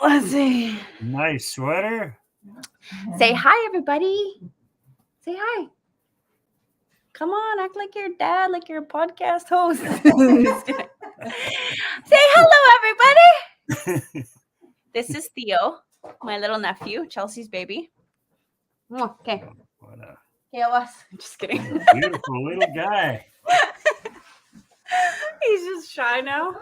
Let's see. Nice sweater. Say hi, everybody. Say hi. Come on, act like your dad, like you're a podcast host. Say hello, everybody. This is Theo, my little nephew, Chelsea's baby. Okay. What a Just kidding. beautiful little guy. He's just shy now.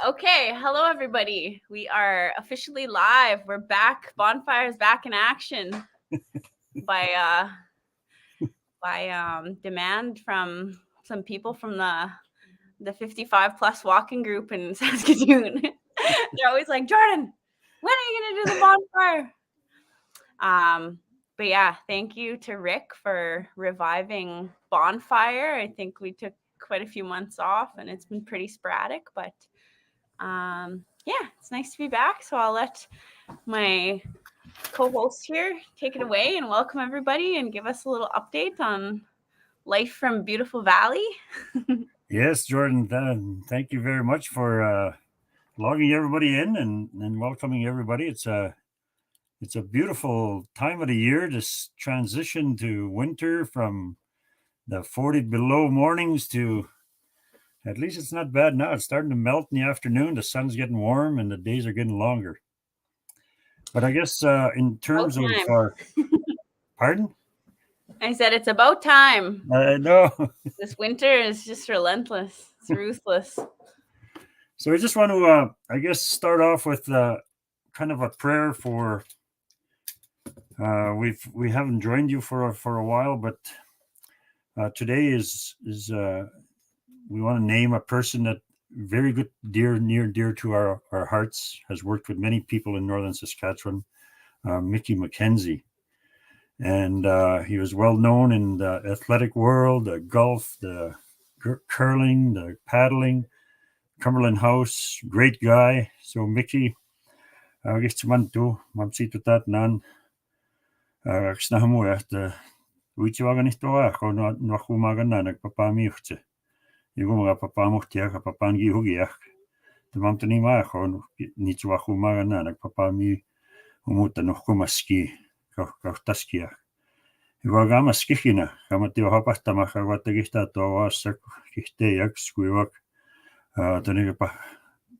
Okay, hello everybody. We are officially live. We're back. Bonfire is back in action by demand from some people from the 55 plus walking group in Saskatoon. They're always like, Jordan, when are you gonna do the bonfire? But yeah, thank you to Rick for reviving Bonfire. I think we took quite a few months off and it's been pretty sporadic, but yeah, it's nice to be back. So I'll let my co-host here take it away and welcome everybody and give us a little update on life from beautiful Valley. Yes, Jordan, thank you very much for logging everybody in and welcoming everybody. It's a beautiful time of the year, this transition to winter from the 40 below mornings to, at least it's not bad now. It's starting to melt in the afternoon. The sun's getting warm and the days are getting longer. But I guess in terms of pardon? I said it's about time. No. This winter is just relentless. It's ruthless. So I just want to, I guess, start off with kind of a prayer for. We haven't joined you for a while, but today is we want to name a person that very good, near dear to our hearts, has worked with many people in northern Saskatchewan, Mickey McKenzie. And he was well known in the athletic world, the golf, the curling, the paddling, Cumberland House, great guy. So Mickey, gitsumantu, mamsitu tatnan, snahamu at uichiwaganito ako no humagana nagpapamiuchte. Yung mga papamuhtiak, papangi hugiak. Tamamtani ma ako nichwa humagana nagpapami umuta no kumaski. Taskiak. Iwagama skihina, kamatio hapastama kawatagista to wasak kihteyak skuiwak. Toniga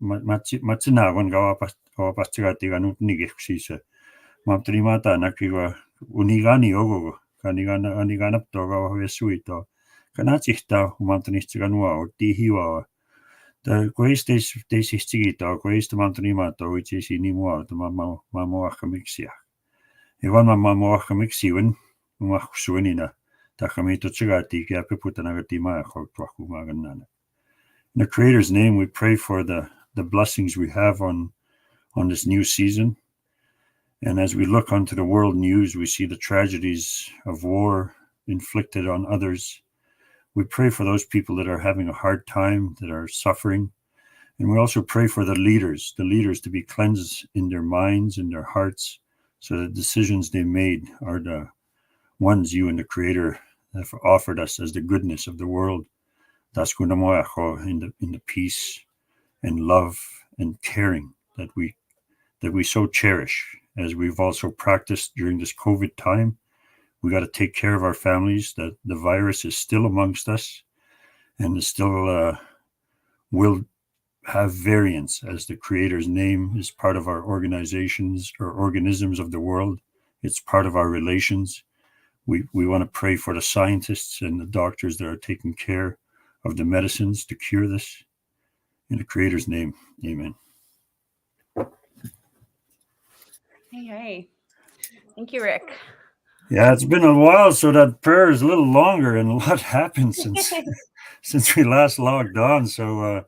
matsinagon gawapastigatiga nutnigixisa. Mamtrimata nakiwa unigani ogo, kaniganap to gawavesuito. Kanachista mamtanistiganua or tihiwa. The quest is desistigito, quest mamtrimato, which is inimua, the mamoakamixia. Iwan mamoakamixi Suinina, Takamito Chigati, Gapiputanagatima, Twakumaganana. In the Creator's name, we pray for the blessings we have on this new season. And as we look onto the world news, we see the tragedies of war inflicted on others. We pray for those people that are having a hard time, that are suffering. And we also pray for the leaders to be cleansed in their minds and their hearts, so the decisions they made are the ones you and the Creator have offered us as the goodness of the world. In the peace and love and caring that we so cherish, as we've also practiced during this COVID time. We got to take care of our families, that the virus is still amongst us and is still will have variants, as the Creator's name is part of our organizations or organisms of the world. It's part of our relations. We want to pray for the scientists and the doctors that are taking care of the medicines to cure this. In the Creator's name, amen. Hey. Thank you, Rick. Yeah, it's been a while, so that prayer is a little longer, and a lot happened since we last logged on. So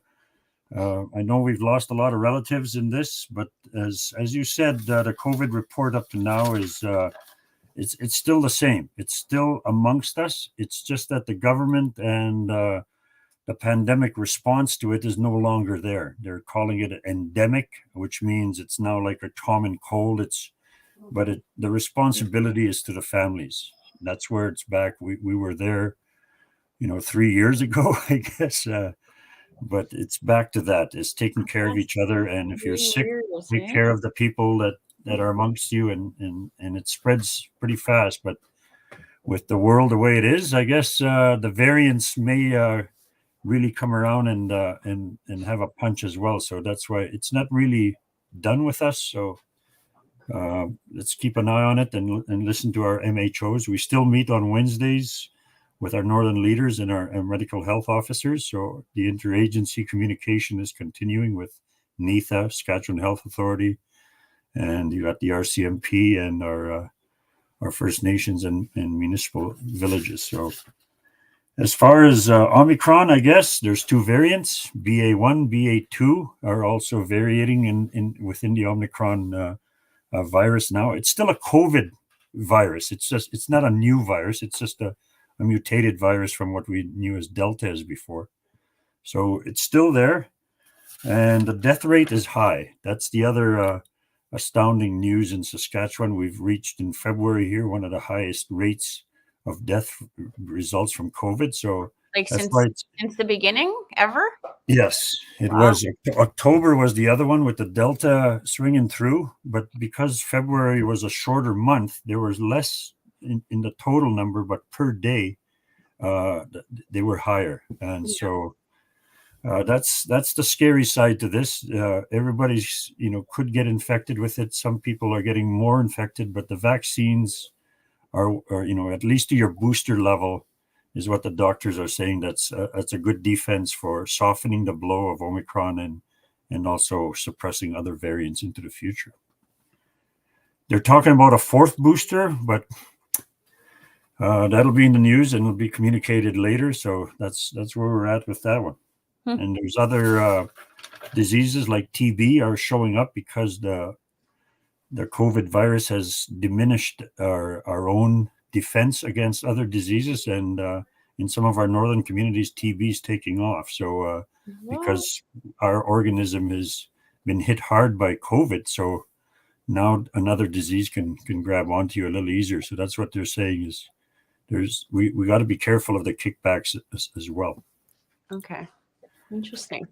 I know we've lost a lot of relatives in this, but as you said, the COVID report up to now is it's still the same. It's still amongst us. It's just that the government and the pandemic response to it is no longer there. They're calling it an endemic, which means it's now like a common cold. The responsibility is to the families. That's where it's back. We were there, 3 years ago, I guess. but it's back to that. It's taking care of That's each other, and if you're sick, years, take eh? care of the people that are amongst you, and it spreads pretty fast. But with the world the way it is, I guess the variants may really come around and have a punch as well. So that's why it's not really done with us. So let's keep an eye on it and listen to our MHOs. We still meet on Wednesdays with our northern leaders and our medical health officers. So the interagency communication is continuing with NITHA, Saskatchewan Health Authority, and you got the RCMP and our First Nations and municipal villages. So as far as Omicron, I guess there's two variants. BA1, BA2 are also varying in within the Omicron virus now. It's still a COVID virus. It's not a new virus. It's just a mutated virus from what we knew as Delta as before. So it's still there, and the death rate is high. That's the other astounding news in Saskatchewan. We've reached in February here one of the highest rates of death results from COVID. So Like that's why it's since the beginning ever? yes, it Wow. was. October was the other one with the Delta swinging through, but because February was a shorter month, there was less in the total number, but per day, they were higher, and so that's the scary side to this. Everybody's could get infected with it. Some people are getting more infected, but the vaccines are at least to your booster level is what the doctors are saying. That's a good defense for softening the blow of Omicron and also suppressing other variants into the future. They're talking about a fourth booster, but that'll be in the news and will be communicated later. So that's where we're at with that one. And there's other diseases like TB are showing up because the COVID virus has diminished our own defense against other diseases, and in some of our northern communities, TB is taking off. So because our organism has been hit hard by COVID, so now another disease can grab onto you a little easier. So that's what they're saying is we got to be careful of the kickbacks as well. Okay, interesting.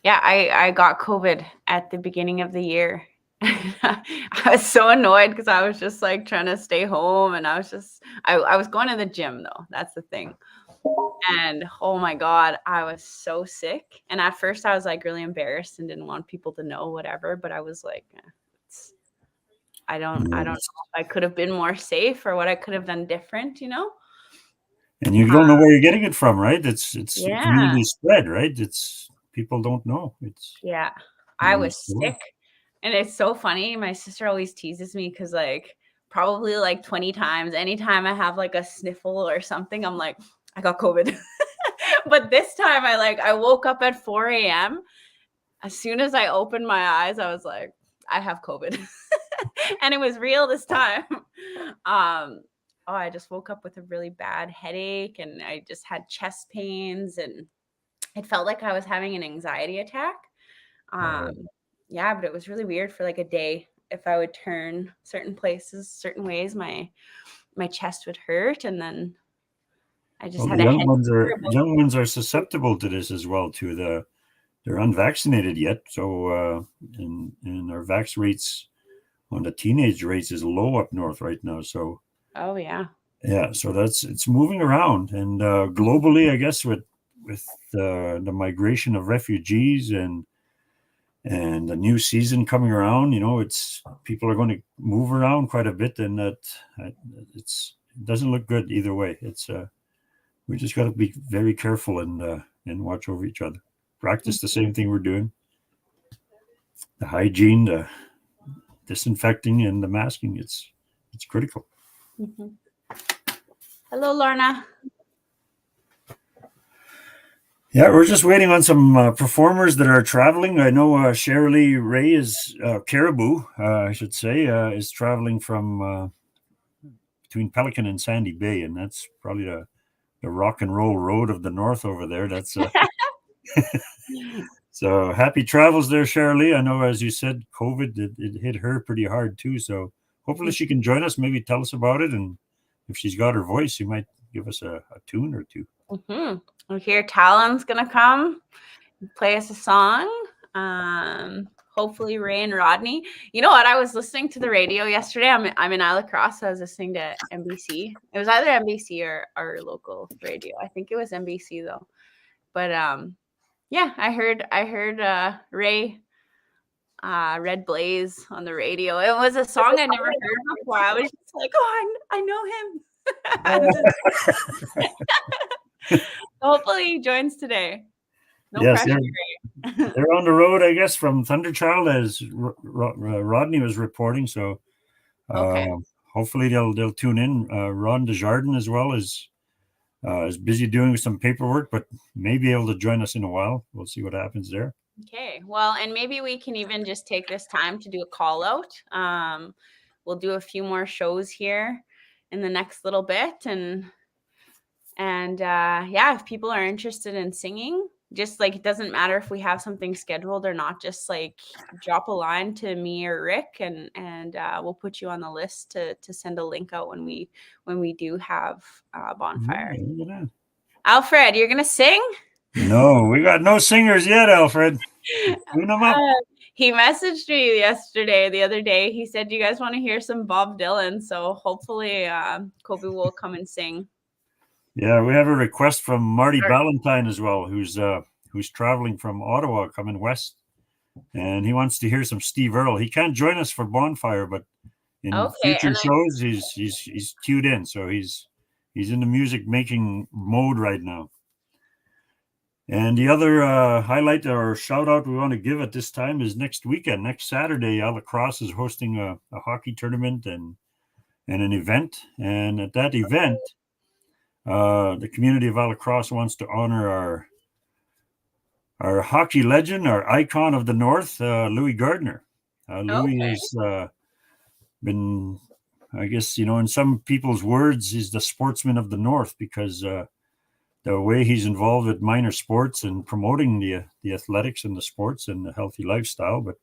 Yeah, I got COVID at the beginning of the year. I was so annoyed because I was just like trying to stay home, and I was going to the gym though. That's the thing. And oh my God, I was so sick. And at first I was like really embarrassed and didn't want people to know whatever, but I was like, I don't know if I could have been more safe or what I could have done different, And you don't know where you're getting it from, right? It's Yeah. community spread, right? It's people don't know. Yeah. I was sick. And it's so funny. My sister always teases me because like probably like 20 times, anytime I have like a sniffle or something, I'm like, I got COVID. But this time I woke up at 4 a.m. As soon as I opened my eyes, I was like, I have COVID. And it was real this time. I just woke up with a really bad headache, and I just had chest pains, and it felt like I was having an anxiety attack. Yeah, but it was really weird for like a day. If I would turn certain places, certain ways, my chest would hurt, and then I just had the a young ones are susceptible to this as well too. They're unvaccinated yet, so and our vax rates on the teenage rates is low up north right now. So oh yeah, so it's moving around, and globally, I guess with the migration of refugees and the new season coming around, it's people are going to move around quite a bit, and that it doesn't look good either way. It's we just got to be very careful and watch over each other. Practice the same thing we're doing: the hygiene, the disinfecting, and the masking. It's critical. Mm-hmm. Hello, Lorna. Yeah, we're just waiting on some performers that are traveling. I know Shirley Ray is Caribou, I should say, is traveling from between Pelican and Sandy Bay, and that's probably the rock and roll road of the north over there. That's so happy travels there, Shirley. I know, as you said, COVID it hit her pretty hard too. So hopefully she can join us. Maybe tell us about it, and if she's got her voice, she might give us a tune or two. We hear Talon's gonna come play us a song. Hopefully Ray and Rodney. You know what? I was listening to the radio yesterday. I'm in Isla Cross. So I was listening to NBC. It was either NBC or our local radio. I think it was NBC though. But yeah, I heard Ray Red Blaze on the radio. It was a song I never heard before. I was just like, oh, I know him. Hopefully he joins today. No Yes, pressure. they're on the road, I guess, from Thunderchild, as Rodney was reporting. So hopefully they'll tune in. Ron Desjardins as well is busy doing some paperwork, but may be able to join us in a while. We'll see what happens there. Okay. Well, and maybe we can even just take this time to do a call out. We'll do a few more shows here in the next little bit, and yeah, if people are interested in singing, just like, it doesn't matter if we have something scheduled or not, just like drop a line to me or Rick, and we'll put you on the list to send a link out when we do have Bonfire. Yeah. Alfred, you're gonna sing? No, we got no singers yet, Alfred. Tune them up. He messaged me the other day. He said, "You guys want to hear some Bob Dylan?" So hopefully, Kobe will come and sing. Yeah, we have a request from Marty Ballantyne as well, who's traveling from Ottawa, coming west, and he wants to hear some Steve Earle. He can't join us for Bonfire, but in future shows, he's tuned in. So he's in the music making mode right now. And the other highlight or shout out we want to give at this time is next weekend, next Saturday, Isla Cross is hosting a hockey tournament and an event, and at that event, the community of Isla Cross wants to honor our hockey legend, our icon of the North, Louis Gardner. Louis has been, I guess, in some people's words, he's the sportsman of the North, because the way he's involved with minor sports and promoting the athletics and the sports and the healthy lifestyle, but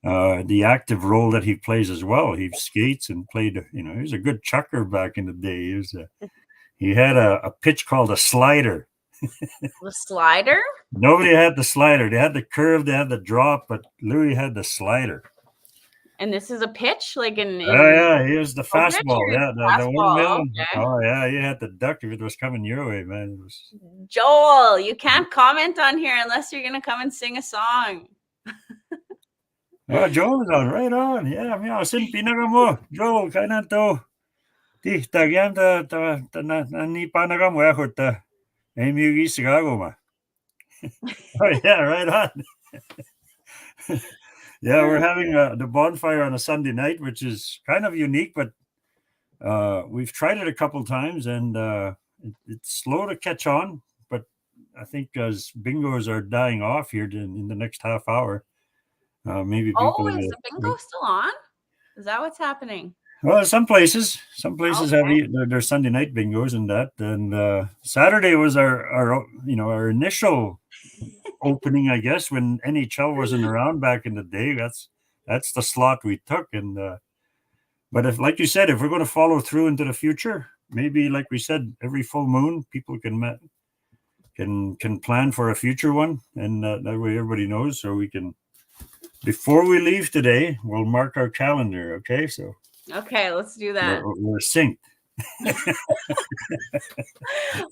the active role that he plays as well. He skates and played, he was a good chucker back in the day. He had a pitch called a slider. The slider? Nobody had the slider. They had the curve, they had the drop, but Louis had the slider. And this is a pitch, like in oh yeah, here's the fastball. Yeah, the 1 mil. Okay. Oh yeah, you had to duck if it was coming your way, man. Joel, you can't comment on here unless you're gonna come and sing a song. Oh, Joel is on, right on. Yeah, sin pinaga mo. Joel, kailan to? Di, tagyan ta ni panaga mo ako ta. Ay miyugi sigago ma. Oh yeah, right on. Yeah, we're having the bonfire on a Sunday night, which is kind of unique, but we've tried it a couple times, and it's slow to catch on. But I think as bingos are dying off here in the next half hour, maybe people. Is the bingo still on? Is that what's happening? Well, some places have their Sunday night bingos and that, and Saturday was our initial opening, I guess, when NHL wasn't around back in the day. That's the slot we took, and but if, like you said, if we're going to follow through into the future, maybe, like we said, every full moon people can plan for a future one, and that way everybody knows. So we can, before we leave today, we'll mark our calendar. Okay, so. Okay, let's do that. We're synced.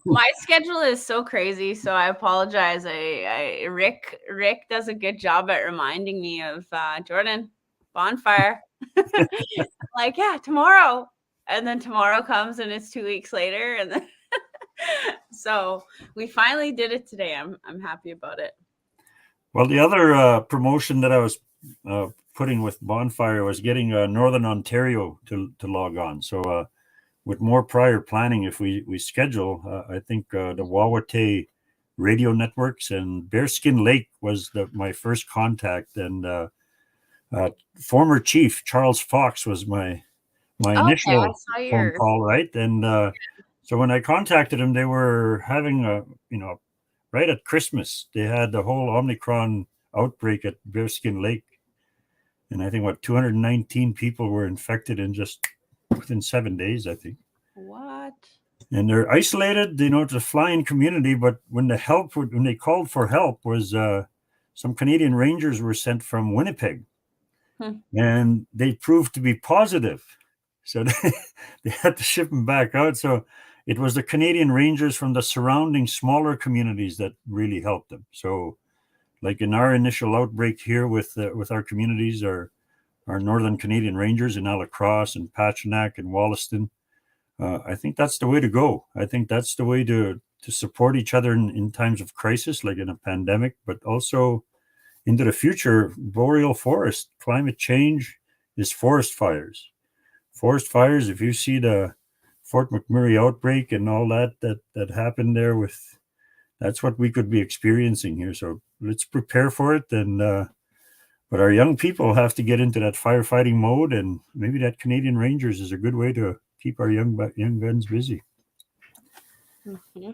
My schedule is so crazy, so I apologize. Rick does a good job at reminding me of Jordan Bonfire. Like, yeah, tomorrow, and then tomorrow comes and it's 2 weeks later, and then so we finally did it today. I'm happy about it. Well, the other promotion that I was putting with Bonfire was getting Northern Ontario to log on. So with more prior planning, if we schedule, I think the Wawate radio networks and Bearskin Lake was my first contact, and former chief Charles Fox was my initial phone call, right? And so when I contacted him, they were having right at Christmas, they had the whole Omicron outbreak at Bearskin Lake. And I think 219 people were infected in just within 7 days, I think. What? And they're isolated, it's a flying community. But when they called for help, was some Canadian Rangers were sent from Winnipeg, and they proved to be positive, so they had to ship them back out. So it was the Canadian Rangers from the surrounding smaller communities that really helped them. So, like in our initial outbreak here with our communities, our Northern Canadian Rangers in Alacrosse and Pachinak and Wollaston. I think that's the way to go. I think that's the way to support each other in times of crisis, like in a pandemic, but also into the future. Boreal forest, climate change is forest fires. Forest fires, if you see the Fort McMurray outbreak and all that happened there, that's what we could be experiencing here. So let's prepare for it. But our young people have to get into that firefighting mode, and maybe that Canadian Rangers is a good way to keep our young guns busy. Mm-hmm.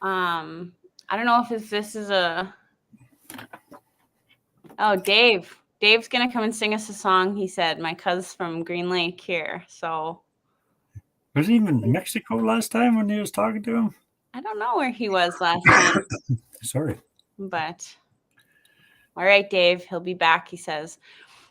I don't know if this is a. Oh, Dave. Dave's gonna come and sing us a song. He said, "My cousin's from Green Lake here." So. Was he even in Mexico last time when he was talking to him? I don't know where he was last time. Sorry. But. All right, Dave. He'll be back, he says.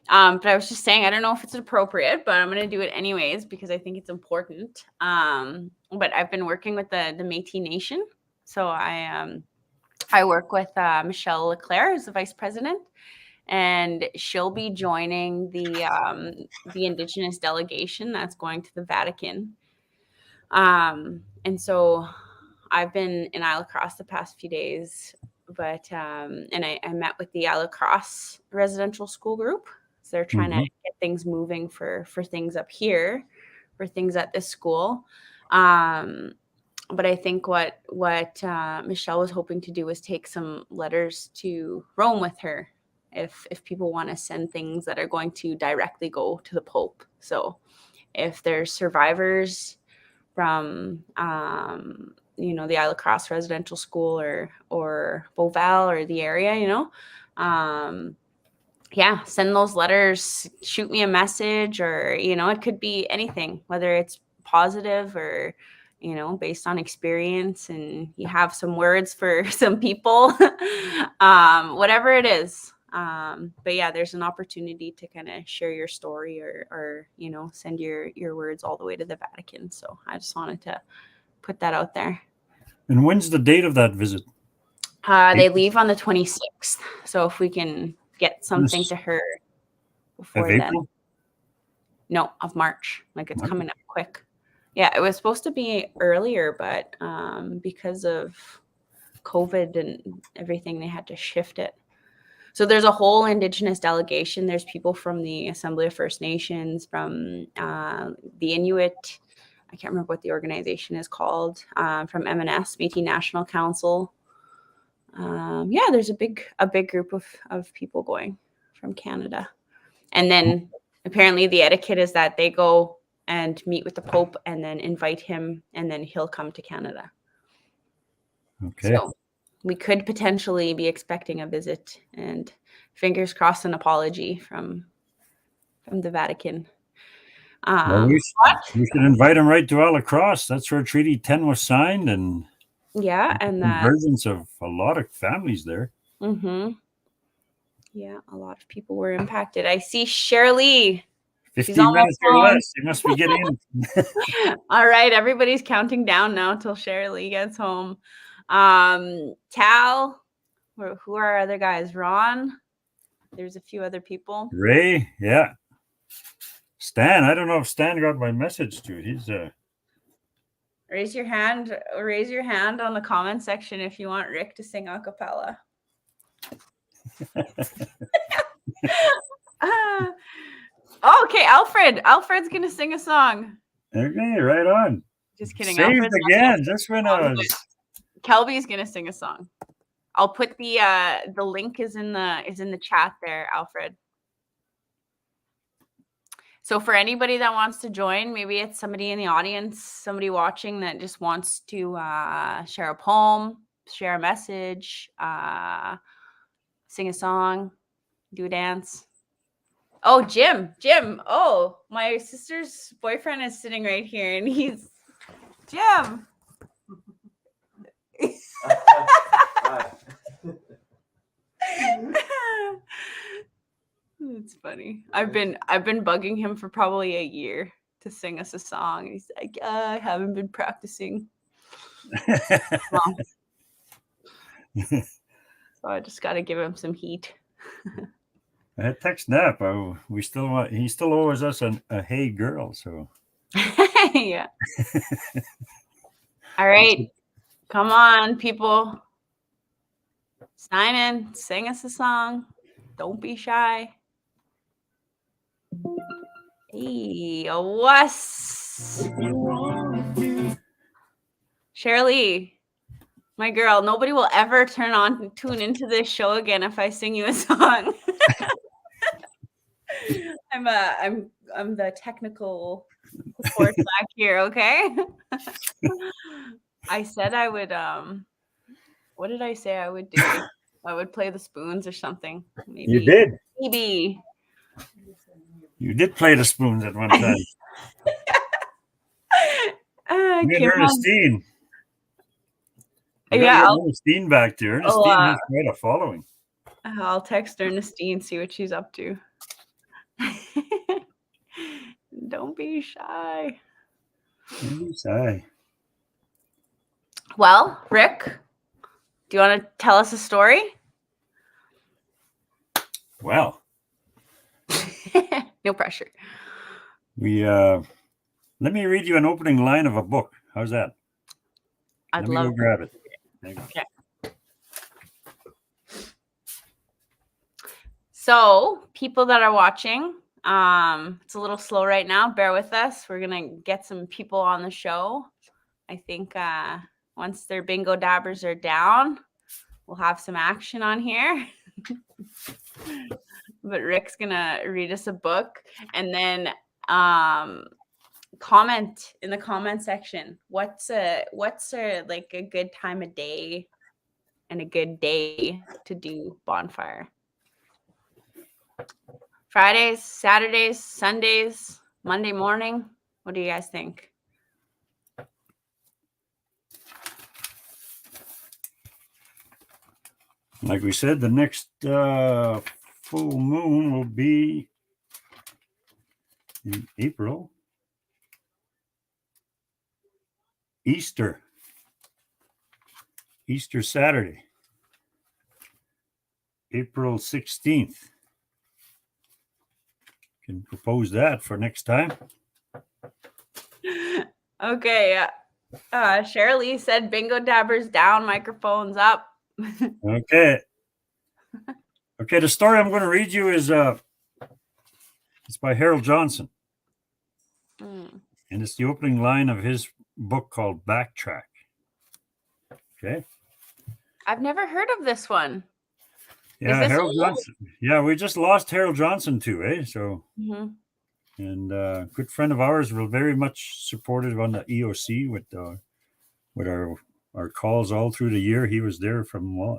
But I was just saying, I don't know if it's appropriate, but I'm going to do it anyways because I think it's important. But I've been working with the Métis Nation. So I work with Michelle Leclerc, who's the vice president, and she'll be joining the Indigenous delegation that's going to the Vatican. And so I've been in Isle Cross the past few days, but and I met with the Isle Cross residential school group. So they're trying to get things moving for things up here, for things at this school. But I think what Michelle was hoping to do was take some letters to Rome with her, if people want to send things that are going to directly go to the Pope. So if there's survivors from the Isle Cross residential school or Beauval or the area, send those letters, shoot me a message, or, it could be anything, whether it's positive or, based on experience, and you have some words for some people, whatever it is. But yeah, there's an opportunity to kind of share your story or send your words all the way to the Vatican. So I just wanted to put that out there. And when's the date of that visit? They leave on the 26th. So if we can get something to her before then. April? No, of March. Like, it's coming up quick. Yeah, it was supposed to be earlier, but because of COVID and everything, they had to shift it. So there's a whole Indigenous delegation. There's people from the Assembly of First Nations, from the Inuit. I can't remember what the organization is called. From M&S, Métis National Council. There's a big group of people going from Canada. And then apparently the etiquette is that they go and meet with the Pope and then invite him, and then he'll come to Canada. Okay. So we could potentially be expecting a visit, and fingers crossed an apology from the Vatican. We should invite him right to Alacrosse. That's where Treaty 10 was signed, and and that convergence of a lot of families there. Mm-hmm. Yeah, a lot of people were impacted. I see Shirley. 15 minutes or less. You must be getting in. All right, everybody's counting down now till Shirley gets home. Tal, who are our other guys? Ron. There's a few other people. Ray, yeah. Stan, I don't know if Stan got my message, dude. He's Raise your hand on the comment section if you want Rick to sing a cappella. Okay, Alfred's gonna sing a song. Okay, right on. Just kidding. Saved again. Just when I was. Kelby's gonna sing a song. I'll put the link is in the chat there, Alfred. So for anybody that wants to join, maybe it's somebody in the audience, somebody watching that just wants to share a poem, share a message, sing a song, do a dance. Oh, Jim. Oh, my sister's boyfriend is sitting right here, and he's Jim. It's funny. I've been bugging him for probably a year to sing us a song. He's like, I haven't been practicing. Well, so I just got to give him some heat. At Tech Snap, he still owes us a hey girl. So yeah. All right, come on, people. Sign in, sing us a song. Don't be shy. Hey, what's Shirley, my girl? Nobody will ever tune into this show again if I sing you a song. I'm the technical support back here. Okay. I said I would. What did I say I would do? I would play the spoons or something. Maybe. you did. Maybe. You did play the spoons at one time. You and Ernestine. Yeah, Ernestine back there. Ernestine has quite a following. I'll text Ernestine, see what she's up to. Don't be shy. Don't be shy. Well, Rick, do you want to tell us a story? Well, no pressure. Let me read you an opening line of a book. How's that? I'd love to go grab it. Okay. So, people that are watching, it's a little slow right now. Bear with us. We're gonna get some people on the show. I think once their bingo dabbers are down, we'll have some action on here. But Rick's gonna read us a book, and then comment in the comment section. What's a like a good time of day and a good day to do Bonfire? Fridays, Saturdays, Sundays, Monday morning. What do you guys think? Like we said, the next full moon will be in April. Easter Saturday, April 16th. Can propose that for next time. Okay. Shirley said bingo dabbers down, microphones up. Okay. The story I'm going to read you is it's by Harold Johnson. And it's the opening line of his book called Backtrack. Okay. I've never heard of this one. Yeah, Harold Johnson. Yeah, we just lost Harold Johnson too, eh? So, and a good friend of ours, was very much supportive on the EOC with our calls all through the year. He was there from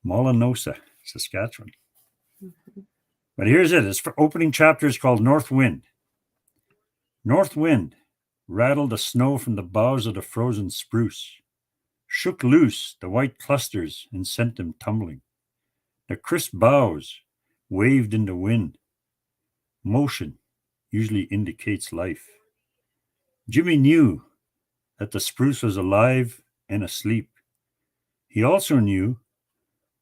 Mollinosa, Saskatchewan. But here's it. Its opening chapter is called North Wind. North wind rattled the snow from the boughs of the frozen spruce, shook loose the white clusters and sent them tumbling. The crisp boughs waved in the wind. Motion usually indicates life. Jimmy knew that the spruce was alive and asleep. He also knew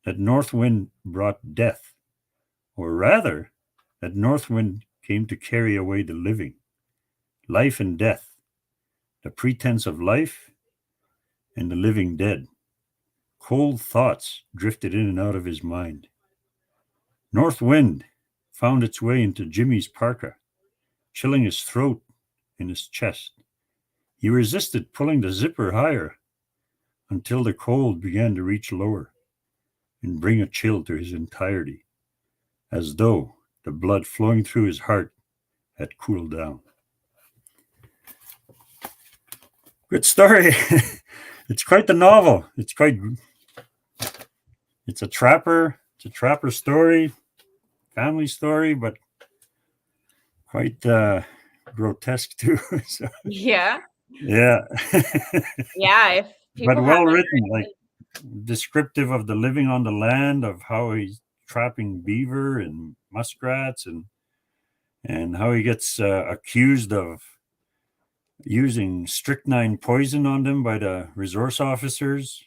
that north wind brought death, or rather, that north wind came to carry away the living. Life and death, the pretense of life and the living dead. Cold thoughts drifted in and out of his mind. North wind found its way into Jimmy's parka, chilling his throat and his chest. He resisted pulling the zipper higher until the cold began to reach lower and bring a chill to his entirety, as though the blood flowing through his heart had cooled down. Good story. It's quite the novel. It's a trapper story, family story, but quite grotesque too. So. Yeah. Yeah. Yeah, if But people well haven't written, heard like descriptive of the living on the land, of how he's trapping beaver and muskrats, and how he gets accused of using strychnine poison on them by the resource officers.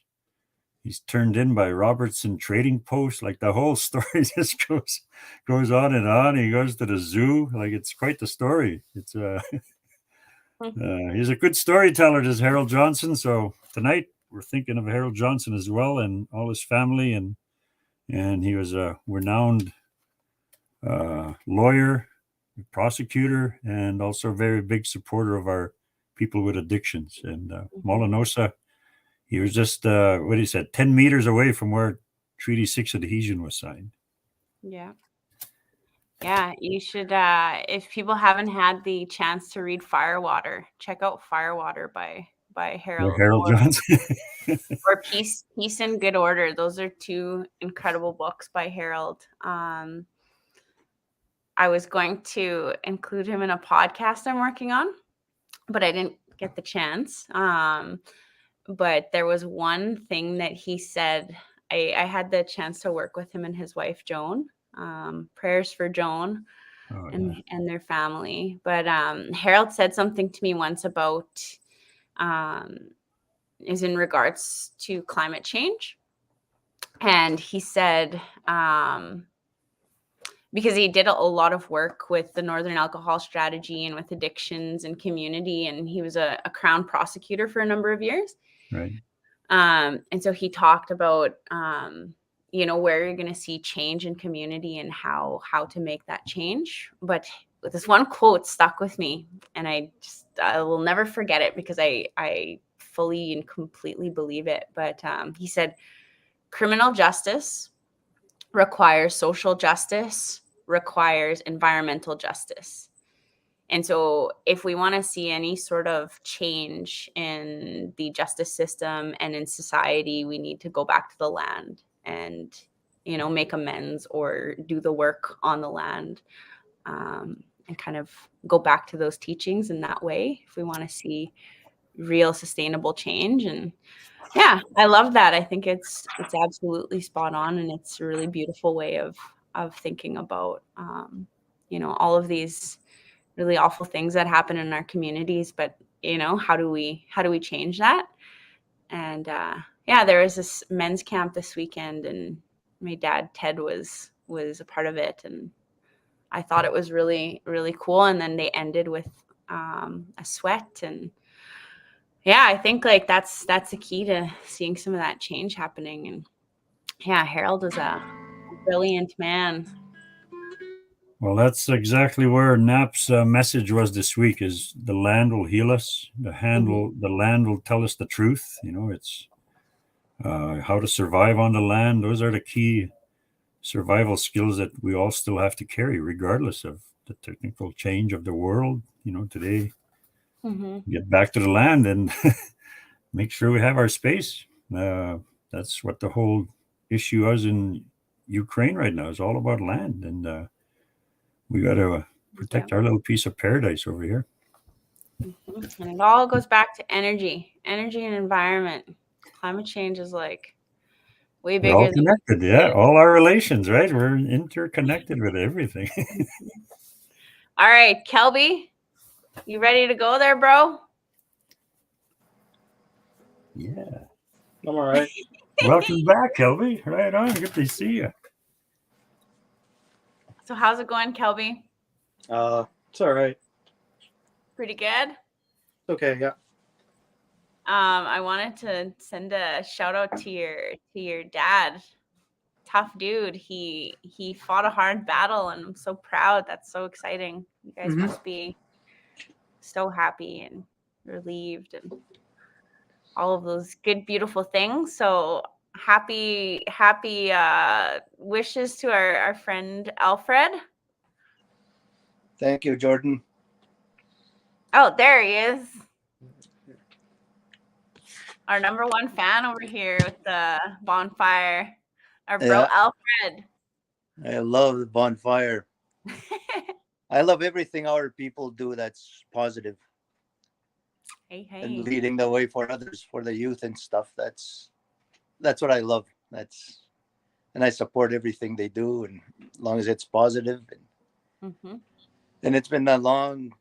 He's turned in by Robertson Trading Post. Like the whole story just goes on and on. He goes to the zoo. Like it's quite the story. It's he's a good storyteller, this Harold Johnson. So tonight we're thinking of Harold Johnson as well, and all his family, and he was a renowned lawyer, prosecutor, and also a very big supporter of our people with addictions. And Molinosa, he was just what he said, 10 meters away from where Treaty 6 adhesion was signed. Yeah. Yeah, you should if people haven't had the chance to read Firewater, check out Firewater by Harold, Harold Johnson. or Peace in Good Order. Those are two incredible books by Harold. I was going to include him in a podcast I'm working on, but I didn't get the chance. But there was one thing that he said. I had the chance to work with him and his wife Joan. Prayers for Joan and their family. But Harold said something to me once about is in regards to climate change. And he said, because he did a lot of work with the Northern Alcohol Strategy and with addictions and community, and he was a Crown prosecutor for a number of years. Right. And so he talked about, where you're going to see change in community and how to make that change. But this one quote stuck with me, and I will never forget it because I fully and completely believe it. But he said, criminal justice requires social justice, requires environmental justice. And so if we want to see any sort of change in the justice system and in society, we need to go back to the land and, make amends or do the work on the land, and kind of go back to those teachings in that way if we want to see real sustainable change. And yeah, I love that. I think it's absolutely spot on, and it's a really beautiful way of thinking about all of these really awful things that happen in our communities. But how do we change that? And there was this men's camp this weekend, and my dad Ted was a part of it, and I thought it was really, really cool. And then they ended with a sweat. And yeah, I think like that's the key to seeing some of that change happening. And yeah, Harold is a brilliant man. Well, that's exactly where Knapp's message was this week: is the land will heal us. The land will tell us the truth. It's how to survive on the land. Those are the key survival skills that we all still have to carry, regardless of the technical change of the world. Today, get back to the land and make sure we have our space. That's what the whole issue is in Ukraine right now. It's all about land, and we got to protect our little piece of paradise over here. And it all goes back to energy and environment. Climate change is like way bigger. We're all connected, yeah. All our relations, right? We're interconnected with everything. All right, Kelby, you ready to go there, bro? Yeah. I'm all right. Welcome back, Kelby. Right on. Good to see you. So how's it going, Kelby? It's all right. Pretty good? Okay, yeah. I wanted to send a shout out to your dad. Tough dude. He fought a hard battle, and I'm so proud. That's so exciting. You guys must be so happy and relieved and all of those good, beautiful things. So happy wishes to our friend Alfred. Thank you, Jordan. Oh, there he is. Our number one fan over here with the Bonfire. Our bro Alfred. I love the Bonfire. I love everything our people do that's positive. Hey, and hey. leading the way for others, for the youth and stuff. That's what I love. And I support everything they do, and as long as it's positive. Mm-hmm. And it's been a long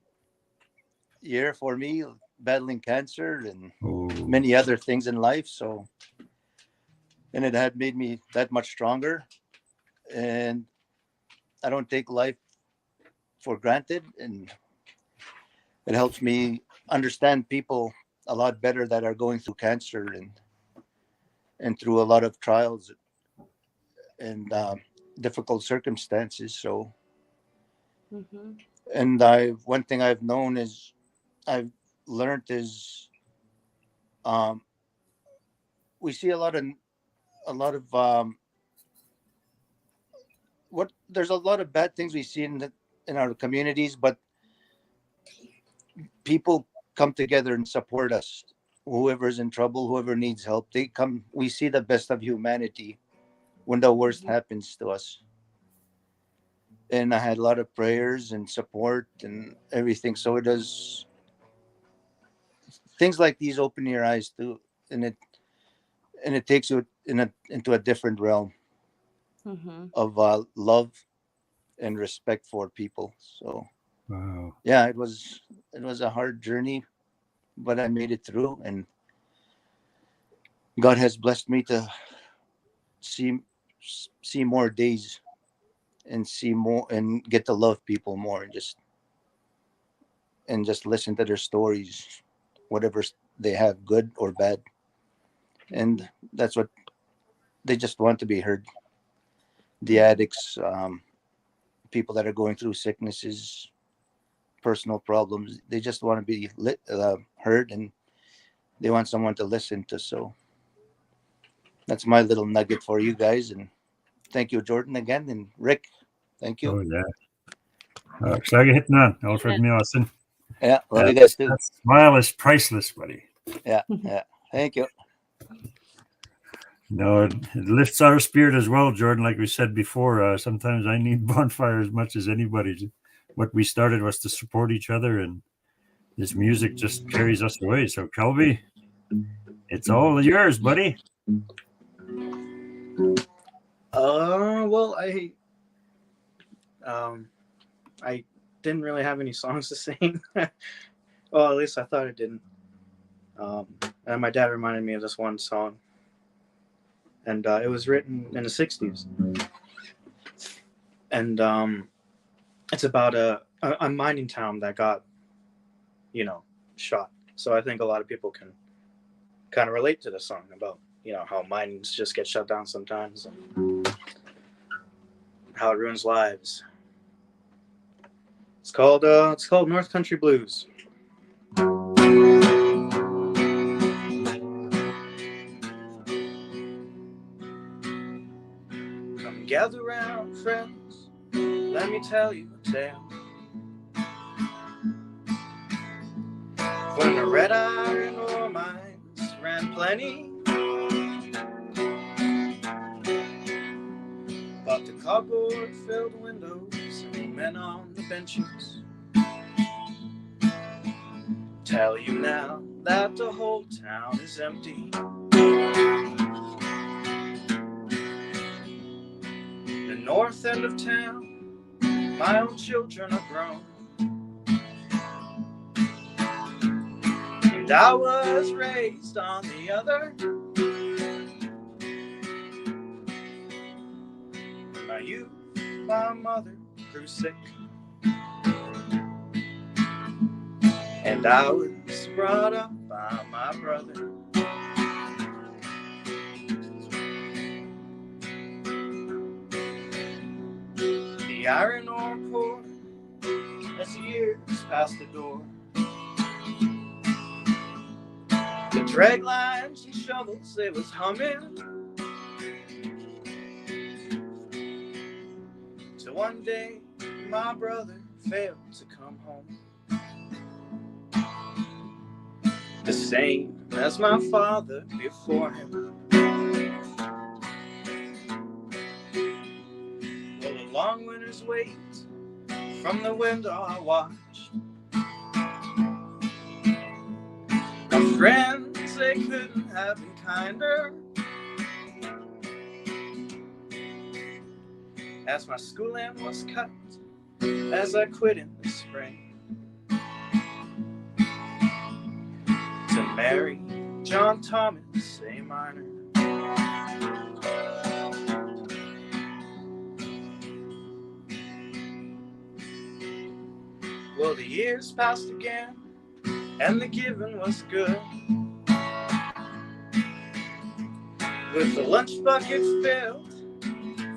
year for me, battling cancer and Oh, many other things in life. So, and it had made me that much stronger. And I don't take life for granted, and it helps me understand people a lot better that are going through cancer and through a lot of trials and difficult circumstances. So, Mm-hmm. and I one thing I've known is I've learned is um, we see a lot of what there's a lot of bad things we see in our communities, but people come together and support us. Whoever's in trouble, whoever needs help, they come. We see the best of humanity when the worst Mm-hmm. happens to us. And I had a lot of prayers and support and everything. So it does things like these open your eyes to, and it takes you into a different realm Mm-hmm. of love and respect for people. So wow. yeah, it was a hard journey, but I made it through, and God has blessed me to see see more days and see more and get to love people more and just listen to their stories, whatever they have, good or bad, Mm-hmm. and that's what they just want to be heard. The Mm-hmm. addicts, people that are going through sicknesses, personal problems, they just want to be heard, and they want someone to listen to. So that's my little nugget for you guys, and thank you, Jordan, again, and Rick. Thank you. Oh, yeah. Saga hitting on. Alfred Mjøsen. Yeah, love you guys too. That smile is priceless, buddy. Yeah, yeah. Thank you. No, it lifts our spirit as well, Jordan. Like we said before, sometimes I need Bonfire as much as anybody. What we started was to support each other, and this music just carries us away. So, Kelby, it's all yours, buddy. Well, um, I didn't really have any songs to sing. Well, at least I thought I didn't. And my dad reminded me of this one song, and it was written in the '60s, and it's about a mining town that got, shot. So I think a lot of people can kind of relate to the song about how mines just get shut down sometimes and how it ruins lives. It's called North Country Blues. Come gather round, friends. Let me tell you a tale. When the red iron ore mines ran plenty, but the cardboard filled windows and men on the benches tell you now that the whole town is empty. The north end of town, my own children are grown, and I was raised on the other. In my youth, my mother grew sick, and I was brought up by my brother. The iron ore poured as the years passed the door. The drag lines and shovels, they was humming, till one day my brother failed to come home. The same as my father before him. Well, a long winter's wait, from the window I watched My friends, they couldn't have been kinder. As my schooling was cut, as I quit in the spring, to marry John Thomas, A minor. Well, the years passed again, and the giving was good. With the lunch bucket filled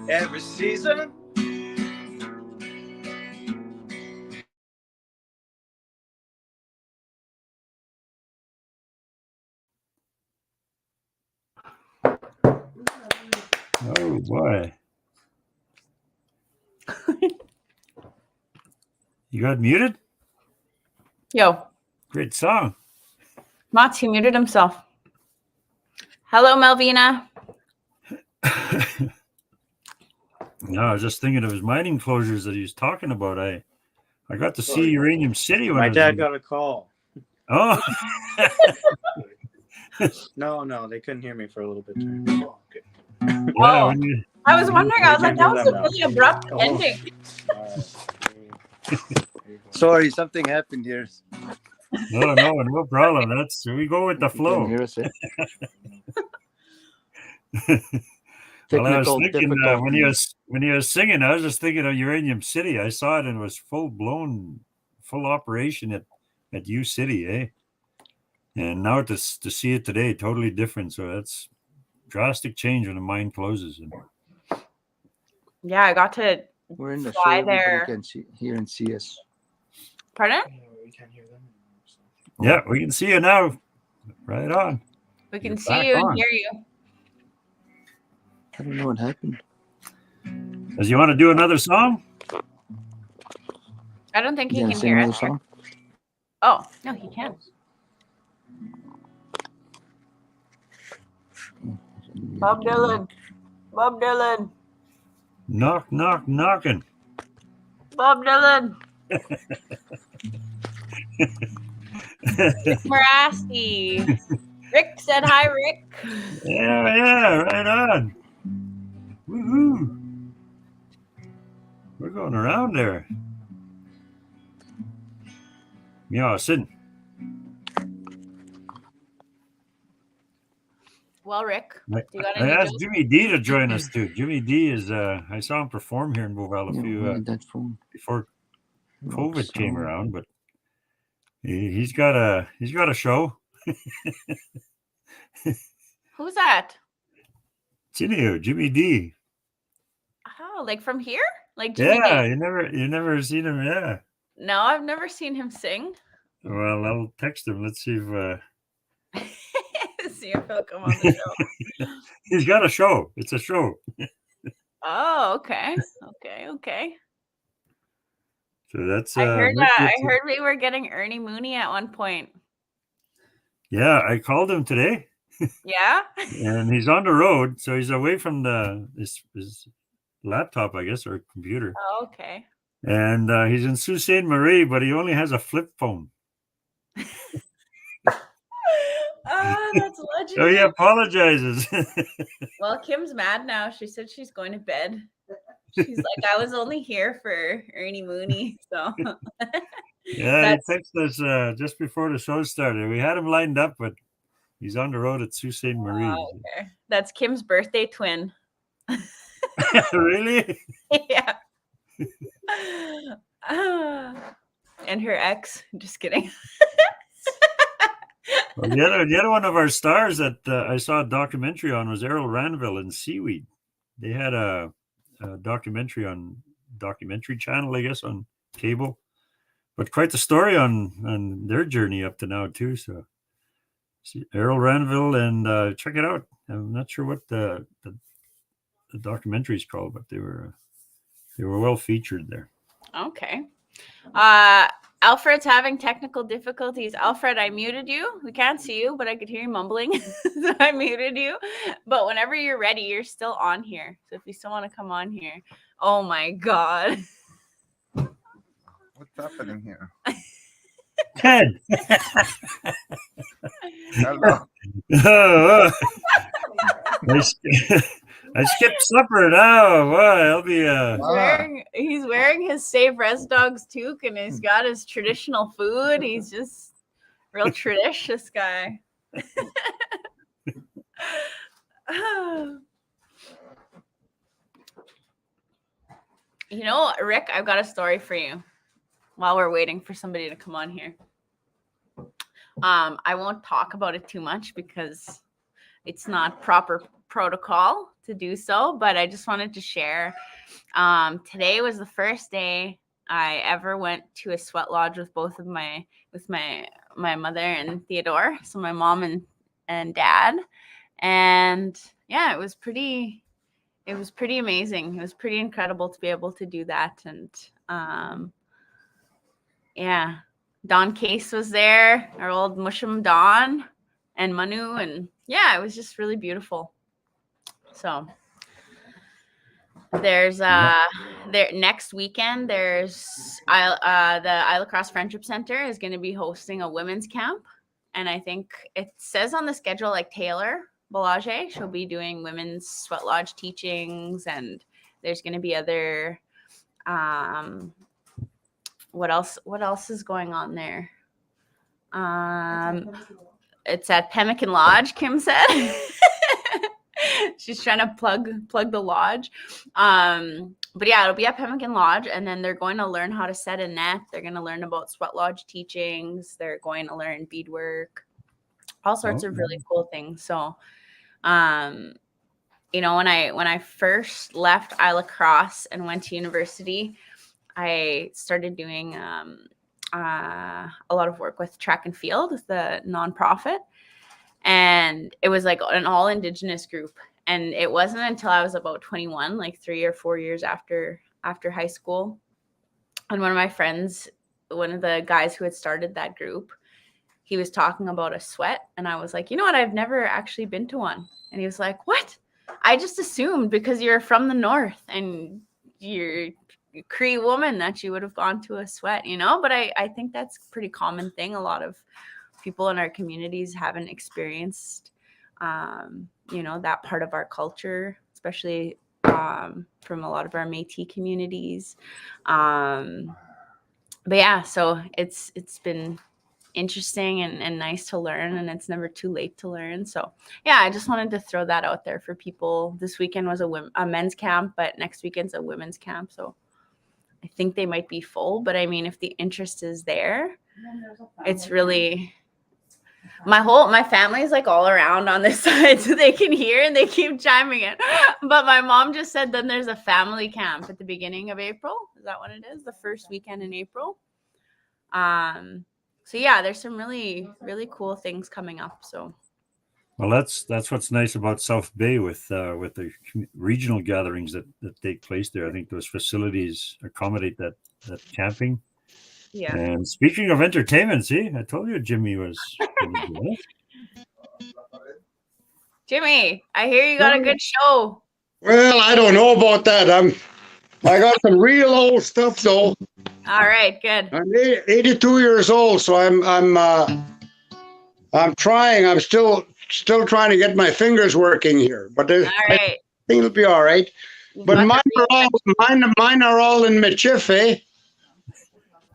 every season. Oh boy. You got muted? Yo, Great song. Mats, he muted himself. Hello, Melvina. No, I was just thinking of his mining closures that he was talking about. I got to see Uranium City when My I was dad got a call. Oh, No, they couldn't hear me for a little bit. Okay. yeah. Oh. When you, I was wondering, I was like, that was a really abrupt Oh. ending. Sorry, something happened here. no problem. That's we go with the You can flow. hear us, eh? Well, I was Technical thinking difficulties. when he was singing, I was just thinking of Uranium City. I saw it and it was full operation at U City, eh? And now to see it today, totally different. So that's drastic change when the mine closes. And Yeah, I got to We're in the fly show. Everybody there. can hear and see us. Pardon? We can't hear them anymore, so. yeah, we can see you now. Right on. We can You're see back you and on. hear you. I don't know what happened. Does you want to do another song? I don't think he You gonna can sing hear another us. song? Oh, no, he can. Bob Dylan. Bob Dylan. Knock, knock, knocking. Bob Dylan. Marasky. Rick said hi, Rick. Yeah, right on. Woohoo. We're going around there. Yeah, sitting. Well, Rick, do you got I any asked jokes? Jimmy D to join us too. Jimmy D is I saw him perform here in Beauval a Yeah, few where did that phone? before COVID came Sound. around, but he's got a show. Who's that? Jimmy D. Oh, like from here? Like Jimmy Yeah, D? you never seen him. Yeah. No, I've never seen him sing. Well, I'll text him. Let's see if See if he'll come on the show. he's got a show. It's a show. Oh, okay. Okay. So that's I heard we were getting Ernie Mooney at one point. Yeah, I called him today. Yeah? And he's on the road, so he's away from his laptop, I guess, or computer. Oh, okay. And he's in Sault Ste. Marie, but he only has a flip phone. That's legendary. So he apologizes. Well, Kim's mad now. She said she's going to bed. She's like, I was only here for Ernie Mooney. So Yeah, he texted us just before the show started. We had him lined up, but he's on the road at Sault Ste. Marie. Okay. That's Kim's birthday twin. Really? Yeah. And her ex. Just kidding. Well, the other one of our stars that I saw a documentary on was Errol Ranville and Seaweed. They had a documentary on Documentary Channel, I guess, on cable. But quite the story on their journey up to now too. So Errol Ranville, and check it out. I'm not sure what the documentary is called, but they were well featured there. Okay. Alfred's having technical difficulties. Alfred, I muted you. We can't see you, but I could hear you mumbling. So I muted you. But whenever you're ready, you're still on here. So if you still want to come on here. Oh my God. What's happening here? Ted. Hello. Oh, I skipped supper now. Boy, I'll be He's wearing his Save Res Dogs toque, and he's got his traditional food. He's just real traditious guy. You know, Rick, I've got a story for you while we're waiting for somebody to come on here. I won't talk about it too much because it's not proper protocol to do so, but I just wanted to share. Today was the first day I ever went to a sweat lodge with my mother and Theodore, so my mom and dad, and yeah, it was pretty amazing. It was pretty incredible to be able to do that, and yeah, Don Case was there, our old Mushum Don and Manu, and yeah, it was just really beautiful. So there's there next weekend there's the Isle Cross Friendship Center is going to be hosting a women's camp, and I think it says on the schedule like Taylor Belanger, she'll be doing women's sweat lodge teachings, and there's going to be other what else is going on there? It's at Pemmican Lodge, Kim said. She's trying to plug the lodge. But yeah, it'll be at Pemmican Lodge, and then they're going to learn how to set a net. They're going to learn about sweat lodge teachings. They're going to learn beadwork, all sorts of really cool things. So you know, when I first left Isle Cross and went to university, I started doing a lot of work with track and field with the nonprofit, and it was like an all Indigenous group. And it wasn't until I was about 21, like 3 or 4 years after high school, and one of my friends, one of the guys who had started that group, he was talking about a sweat, and I was like, you know what, I've never actually been to one. And he was like, what? I just assumed because you're from the north and you're a Cree woman that you would have gone to a sweat, you know? But I think that's a pretty common thing. A lot of people in our communities haven't experienced, you know, that part of our culture, especially from a lot of our Métis communities. But yeah, so it's been interesting and nice to learn, and it's never too late to learn. So yeah, I just wanted to throw that out there for people. This weekend was a men's camp, but next weekend's a women's camp, so I think they might be full. But I mean, if the interest is there, it's really my family is like all around on this side, so they can hear and they keep chiming in. But my mom just said then there's a family camp at the beginning of April. Is that what it is? The first weekend in April. So yeah, there's some really, really cool things coming up. So, well, that's what's nice about South Bay with the regional gatherings that take place there. I think those facilities accommodate that camping. Yeah. And speaking of entertainment, see, I told you Jimmy was gonna do it. Jimmy, I hear you got a good show. Well, I don't know about that. I got some real old stuff though. All right, good. I'm 82 years old, so I'm trying. I'm still trying to get my fingers working here, but All I right. think it'll be all right. But mine are all in Michif, eh?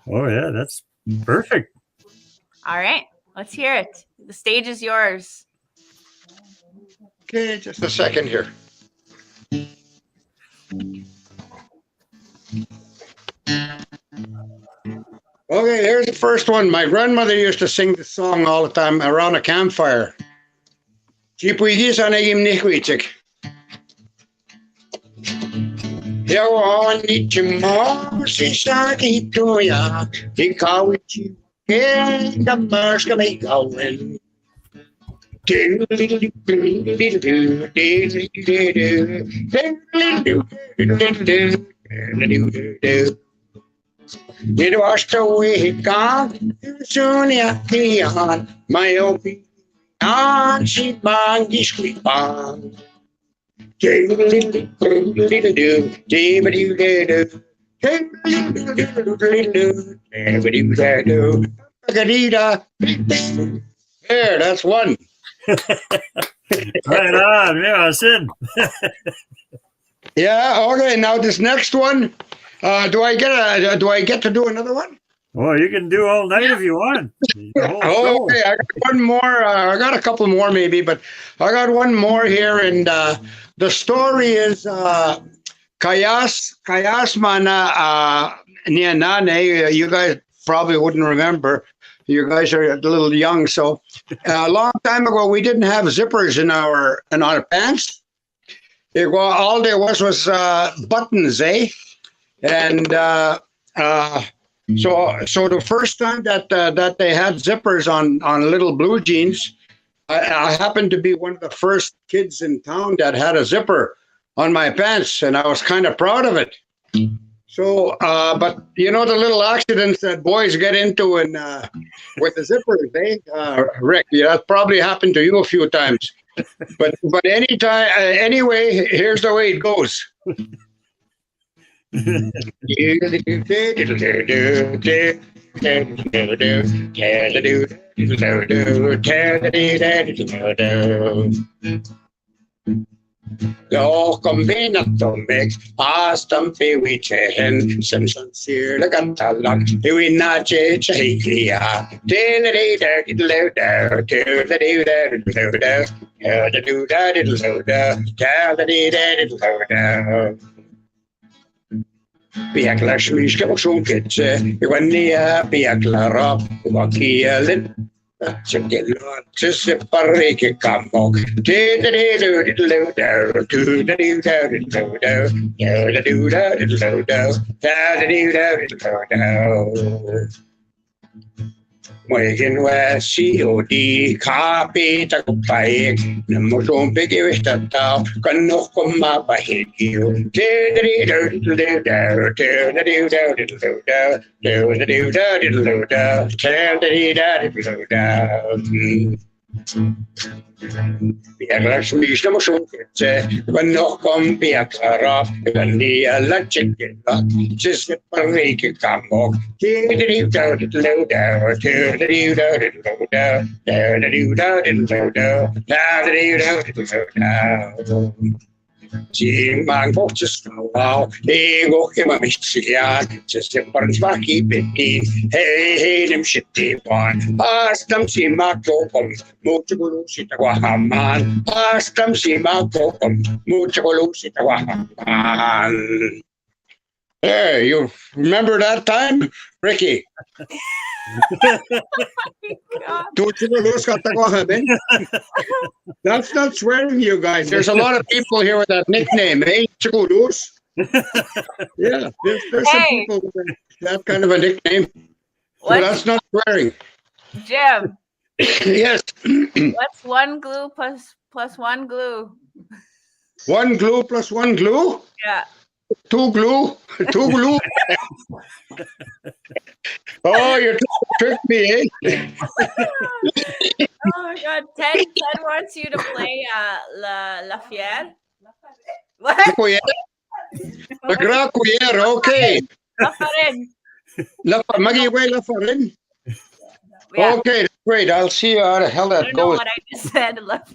Oh yeah, that's perfect. All right, let's hear it. The stage is yours. Okay, just a second here. Okay, here's the first one. My grandmother used to sing this song all the time around a campfire. Chipuigis anegim nichwichik. Yawan ichimo si saki toya. Ikawichi. And the marsh can be going. It was the way God soon yakian my opi and she bangi squeapan. There, that's one. Right on. Yeah, Sid. Yeah. Okay. Now this next one. Do I get to do another one? Well, you can do all night if you want. The whole show. Okay, I got one more. I got a couple more maybe, but I got one more here, and the story is Kayas Mana Niya Nane. You guys probably wouldn't remember. You guys are a little young, so a long time ago we didn't have zippers in our pants. All there was buttons, eh? And so the first time that they had zippers on little blue jeans, I happened to be one of the first kids in town that had a zipper on my pants, and I was kind of proud of it. So, but you know the little accidents that boys get into with the zippers, eh? Rick, yeah, that probably happened to you a few times. But anyway, here's the way it goes. Lo combinatomik astam piwichen simson sir la catalog iwinache chahia dilly diddle Piakla shmishka shunkice iwania piakla rob wakielin Chakilon Pariki Kamok Wagen West COD copy Takupai Namoton Biggie Tata Kanokoma Bahikio Piakla Shmishnamoshunkice, when no come Piakara, Gania la chicken, just the Pariki Kamok, Simang boches wow, ego hima michian, just a parnsvaki bitti, hey, them shitty one, pastam simako, muchulu sitawahaman, pastam simako, muchulu sitawahaman. Hey, you remember that time, Ricky? That's not swearing, you guys. There's a lot of people here with that nickname, eh? Yeah, there's some people with that kind of a nickname. So that's not swearing. Jim. Yes. What's one glue plus one glue? One glue plus one glue? Yeah. Two glue? Two glue? Oh, you're trying to trick me, eh? Oh my God. Ted wants you to play La Fière. What? La Grand Cuillère, okay. La Farine. Magiway La Farine? Yeah. Okay, that's great. I'll see how the hell I that don't know goes. what I just said. What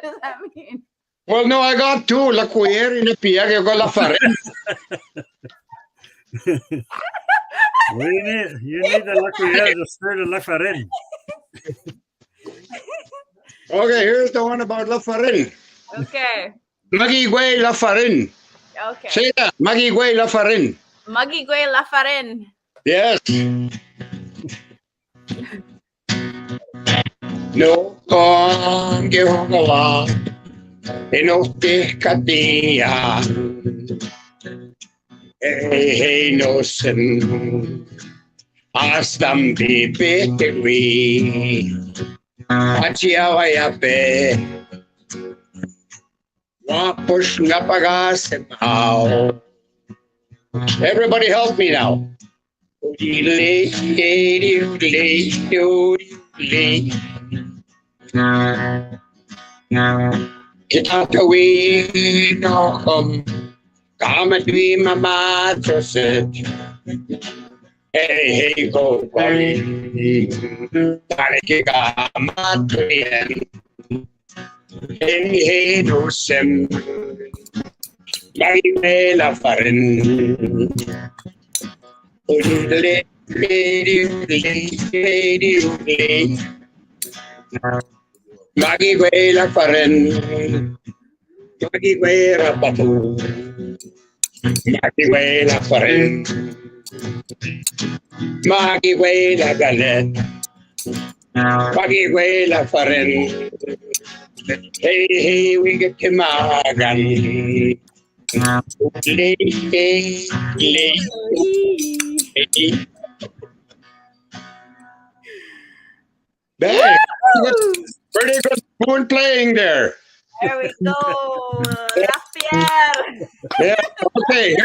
does that mean? Well, no, I got two. La Cuillère in the piag, you got La Farine. Well, you need the La Cuillère to stir the La Farine. Okay, here's the one about La Farine. Okay. Magigway La Farine. Okay. Say that. Magigway La Farine. Magigway La Farine. Yes. No con que hola. Enote katia. Hey, no sin. Astam bibitwi. Achiawayape. Wapush ngapagasemaw. Everybody help me now. Kitakawi no come. Kamadwi mama trusted. Hey, hey, go, buddy. Tarik ka matuyan. Hey, hey, dosem. Lagi la farin. Udule, Lagi la farin. Lagi la patu. Lagi la farin. Lagi la galet. Lagi la farin. Hey, hey, we get to Magan. Lay, lay, lay. Hey, Woo! pretty good spoon playing there. There we go. Lapierre. Yeah. Okay.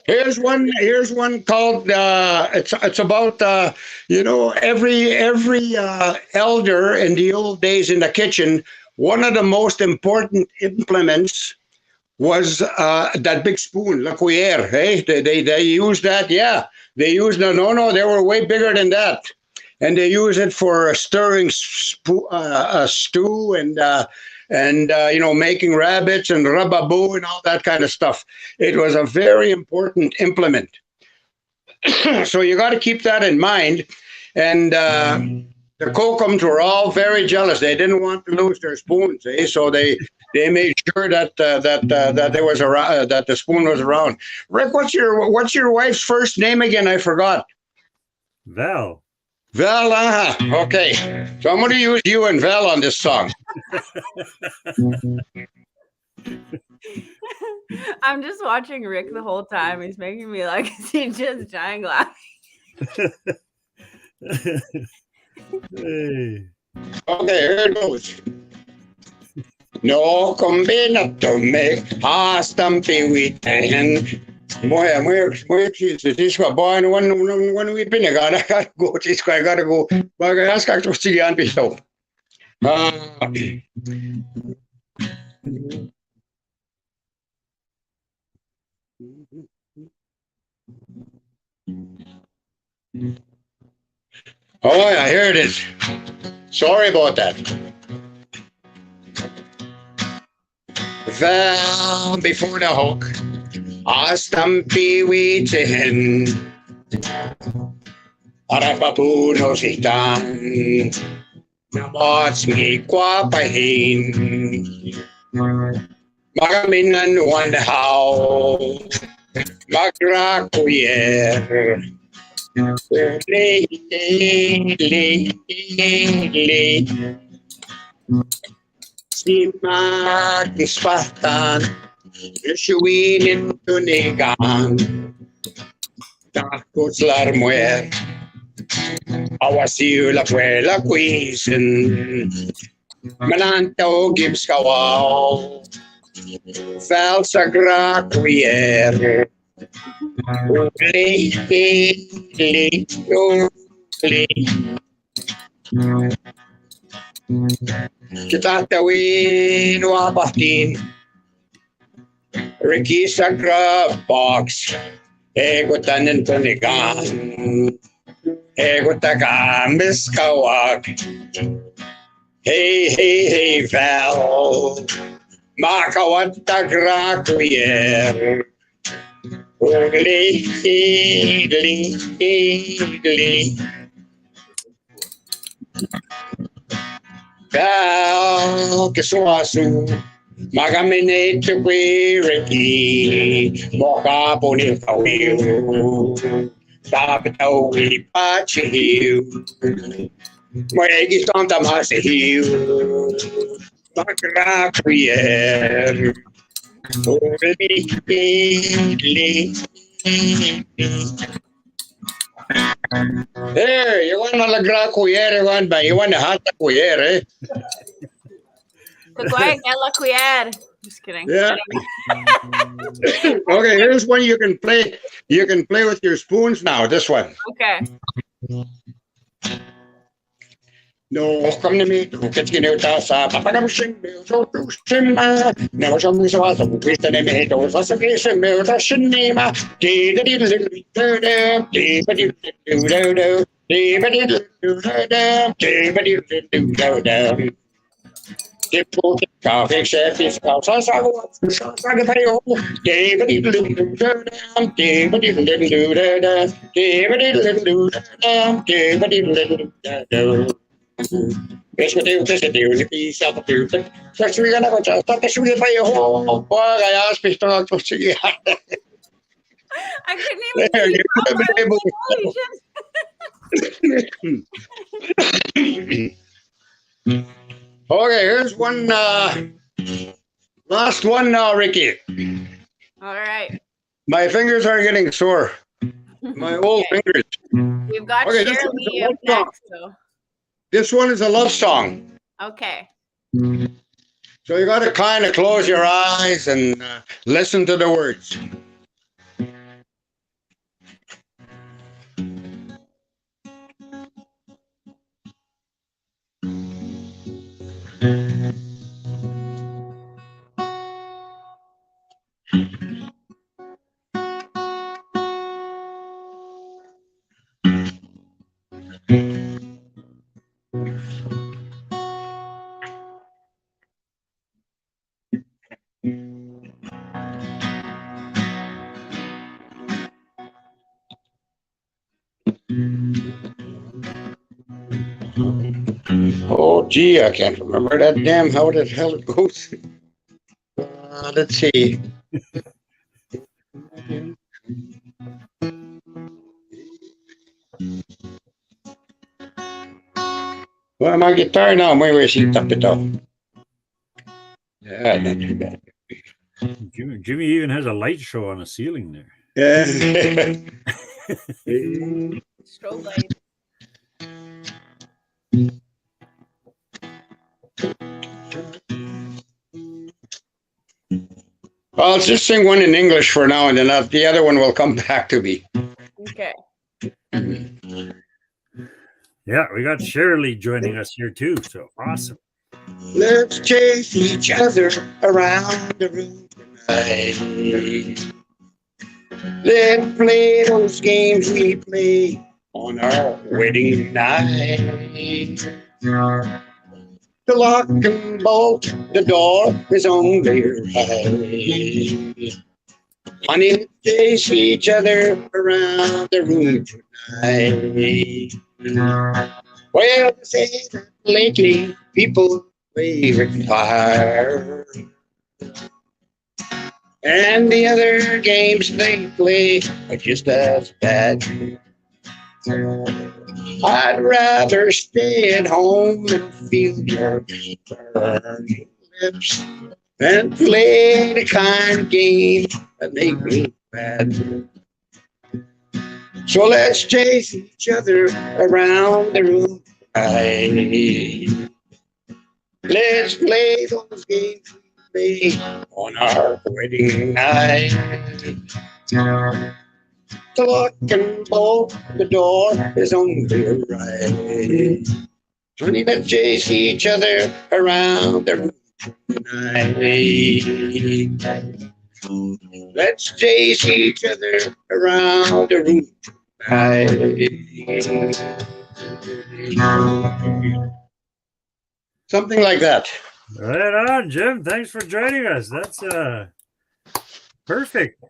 Here's one. Here's one called. It's about every elder in the old days in the kitchen. One of the most important implements was that big spoon, la cuillère. Hey, they used that. Yeah, they used no. They were way bigger than that, and they use it for stirring a stew and making rabbits and rababoo and all that kind of stuff. It was a very important implement. So you got to keep that in mind. And the Kokums were all very jealous. They didn't want to lose their spoons, so they made sure that there was that the spoon was around. Rick, what's your wife's first name again? I forgot. Val. Val, okay. So I'm going to use you and Val on this song. I'm just watching Rick the whole time. He's making me like he's just dying laughing. Hey. Okay, here it goes. No combinato me hastampi witen. Moja, this was born when we been. I gotta go. I gotta go. But I ask to see you on behalf. Oh yeah, here it is. Sorry about that. Well, before the hook, I stampi waiting. Arapapuno sitan. Nabots mi kwapahin. Magaminan one how. Magrakuyer. Si Magispartan, Shuinin Tunigan, Takos Larmuer, Awasiu la Puela Quisen, Mananto Gibbs Kawao, Fal Sagra Quier, Kita tawin wapatin Ricky Sagra Box Ego tanin tunigan Ego tagamis kawak Hey Val Makawat tagra kuyer Val Kiswasu Magamine to be Ricky Moka Pony Kawiu Tapito we patch you Moegi Santa Masiu Bakra Krier There, you want to lagra cuillere, one by you want to hot cuillere. Get la cuillère. Just kidding. Yeah. Okay, here's one you can play. You can play with your spoons now. This one. Okay. No, come to me, get you know, Tassa, Papa, Shimmy, so to Shimma, never show me so as a waste of me, those was a case of milk, a shinima, diddle diddle diddle diddle diddle diddle. Coffee chef is outside. I couldn't even keep up. I was like, holy shit. Okay, here's one last one now, Ricky. All right. My fingers are getting sore. My old fingers. We've got Okay, Shirley up next. So. This one is a love song. Okay. So you got to kind of close your eyes and listen to the words. Oh, gee, I can't remember that damn how the hell it goes. Let's see. Well, my guitar now, may we see tap it off. Yeah, not too bad. Jimmy even has a light show on the ceiling there. Yeah. Strobe light. I'll just sing one in English for now, and then the other one will come back to me. Okay. Yeah, we got Shirley joining us here too. So awesome. Let's chase each other around the room tonight. Let's play those games we play on our wedding night. The lock and bolt, the door is only right. Honey, let's chase each other around the room tonight. Well, they say that lately people play with fire, and the other games they play are just as bad. I'd rather stay at home and feel your burning lips than play the kind of game that make me mad. So let's chase each other around the room tonight. Let's play those games we play on our wedding night. The lock and bolt, the door is on the right. Honey, let's chase each other around the room tonight. Let's chase each other around the room tonight. Something like that. Right on, Jim. Thanks for joining us. That's perfect.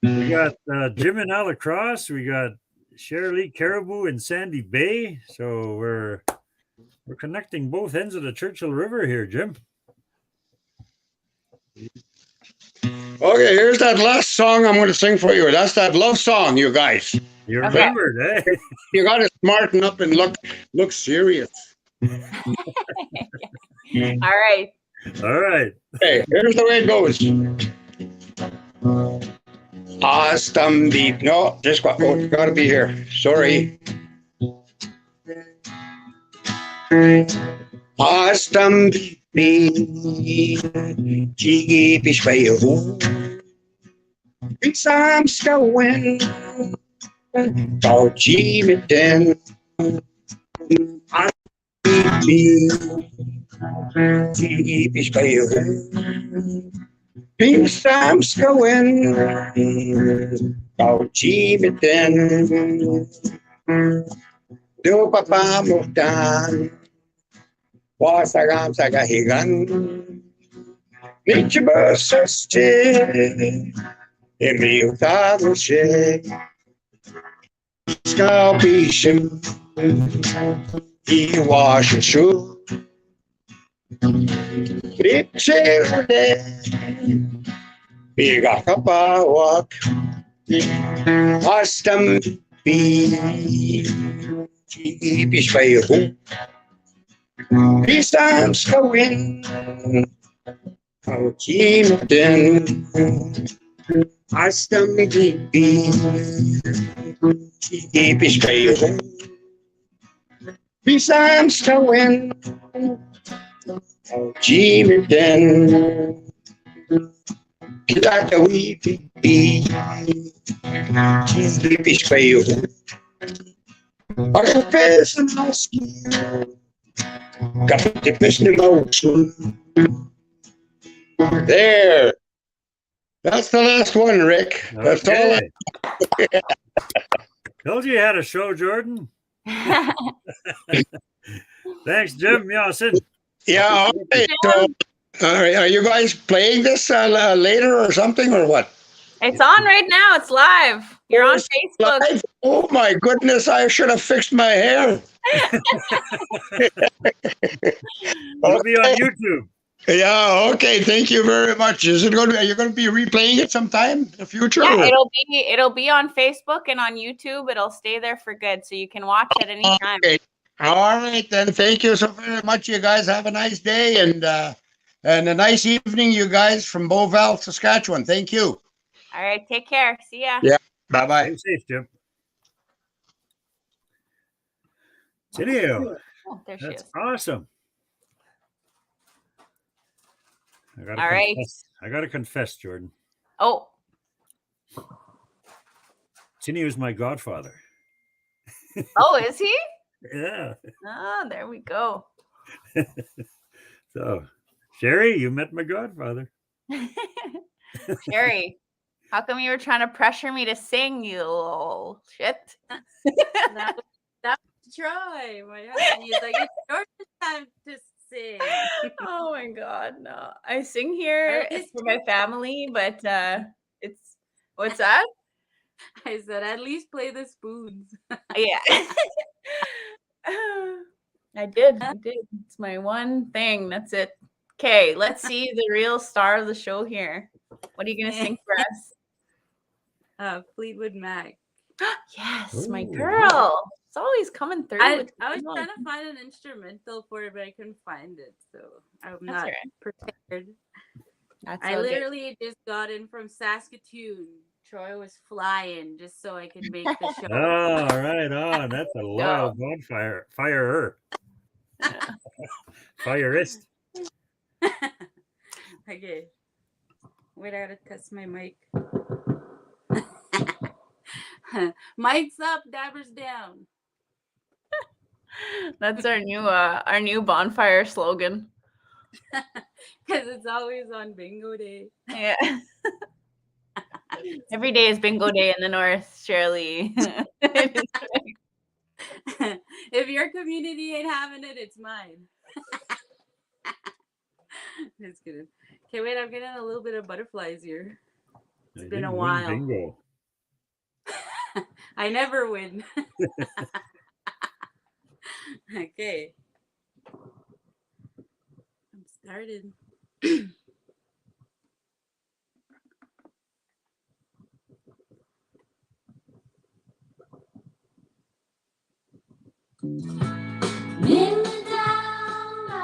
We got Jim in Alacrosse. We got Shirley Caribou in Sandy Bay. So we're connecting both ends of the Churchill River here, Jim. Okay, here's that last song I'm going to sing for you. That's that love song, you guys. You remembered, eh? You got to smarten up and look serious. All right. All right. Okay, here's the way it goes. No, just gotta be here. Sorry. Chigi Pishpayo. Sam Skawin. Tauchi Mitten. Typisch bei ihr. Pingsams gawin. Kauchibitin. Do papamutan. Wasagam sagahigan. Michibasaste. Emiutamushe. Scalpishim. Iwashishu. Ripchelde. Biga kapawak. Astam bi. Typisch bei ihr. Pingsams gawin. Kauchibitin. Astam bi. Typisch bei ihr. Pingsams gawin. Kauchibitin. Kita wipi. Typisch bei ihr. Arapes and Husky. Got the fish in motion. There. That's the last one, Rick. That's all. Okay. Told you had a show, Jordan. Thanks, Jim Yawson. Yeah. Okay. So, all right. Are you guys playing this later or something or what? It's on right now. It's live. You're on Facebook. Live? Oh my goodness! I should have fixed my hair. It'll be on YouTube. Yeah. Okay. Thank you very much. Is it going to? Are you going to be replaying it sometime in the future? Yeah, or- it'll be on Facebook and on YouTube. It'll stay there for good, so you can watch at any time. Okay. All right then. Thank you so very much. You guys have a nice day and a nice evening, you guys from Beauval, Saskatchewan. Thank you. All right, take care. See ya. Yeah. Bye bye. Stay safe, Jim. Video. Oh, there she That's is. awesome. I gotta All right. I gotta confess, Jordan. Oh, Tinny was my godfather. oh, is he? Yeah. Oh, there we go. So, Sherry, you met my godfather. Sherry, how come you were trying to pressure me to sing, you little shit? That was Troy. My husband. He's like, it's your time to sing. Oh my god, no. I sing here At for my family, but it's what's that? I said, at least play the spoons. Yeah. I did. It's my one thing. That's it. Okay, let's see the real star of the show here. What are you gonna sing for us? Fleetwood Mac. Yes, my Ooh. girl. It's always coming through. I with was good trying ones. to find an instrumental for it, but I couldn't find it, so I'm That's not all right. prepared. That's I all good. literally just got in from Saskatoon. First was flying just so I could make the show. Oh, right on. That's a loyal bonfire. Firer. Fireist. Okay. Wait, I gotta test my mic. Mic's up, dabbers down. That's our new bonfire slogan. Because it's always on bingo day. Yeah. Every day is bingo day in the north, Shirley. If your community ain't having it, it's mine. Just kidding. Okay, wait, I'm getting a little bit of butterflies here. It's been a while. Bingo. I never win. Okay. I'm started. Been down by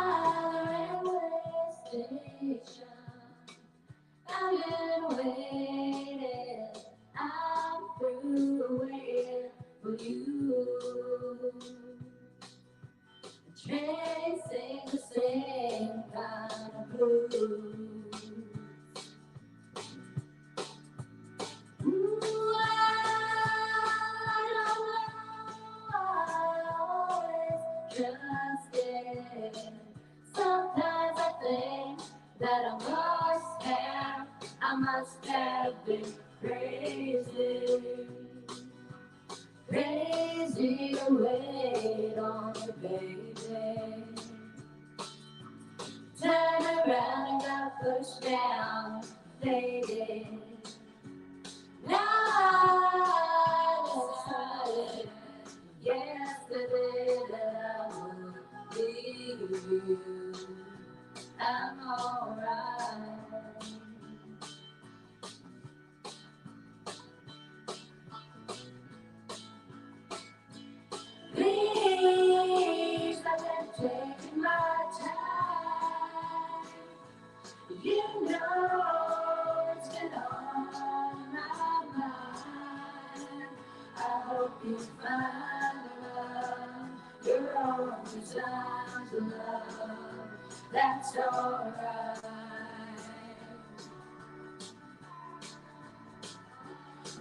the railway station. I've been waiting. I'm through waiting for you. The train sings the same kind of blues. Ooh, I don't know. must have been crazy. Crazy to wait on you, baby. Turn around and got pushed down, lady. Now I decided yesterday that I would leave you. I'm alright. Please, I've been taking my time. You know it's been on my mind. I hope you find love, your own design to love. That's alright.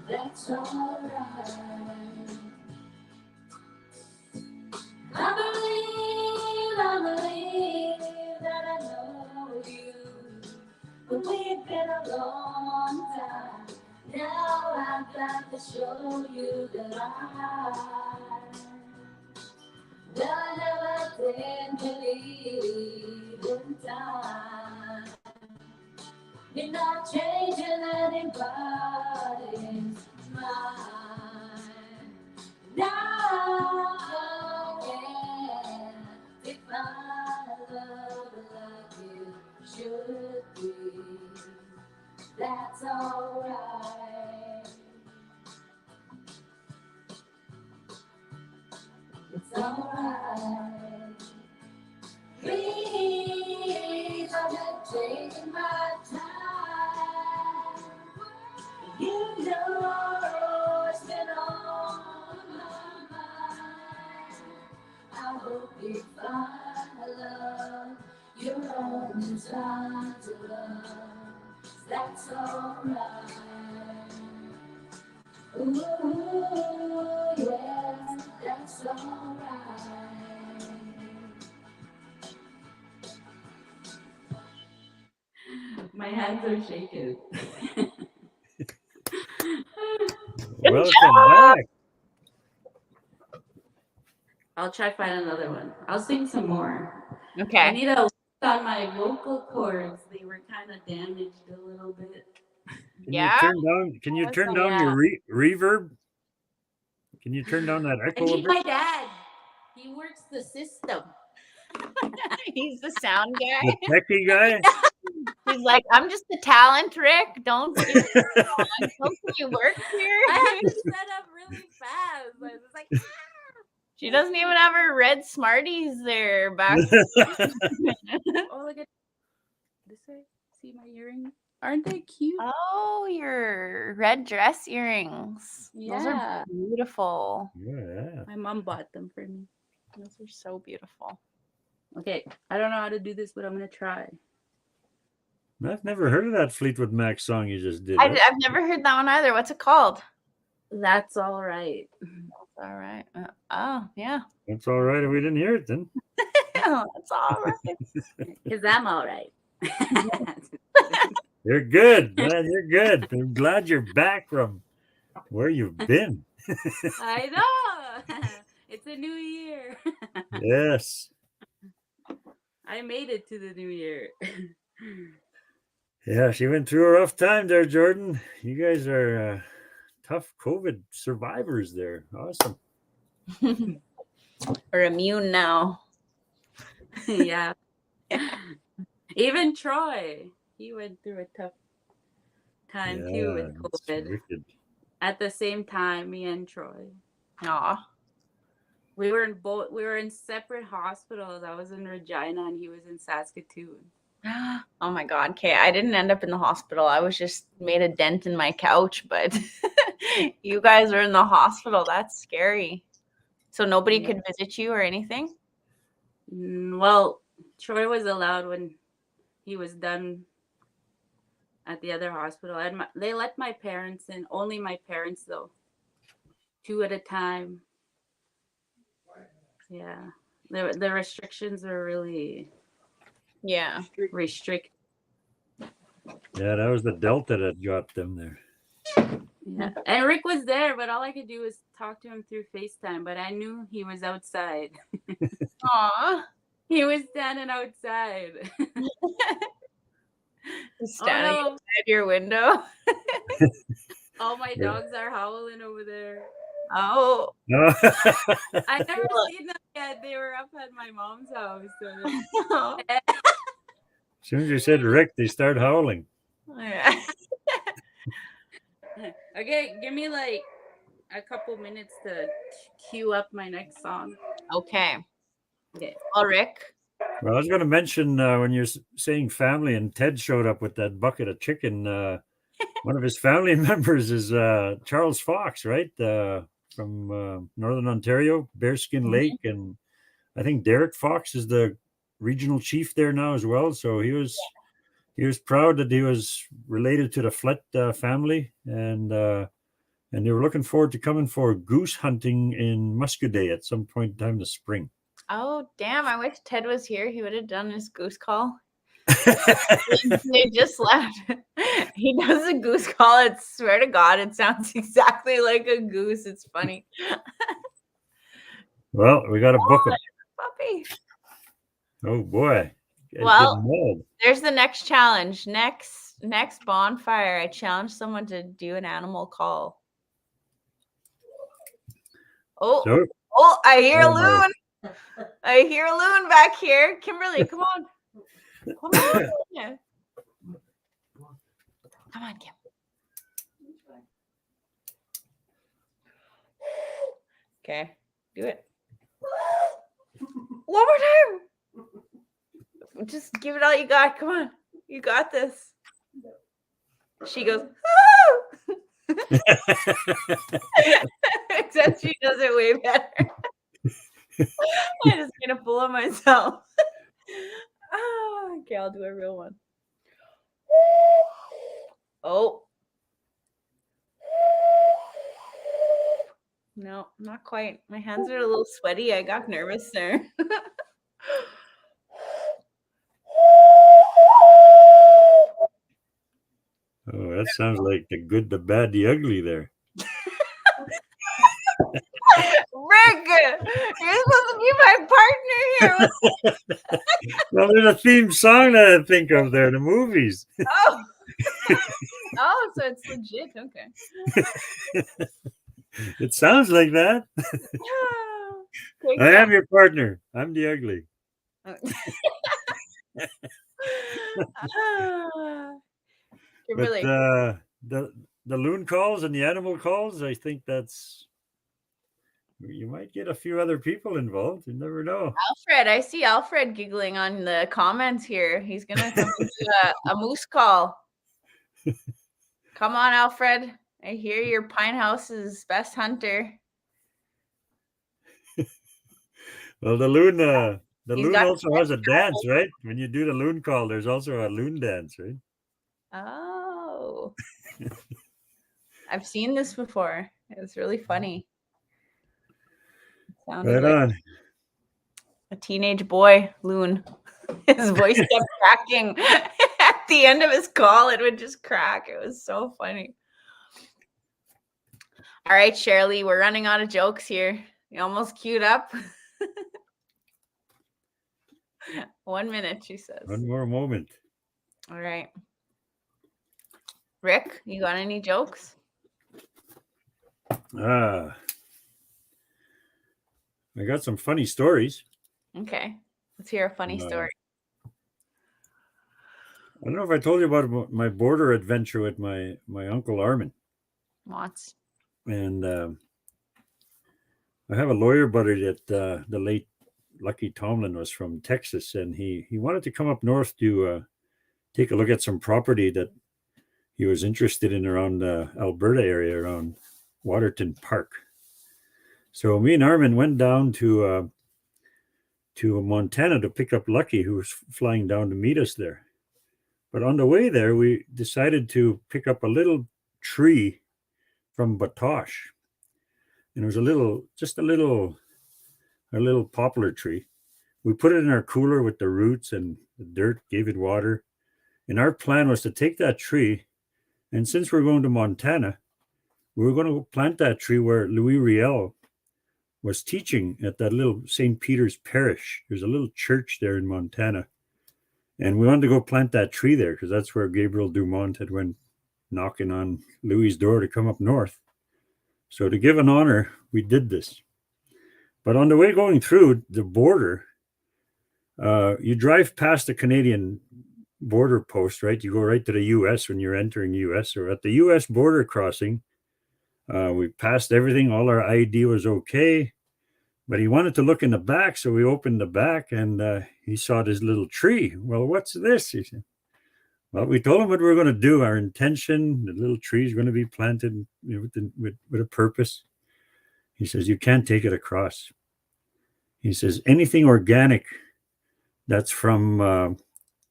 That's alright. I believe that I know you. But we've been a long time. Now I've got to show you that I never did believe in time. You're not changing anybody's mind. Now I can define love like it should be. That's alright. It's alright. Please, I'm just taking my time. You know it's been on my mind. I hope you find love, your own design to love. That's alright. Ooh, yeah, that's alright. My hands are shaking. Welcome back. I'll try find another one. I'll sing some more. I Okay. need to work on my vocal cords. They were kind of damaged a little bit. Yeah. Can you turn Awesome, down yeah. your reverb? Can you turn down that I echo a need bit? my dad. He works the system. He's the sound The guy. techie guy? He's like, I'm just the talent, Rick. Don't get me wrong. Don't you work here? I have to set up really fast. I was like, She doesn't even have her red Smarties there back. oh, look at this way. See my earrings? Aren't they cute? Oh, your red dress earrings. Those are Yeah. beautiful. Yeah. My mom bought them for me. Those are so beautiful. Okay, I don't know how to do this, but I'm gonna try. I've never heard of that Fleetwood Mac song you just did. I've never heard that one either. What's it called? That's all right. That's all right. Oh, yeah. That's all right if we didn't hear it then. That's all right. Because I'm all right. You're good, man. You're good. I'm glad you're back from where you've been. I know. It's a new year. Yes. I made it to the new year. Yeah, she went through a rough time there, Jordan. You guys are tough COVID survivors there. Awesome. We're immune now. Yeah. Even Troy, he went through a tough time too with that's COVID. wicked. At the same time, me and Troy. Aw. We were in separate hospitals. I was in Regina and he was in Saskatoon. Oh my God. Okay. I didn't end up in the hospital. I was just made a dent in my couch, but you guys are in the hospital. That's scary. So nobody Yeah. could visit you or anything? Well, Troy was allowed when he was done at the other hospital. And they let my parents in, only my parents though. 2 at a time. Yeah. The restrictions were really Yeah. restrict. Yeah, that was the Delta that got them there. Yeah. And Rick was there, but all I could do was talk to him through FaceTime. But I knew he was outside. Aw. He was standing outside. He's Oh standing no! outside your window. All my Yeah. dogs are howling over there. Oh. No. I never seen them yet. They were up at my mom's house. So As soon as you said Rick, they start howling. Yeah. okay, give me like a couple minutes to queue up my next song. Okay. Okay. Well, Rick. Well, I was going to mention when you're saying family and Ted showed up with that bucket of chicken, one of his family members is Charles Fox, right? From Northern Ontario, Bearskin Lake. And I think Derek Fox is the regional chief there now as well. So he was proud that he was related to the Flett family. And they were looking forward to coming for goose hunting in Muscoday at some point in time this spring. Oh, damn. I wish Ted was here. He would have done his goose call. They just left. He does a goose call. I swear to God, it sounds exactly like a goose. It's funny. Well, we got to book him. Puppy. Oh, boy. It's Well, getting mauled. there's the next challenge. Next bonfire, I challenge someone to do an animal call. Oh, So, I hear Oh, no. loon. I hear loon back here. Kimberly, come on. Come on. Come on, Kim. Okay, do it. One more time. Just give it all you got. Come on. You got this. She goes, "Ah!" Except she does it way better. I just get a fool of myself. Okay, I'll do a real one. Oh. No, not quite. My hands are a little sweaty. I got nervous there. Oh, that sounds like the good, the bad, the ugly there. Rick, you're supposed to be my partner here. Well, there's a theme song that I think of there, the movies. Oh. Oh, so it's legit. Okay. It sounds like that. Okay, I am your partner. I'm the ugly. Kimberly. But the loon calls and the animal calls, I think that's, you might get a few other people involved. You never know. Alfred, I see Alfred giggling on the comments here. He's gonna come into a moose call. Come on, Alfred. I hear you're Pine House's best hunter. Well, the loon He's got also has a dance, right? When you do the loon call, there's also a loon dance, right? Oh. I've seen this before. It was really funny. Sounded Right like on. a teenage boy, loon. His voice kept cracking. At the end of his call, it would just crack. It was so funny. All right, Shirley, we're running out of jokes here. You almost queued up. 1 minute, she says. One more moment. All right. Rick, you got any jokes? I got some funny stories. Okay. Let's hear a funny story. I don't know if I told you about my border adventure with my Uncle Armin. Lots. And I have a lawyer buddy that the late Lucky Tomlin was from Texas, and he wanted to come up north to take a look at some property that he was interested in around the Alberta area, around Waterton Park. So me and Armin went down to Montana to pick up Lucky, who was flying down to meet us there. But on the way there, we decided to pick up a little tree from Batoche. And it was a little poplar tree. We put it in our cooler with the roots and the dirt, gave it water. And our plan was to take that tree, and since we're going to Montana, we were going to plant that tree where Louis Riel was teaching at that little St. Peter's Parish. There's a little church there in Montana. And we wanted to go plant that tree there because that's where Gabriel Dumont had went knocking on Louis's door to come up north. So to give an honor, we did this. But on the way going through the border, you drive past the Canadian border post, right? You go right to the U.S. when you're entering U.S. or at the U.S. border crossing. We passed everything. All our ID was okay. But he wanted to look in the back, so we opened the back, and he saw this little tree. Well, what's this? He said. Well, we told him what we were going to do. Our intention, the little tree is going to be planted with a purpose. He says, you can't take it across. He says, anything organic that's from,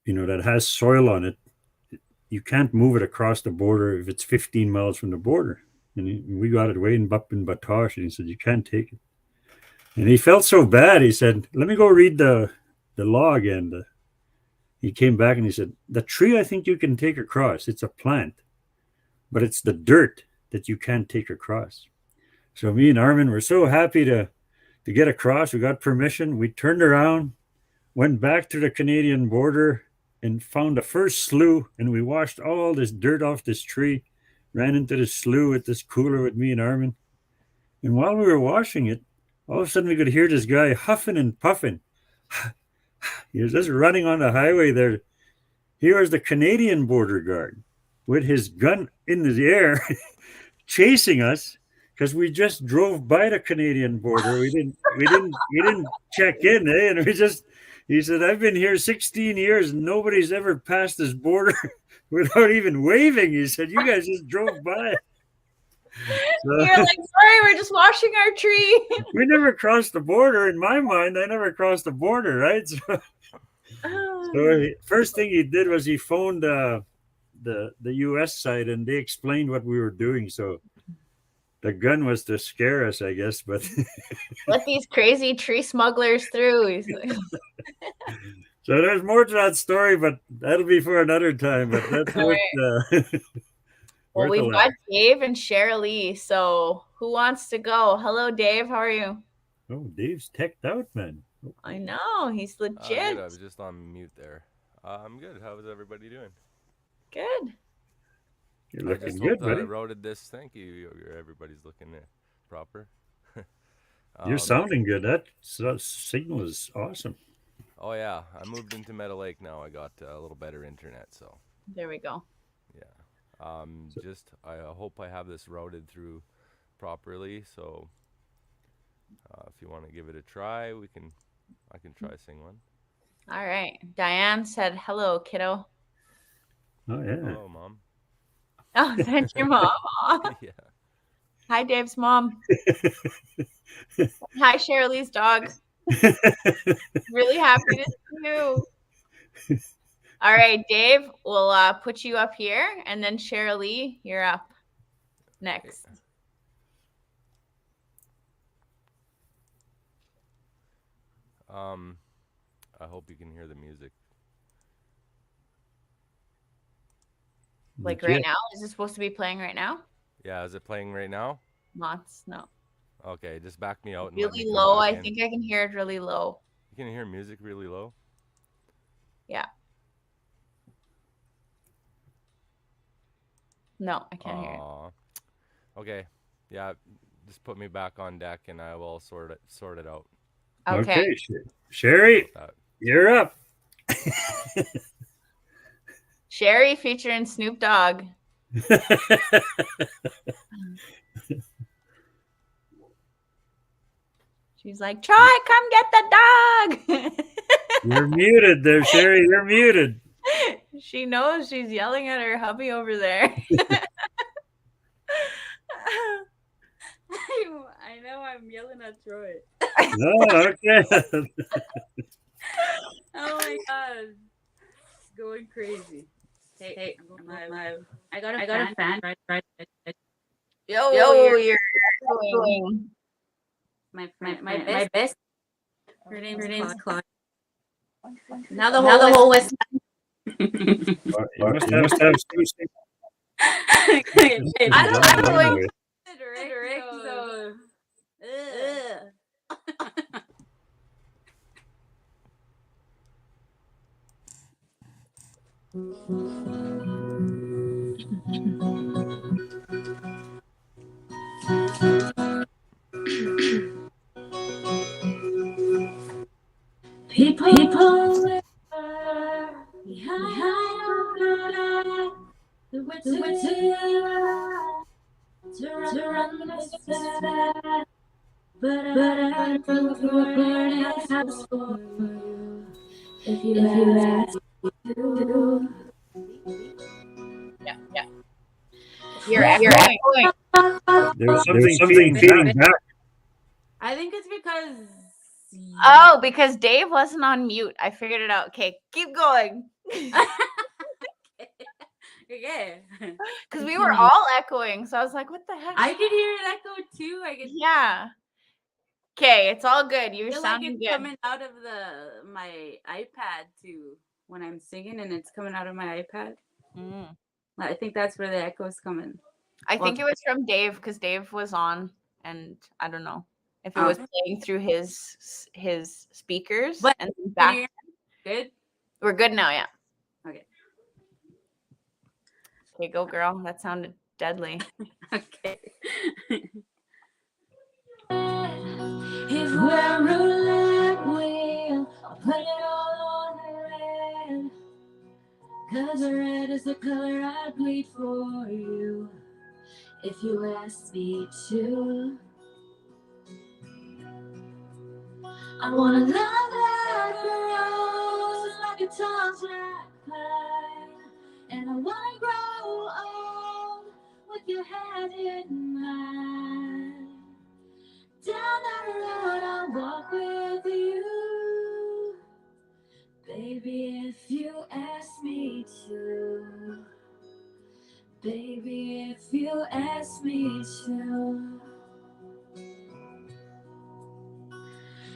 that has soil on it, you can't move it across the border if it's 15 miles from the border. And we got it way up in Batoche, and he said, you can't take it. And he felt so bad. He said, let me go read the law again. He came back and he said, the tree I think you can take across. It's a plant, but it's the dirt that you can't take across. So me and Armin were so happy to get across. We got permission. We turned around, went back to the Canadian border and found the first slough, and we washed all this dirt off this tree, ran into the slough with this cooler with me and Armin. And while we were washing it, all of a sudden we could hear this guy huffing and puffing. He was just running on the highway there. Here was the Canadian border guard with his gun in the air chasing us because we just drove by the Canadian border. We didn't check in, and he said, I've been here 16 years and nobody's ever passed this border without even waving. He said, you guys just drove by. You're like, sorry, we're just washing our tree. We never crossed the border. In my mind, I never crossed the border, right? So first thing he did was he phoned the U.S. side, and they explained what we were doing. So the gun was to scare us, I guess. But let these crazy tree smugglers through. So there's more to that story, but that'll be for another time. But that's what. Well, we've got Dave and Cheryl. So who wants to go? Hello, Dave. How are you? Oh, Dave's teched out, man. I know. He's legit. Good. I was just on mute there. I'm good. How is everybody doing? Good. You're looking good, buddy. I wrote this. Thank you. Everybody's looking proper. You're sounding good. That signal is awesome. Oh, yeah. I moved into Meadow Lake now. I got a little better internet, so. There we go. Yeah. I hope I have this routed through properly. So, if you want to give it a try, I can try sing one. All right. Diane said, "Hello, kiddo." Oh yeah. Hello, Mom. Oh, that's your mom. Yeah. Hi, Dave's mom. Hi, Shirley's dog. Really happy to see you. All right, Dave, we'll put you up here, and then Cheryl, you're up next. I hope you can hear the music. Like right now? Is it supposed to be playing right now? Yeah, is it playing right now? No. Okay, just back me out. And really low. I think I can hear it really low. You can hear music really low? Yeah. No, I can't hear it. Okay. Yeah, just put me back on deck and I will sort it out. Okay. Sherry, you're up. Sherry featuring Snoop Dogg. She's like, Troy, come get the dog. You're muted there, Sherry. You're muted. She knows she's yelling at her hubby over there. I know I'm yelling at Troy. Oh, okay. Oh my god. It's going crazy. Hey, I got a fan. Right. Yo, you're doing. My best. Her name's Claudia. Now the whole West. You must have some I don't know. Rick, so. Ugh. People behind your back, the way to run this fast. But I go through a burning house for you. If you ask me to. You're echoing. There's something feeding back. I think it's because. Oh, because Dave wasn't on mute. I figured it out. Okay, keep going. Okay. Because we were all echoing. So I was like, what the heck? I could hear an echo too. I could. Yeah. Okay, it's all good. You're feel like sounding it's good. coming out of my iPad too when I'm singing, and it's coming out of my iPad. Mm. I think that's where the echo's coming. I think it was from Dave because Dave was on, and I don't know if it was playing through his speakers. But and then back. Good. We're good now. Yeah. Okay. Okay, go girl. That sounded deadly. Okay. If we're a roulette wheel, I'll put it all on red. 'Cause red is the color I'd bleed for you. If you ask me to. I wanna love that grows like a tall black pine. And I wanna grow old with your hand in mine. Down that road I'll walk with you, baby, if you ask me to. Baby, if you ask me to.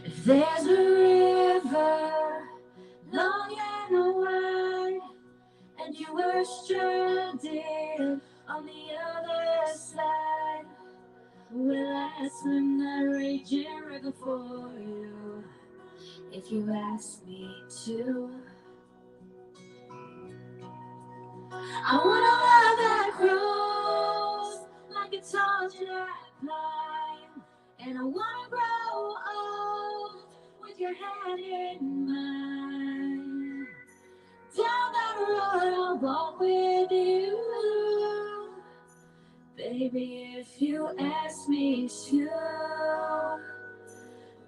If there's a river long and wide, and you were stranded on the other side, will I swim that raging river for you, if you ask me to? I wanna love that grows like a tall black pine, and I wanna grow old with your hand in mine. Down that road I'll walk with you, baby, if you ask me to.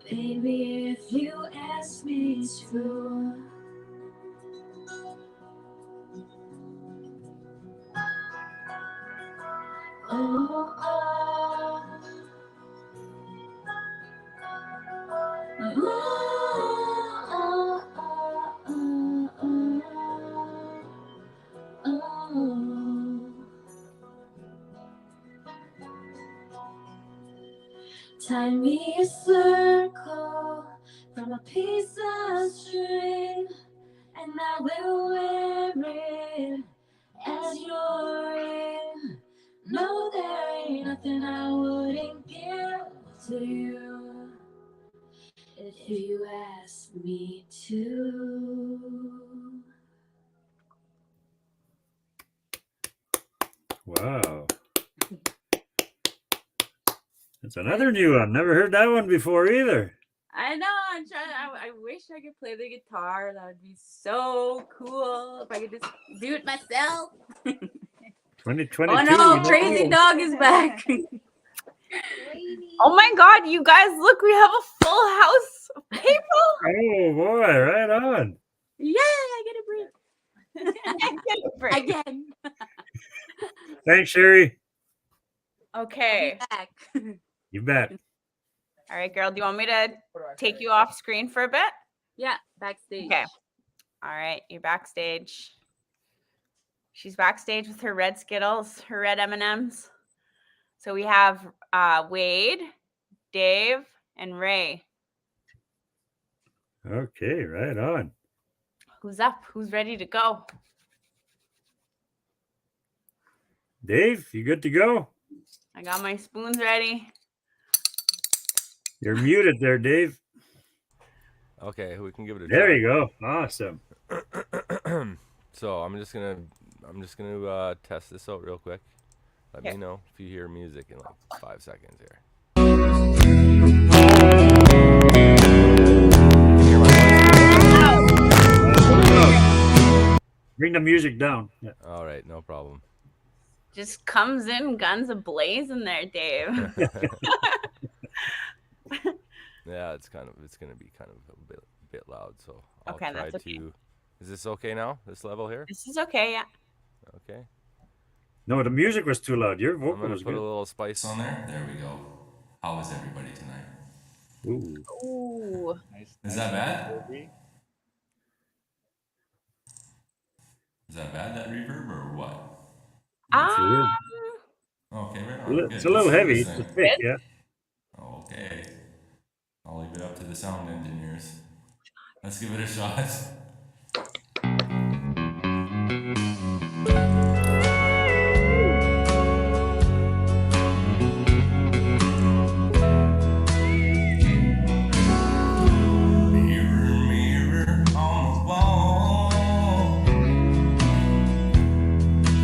Baby, if you ask me to. Oh, oh. Oh, oh, oh, oh. Tie me a circle from a piece of string, and I will wear it as your ring. No, there ain't nothing I wouldn't give to you, if you ask me to. Wow. That's another new one. Never heard that one before either. I know. I'm trying. I wish I could play the guitar. That would be so cool if I could just do it myself. 2022. Oh no, Crazy Dog is back. Oh my God, you guys, look, we have a full house of people. Oh boy, right on. Yay, I get a break. Again. Thanks, Sherry. Okay. Back. You bet. All right, girl. Do you want me to take you off screen for a bit? Yeah, backstage. Okay. All right, you're backstage. She's backstage with her red Skittles, her red M&Ms. So we have Wade, Dave, and Ray. Okay, right on. Who's up? Who's ready to go? Dave, you good to go? I got my spoons ready. You're muted there, Dave. Okay, we can give it a There try. you go. Awesome. So I'm just gonna test this out real quick. Let me know if you hear music in like 5 seconds here. Hear my voice? Bring the music down. Yeah. All right, no problem. Just comes in guns ablaze in there, Dave. Yeah, it's gonna be kind of a bit loud, so I'll Okay, try that's okay. to. Is this okay now? This level here? This is okay, yeah. Okay. No, the music was too loud. Your I'm vocal gonna was put good. a little spice on there. There we go. How is everybody tonight? Ooh. Ooh. Is that bad? Is that bad, that reverb, or what? It's a little, Okay, right on. Good. it's a little Let's see heavy. this It's then. thick, yeah. Okay. I'll leave it up to the sound engineers. Let's give it a shot. Mirror, mirror on the wall,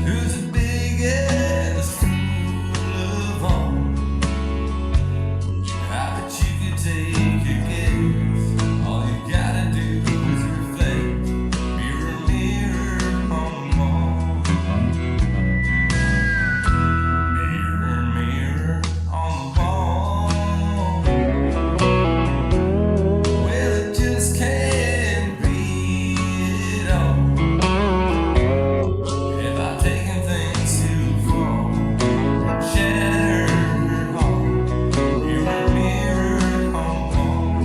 who's the biggest fool of all? I bet you could take a guess. All you gotta do is reflect. Mirror, mirror on the wall. Mirror, mirror on the wall. Well, it just can't be it all. If I've taken things too far, shattered your heart. Mirror, mirror on the wall.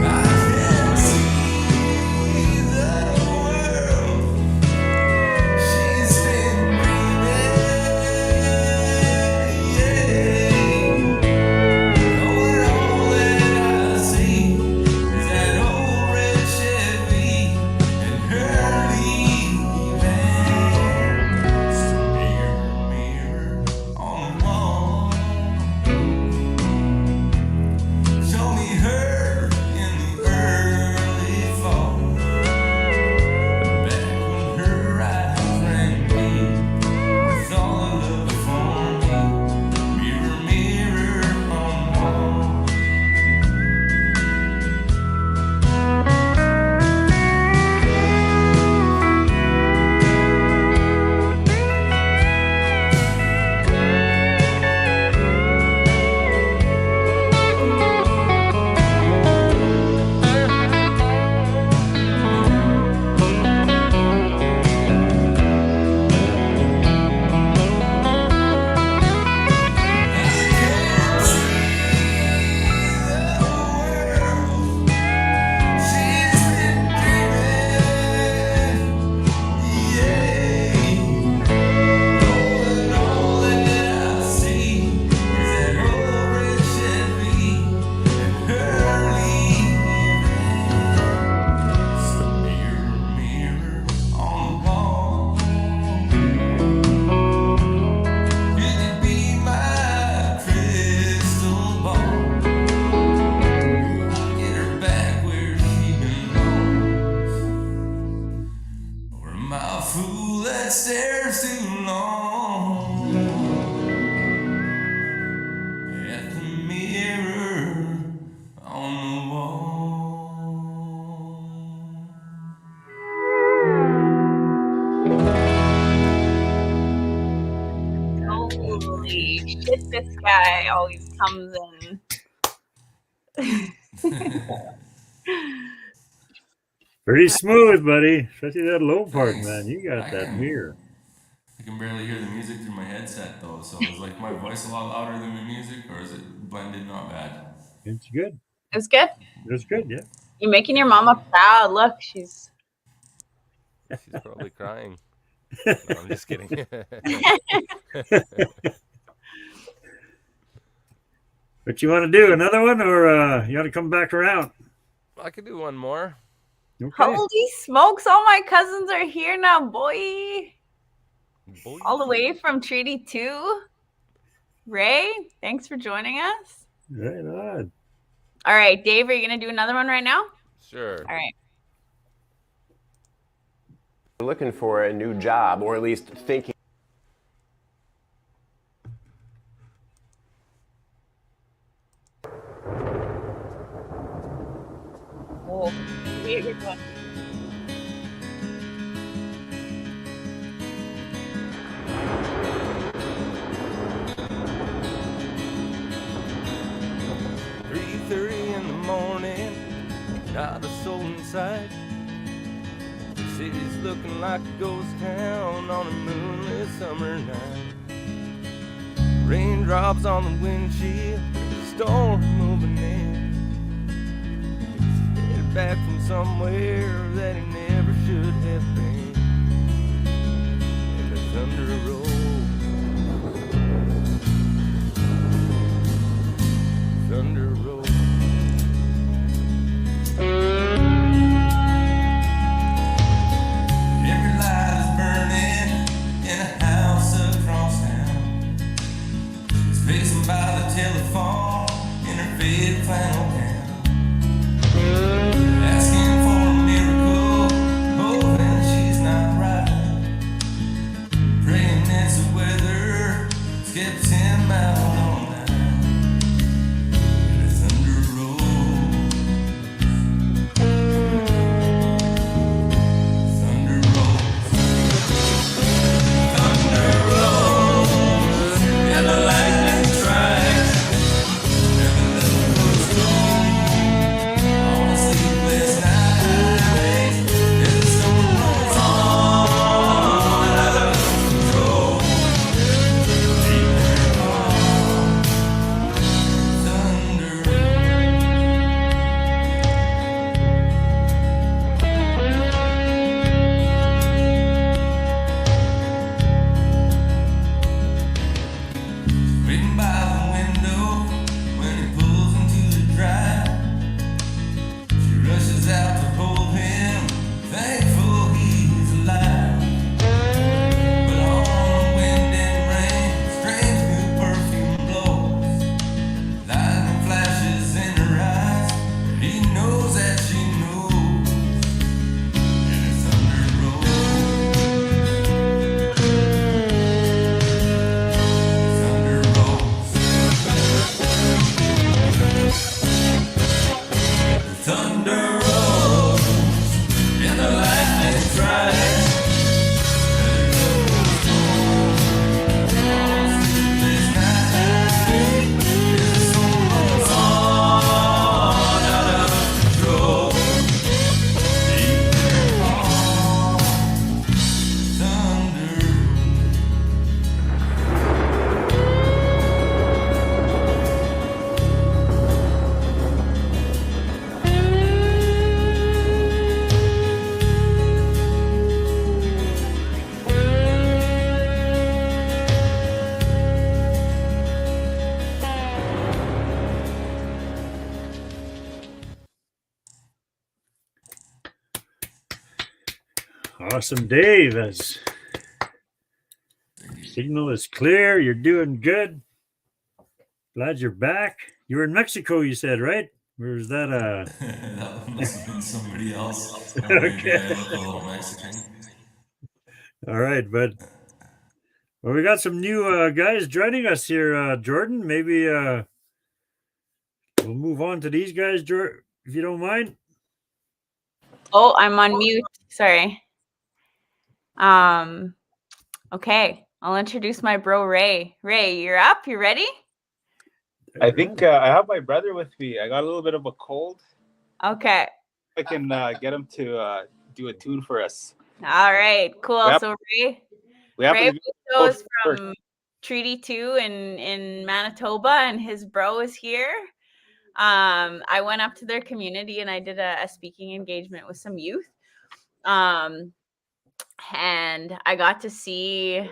I can see the world. She's been dreaming, yeah. Knowing all that I see is that old red Chevy and her leaving. So mirror, mirror on the wall, show me her in the early fall, back when her eyes rang deep with all the love for me. Mirror, mirror on the wall. Fool that stares too long at the mirror on the wall. Holy shit, this guy always comes in. Pretty smooth, buddy. Especially that low part, man. You got that mirror. I can barely hear the music through my headset though, so is like my voice a lot louder than the music, or is it blended not bad? It's good. It was good. It was good, yeah. You're making your mama proud. Look, she's probably crying. No, I'm just kidding. But What you want to do? Another one, or you want to come back around? I could do one more. Okay. Holy smokes! All my cousins are here now, boy. Boy. All the way from Treaty 2. Ray, thanks for joining us. Right on. All right, Dave, are you going to do another one right now? Sure. All right. Looking for a new job, or at least thinking. Oh, weird one. In the morning, not a soul inside. The city's looking like a ghost town on a moonlit summer night. Raindrops on the windshield, there's a storm moving in. He's headed back from somewhere that he never should have been. And the thunder rolls. Thunder rolls. Every light is burning in a house across town. She's facing by the telephone in her faded flannel gown, asking for a miracle, hoping she's not right, praying it's the weather skips him out all night. The thunder rolls. Thunder rolls. Thunder rolls. And the lightning strikes. Every little goes cold. On a sleepless night. As the storm rolls on out of control. Deep in her heart. Thunder. Waiting by the window when he pulls into the drive. She rushes out to hold him, thankful he's alive. But on the wind and rain, strange new perfume blows. Lightning flashes in her eyes, and he knows that she knows. And the thunder rolls. Thunder rolls. The thunder rolls, and the lightning strikes. On a sleepless night, as the storm rolls on out of control. Deep in her heart, thunder. Awesome, Dave. As signal is clear. You're doing good. Glad you're back. You were in Mexico, you said, right? Or is that That must have been somebody else. Okay. I look a little Mexican. all right? But well, we got some new guys joining us here, Jordan. Maybe we'll move on to these guys, Jordan, if you don't mind. Oh, I'm on mute. Sorry. Okay. I'll introduce my bro, Ray. Ray, you're up? You ready? I think I have my brother with me. I got a little bit of a cold. Okay. I can get him to do a tune for us. All right. Cool. Yep. So Ray We have to do goes first. from Treaty 2 in Manitoba, and his bro is here. I went up to their community and I did a speaking engagement with some youth. And I got to see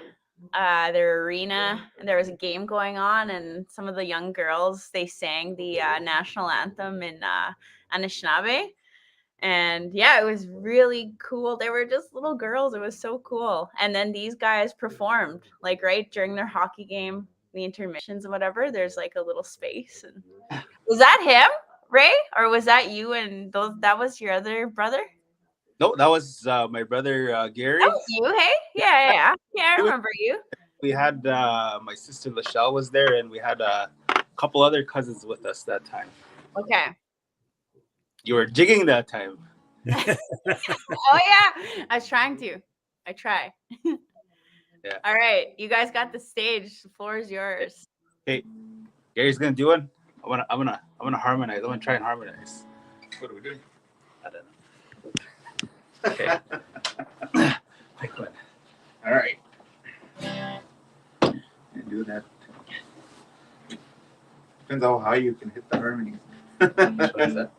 their arena, and there was a game going on, and some of the young girls, they sang the national anthem in Anishinaabe. And yeah, it was really cool. They were just little girls. It was so cool. And then these guys performed, like right during their hockey game, the intermissions and whatever. There's like a little space. And was that him, Ray, or was that you? And those that was your other brother? No, that was my brother Gary. That was you, hey? Yeah. I remember you. We had my sister Lachelle was there, and we had a couple other cousins with us that time. Okay. You were jigging that time. Oh yeah, I was trying to. I try. Yeah. All right, you guys got the stage. The floor is yours. Hey, Gary's gonna do one. I'm gonna harmonize. I'm gonna try and harmonize. What are we doing? I don't know. Okay. Pick one. All right. And do that. Depends on how you can hit the harmony. What is that?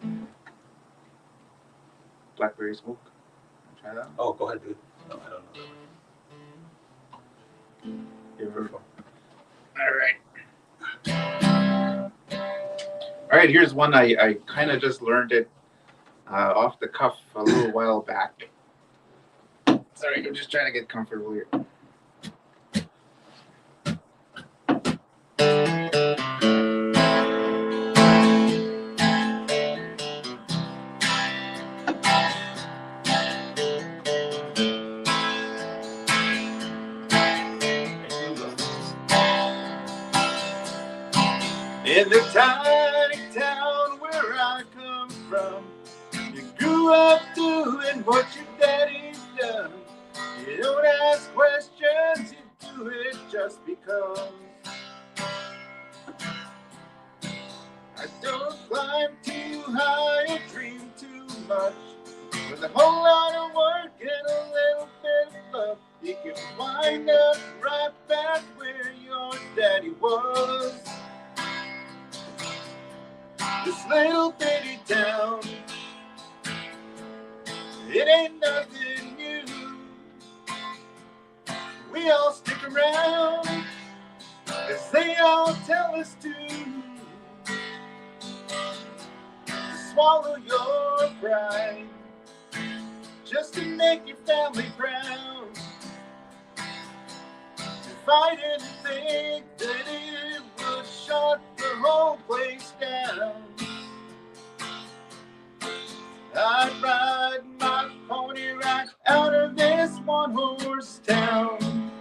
Blackberry smoke. Try that. Oh, go ahead, dude. No, I don't know. Beautiful. All right. All right. Here's one I kind of just learned it off the cuff a little while back. Sorry, I'm just trying to get comfortable here. In the tiny town where I come from, you grew up doing what your daddy's done. You don't ask questions, you do it just because. I don't climb too high or dream too much. With a whole lot of work and a little bit of luck, you can wind up right back where your daddy was. This little bitty town, it ain't nothing new. We all stick around, as they all tell us to swallow your pride, just to make your family proud. If I didn't think that it would shut the whole place down, I'd ride my pony right out of this one-horse town.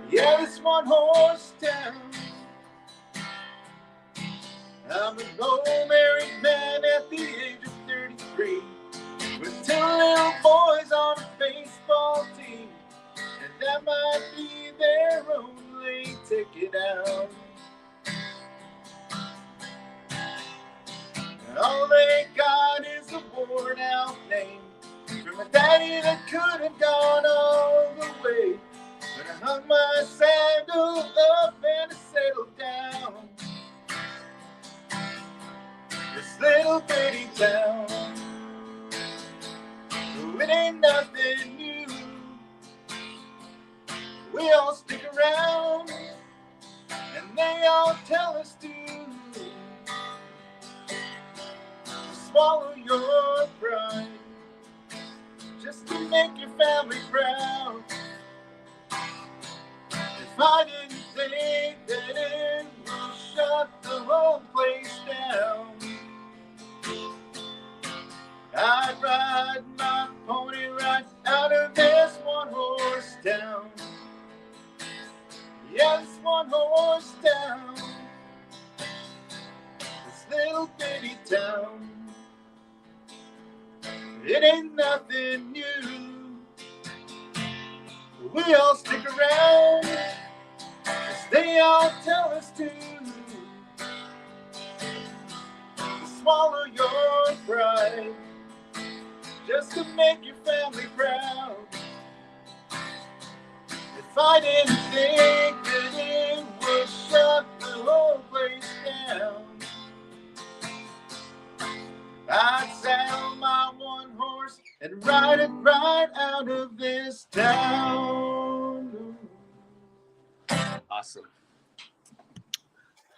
Yeah, this one-horse town. I'm an old married man at the age of 33, with 2 little boys on a baseball team, and that might be their only ticket out. And all they got is a worn out name from a daddy that could have gone all the way. But I hung my saddle up and I settled down. This little bitty town, oh, it ain't nothing new. We all stick around, and they all tell us to swallow your pride, just to make your family proud. If I didn't think that it would shut the whole place down, I'd ride my pony right out of this one-horse town. Yeah, this one-horse town, this little bitty town, it ain't nothing new. We all stick around, as they all tell us to swallow your pride, just to make your family proud. If I didn't think that it would shut the whole place down, I'd saddle my one horse and ride it right out of this town. Awesome.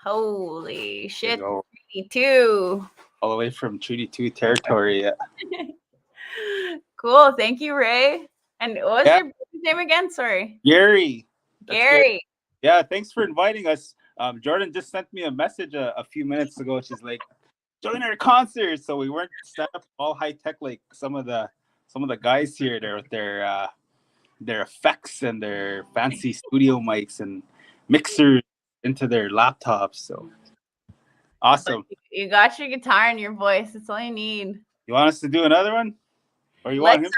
Holy There shit. you go. Treaty 2. All the way from Treaty 2 territory. Yeah. Cool. Thank you, Ray. And what was Yeah. your brother's name again? Sorry. Gary. That's Gary. Yeah, thanks for inviting us. Jordan just sent me a message a few minutes ago. She's like, join our concert. So we weren't set up all high tech like some of the guys here there with their effects and their fancy studio mics and mixers into their laptops. So awesome. You got your guitar and your voice. That's all you need. You want us to do another one? Or you want him?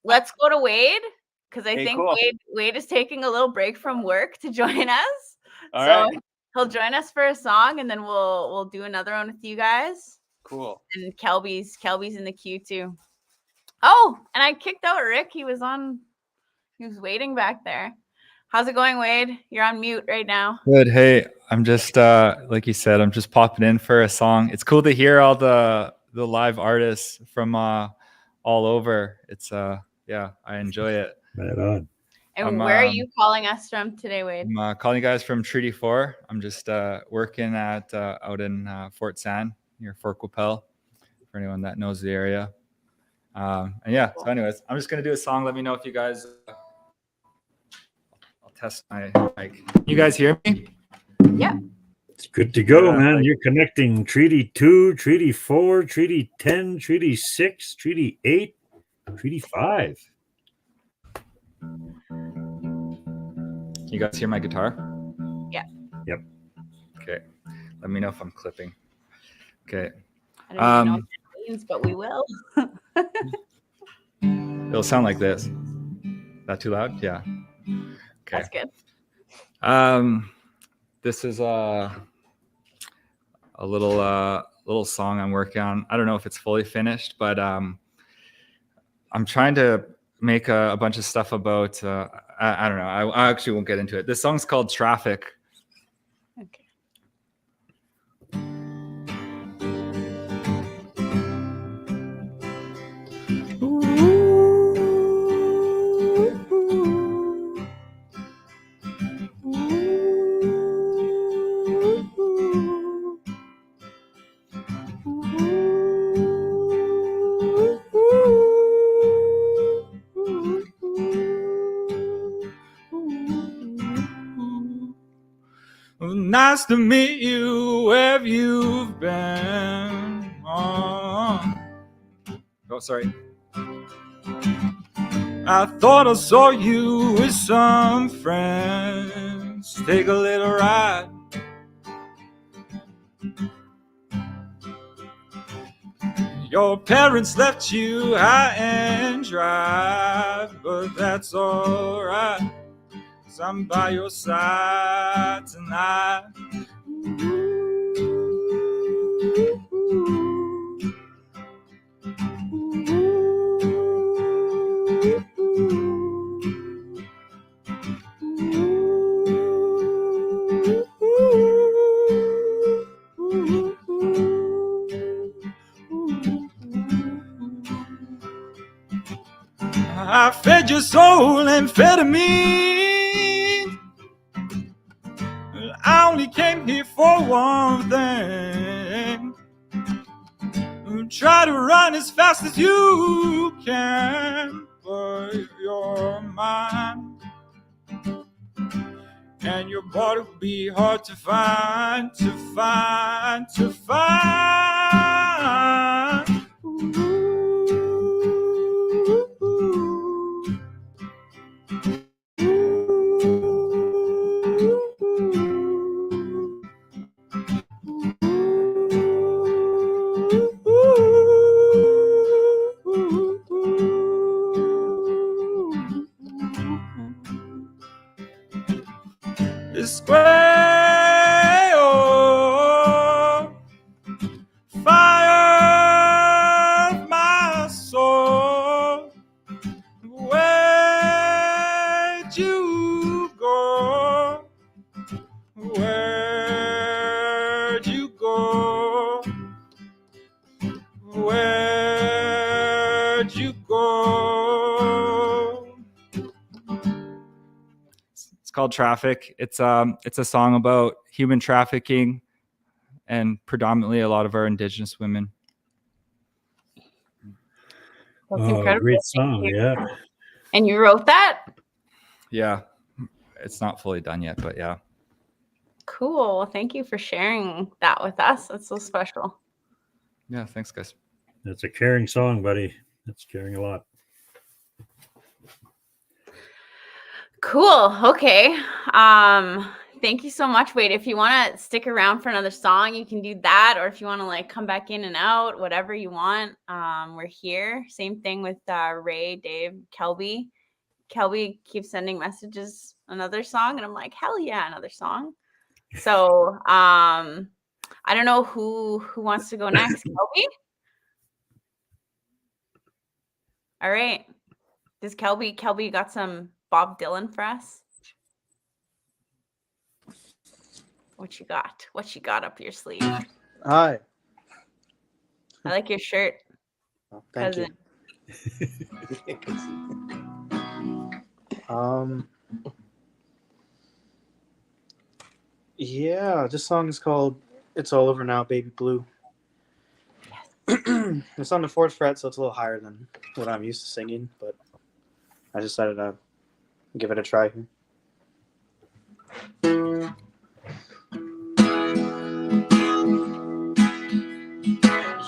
Let's go to Wade, because I Okay, think cool. Wade is taking a little break from work to join us. All so right. he'll join us for a song, and then we'll do another one with you guys. Cool. And Kelby's in the queue too. Oh, and I kicked out Rick. He was waiting back there. How's it going, Wade? You're on mute right now. Good. Hey, I'm just like you said, I'm just popping in for a song. It's cool to hear all the live artists from all over. It's yeah, I enjoy it. Right on. And where are you calling us from today, Wade? I'm calling you guys from Treaty 4. I'm just working at out in Fort San near Fort Qu'Appelle, for anyone that knows the area. And yeah, so anyways, I'm just gonna do a song. Let me know if you guys I'll test my mic. You guys hear me? Yeah. It's good to go, man. You're connecting Treaty 2, Treaty 4, Treaty 10, Treaty 6, Treaty 8, Treaty 5. You guys hear my guitar? Yeah. Yep. Okay. Let me know if I'm clipping. Okay. I don't even know what that means, but we will. It'll sound like this. Is that too loud? Yeah. Okay. That's good. This is a little song I'm working on. I don't know if it's fully finished, but I'm trying to make a bunch of stuff about I don't know. I actually won't get into it. This song's called Traffic. Okay. Nice to meet you wherever you've been. Oh, sorry. I thought I saw you with some friends. Take a little ride. Your parents left you high and dry, but that's alright, 'cause I'm by your side tonight. I fed your soul amphetamine. I only came here for one thing. Try to run as fast as you can, but you're mine. And your body will be hard to find, to find, to find. This way, oh, fire of my soul. Where'd you go? Where'd you go? Where'd you go? It's called Traffic. It's a song about human trafficking and predominantly a lot of our Indigenous women. That's Oh, incredible. great Thank song. you. Yeah. And you wrote that? Yeah, it's not fully done yet, but yeah. Cool. Well, thank you for sharing that with us. That's so special. Yeah, thanks, guys. That's a caring song, buddy. That's caring a lot. Cool. Okay. Thank you so much. Wait, if you want to stick around for another song, you can do that. Or if you want to like come back in and out, whatever you want. We're here. Same thing with Ray, Dave, Kelby. Kelby keeps sending messages, another song, and I'm like, hell yeah, another song. So I don't know who wants to go next. Kelby? All right. Does Kelby got some Bob Dylan for us? What you got? What you got up your sleeve? Hi. I like your shirt. Oh, thank Cousin. you. Yeah, this song is called "It's All Over Now, Baby Blue." It's on the 4th fret, so it's a little higher than what I'm used to singing, but I decided to give it a try here.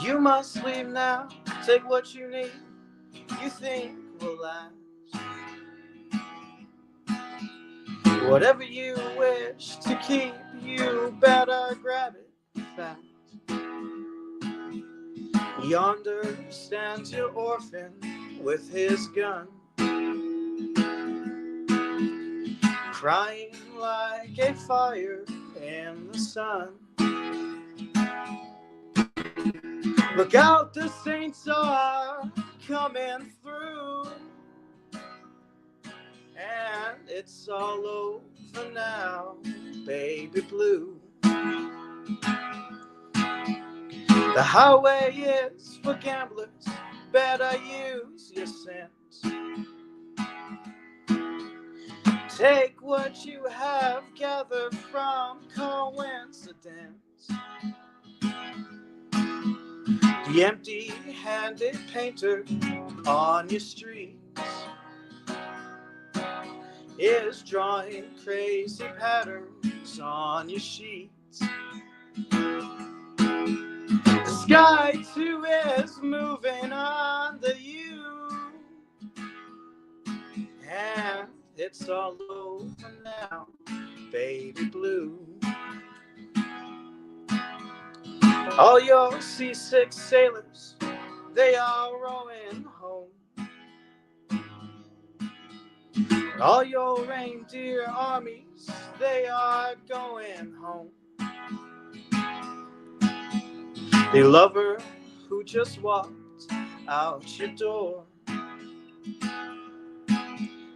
You must leave now, take what you need, you think will last. Whatever you wish to keep, you better grab it fast. Yonder stands your orphan with his gun, crying like a fire in the sun. Look out, the saints are coming through, and it's all over now, baby blue. The highway is for gamblers, better use your sense. Take what you have gathered from coincidence. The empty-handed painter on your streets is drawing crazy patterns on your sheets. The sky too is moving under you, and it's all over now, baby blue. All your seasick sailors, they are rowing home. All your reindeer armies, they are going home. The lover who just walked out your door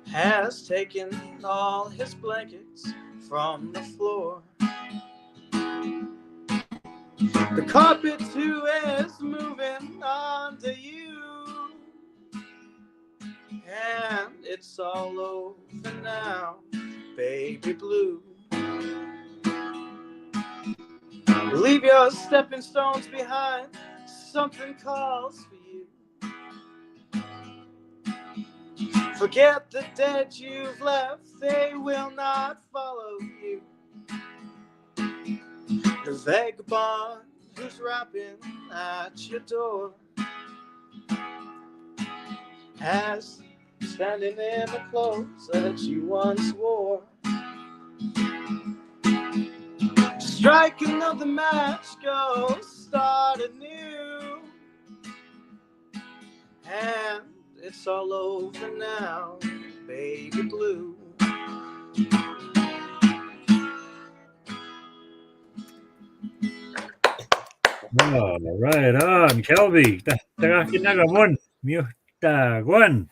has taken all his blankets from the floor. The carpet too is moving under you, and it's all over now, baby blue. Leave your stepping stones behind, something calls for you. Forget the dead you've left, they will not follow you. The vagabond who's rapping at your door has standing in the clothes that you once wore. Strike another match, go start anew, and it's all over now, baby blue. Oh, right on, Kelby. Kinagamun. Miyuhtagwan.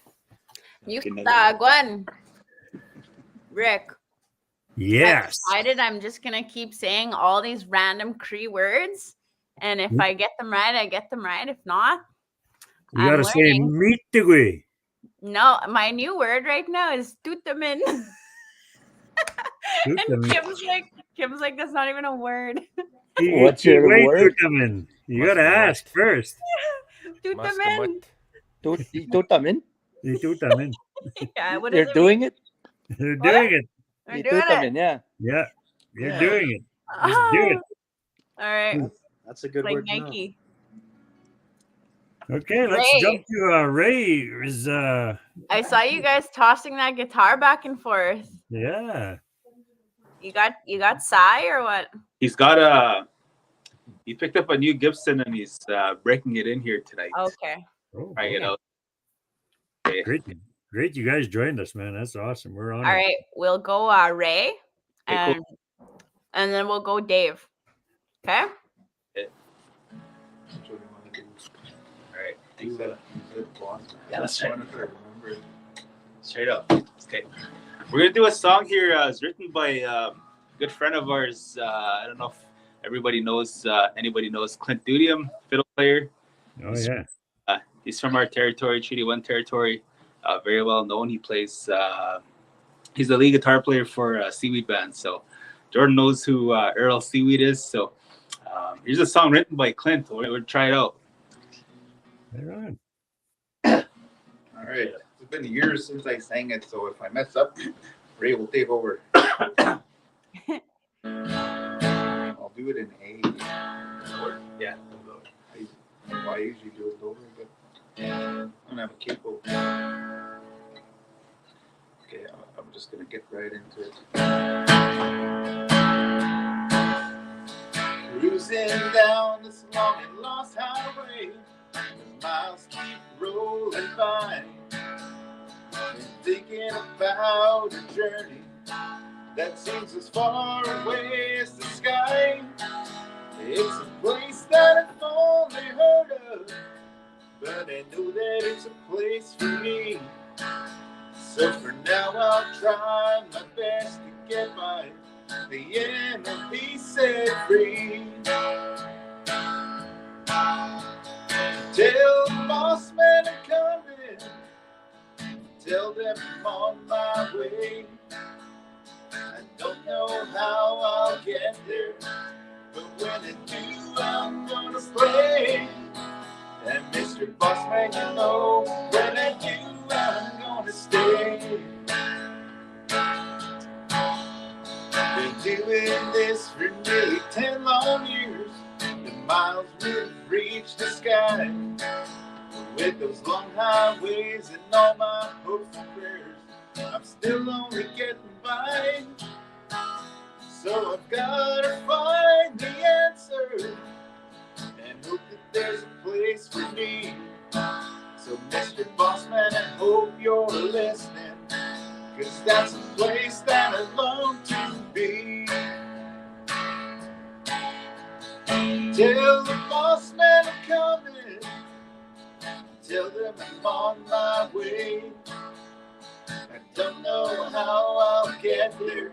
Gwen. Rick. Yes. I decided I'm just gonna keep saying all these random Cree words, and if I get them right, I get them right. If not, You gotta say meetigui. No, my new word right now is tutamin. And Tutamin. Kim's like, that's not even a word. What's your Wait, word? Tutamin. You Must gotta what? ask first. Tutamin. Tutamin? Tutamin. Yeah, what You're does it doing mean? it? You're What? doing it. We're doing it. Tutamin, yeah. Yeah, you're Yeah. doing it. Just do it. All right. That's a good Like word to know. Nike. Okay, let's Ray. jump to Ray. Is I saw you guys tossing that guitar back and forth. yeah. You got Psy or what? He's got he picked up a new Gibson and he's breaking it in here tonight. Okay. Oh, Trying it out. Okay. Great, you guys joined us, man. That's awesome. We're on. All right, we'll go Ray, Okay, cool. and then we'll go Dave. Okay. All right. Yeah, that's right. Straight up. Okay. We're gonna do a song here. It's written by a good friend of ours. I don't know if everybody knows. Anybody knows Clint Dudium, fiddle player. Oh yeah. He's from our territory, Treaty 1 territory. Very well known. He plays. He's the lead guitar player for Seaweed Band. So Jordan knows who Earl Seaweed is. So here's a song written by Clint. We'll try it out. Right on. All right. It's been years since I sang it, so if I mess up, Ray will take over. I'll do it in A. Yeah. I usually do it over, but I don't have a capo. Okay, I'm just gonna get right into it. Cruising down this long and lost highway, the miles keep rolling by, and thinking about a journey that seems as far away as the sky. It's a place that I've only heard of, but I know that it's a place for me. So for now I'll try my best to get by the end and be set free. Tell the boss man I'm coming, tell them I'm on my way. I don't know how I'll get there, but when I do, I'm gonna play. And Mr. Bossman, you know, when I do, I'm gonna stay. Been doing this for nearly 10 long years. The miles will reach the sky. With those long highways and all my hopes and prayers, I'm still only getting by. So I've gotta find the answer and hope that there's a place for me. So Mr. Bossman, I hope you're listening, 'cause that's a place that I long to be. Tell the bossman I'm coming, tell them I'm on my way. I don't know how I'll get there,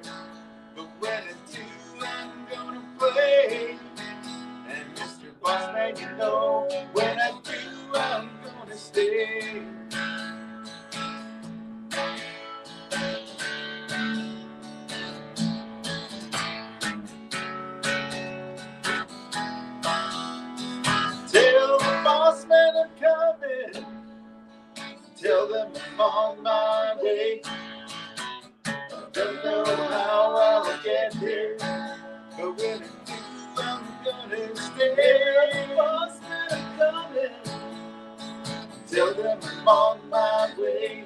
but when I do, I'm gonna play. And Mr. Bossman, you know, when I do, I'm gonna stay. Tell the bossman I'm coming, tell them I'm on my way. Don't know how I'll get there, but when I do, I'm gonna stay. Bossman, I'm coming, tell them I'm on my way.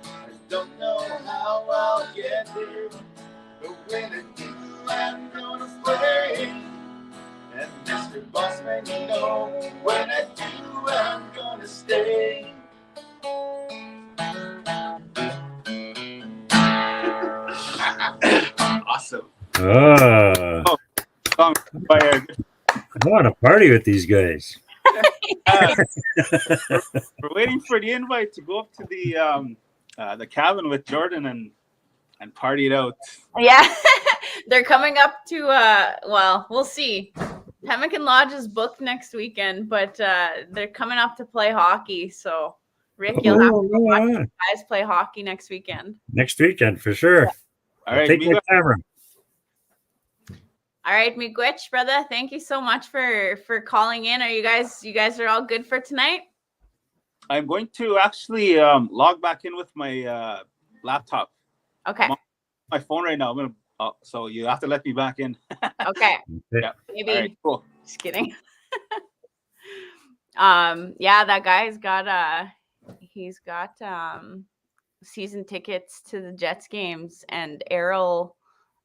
I don't know how I'll get there, but when I do, I'm gonna play. And Mr. Bossman, you know, when I do, I'm gonna stay. Awesome. Oh, Bonfire. I want to party with these guys. We're waiting for the invite to go up to the cabin with Jordan and party it out. Yeah, they're coming up to well, we'll see. Pemmican Lodge is booked next weekend, but they're coming up to play hockey. So Rick, you'll have to watch you guys play hockey next weekend. Next weekend for sure. All I'll right, take my Miguel, camera. All right, Miigwech, brother. Thank you so much for calling in. Are you guys are all good for tonight? I'm going to actually log back in with my laptop. Okay. I'm on my phone right now. I'm gonna. So you have to let me back in. Okay. Yeah. Maybe. All right. Cool. Just kidding. Yeah, that guy's got he's got season tickets to the Jets games, and Errol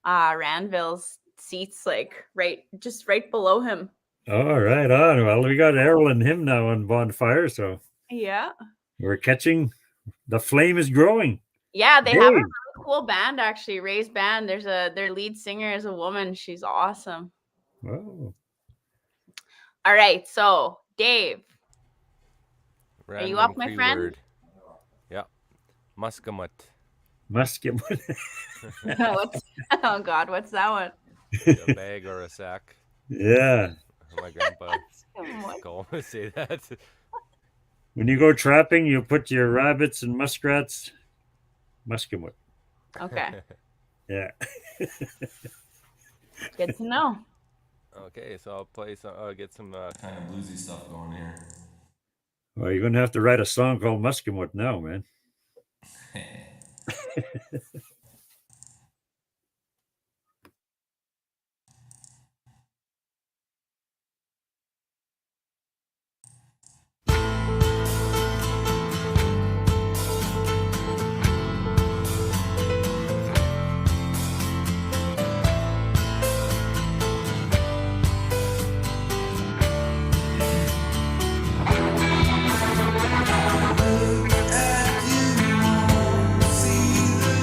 Ranville's seats like right below him. All right, on. Well, we got Errol and him now on Bonfire, so Yeah. we're catching. The flame is growing. Yeah, they have a Dave. really cool band actually, Ray's band. Their lead singer is a woman. She's awesome. Wow. All right, so Dave, are you up, Random my Cree friend? word. Yeah. Muscamut. Musket. What's, oh God, what's that one? A bag or a sack. Yeah. My grandpa What? go say that. When you go trapping, you put your rabbits and muskrats. Muskamut. Okay, Yeah. good to know. Okay, so I'll play some. Get some Kind of bluesy stuff going here. Well, you're gonna have to write a song called Muskamut now, man. Look at you, see the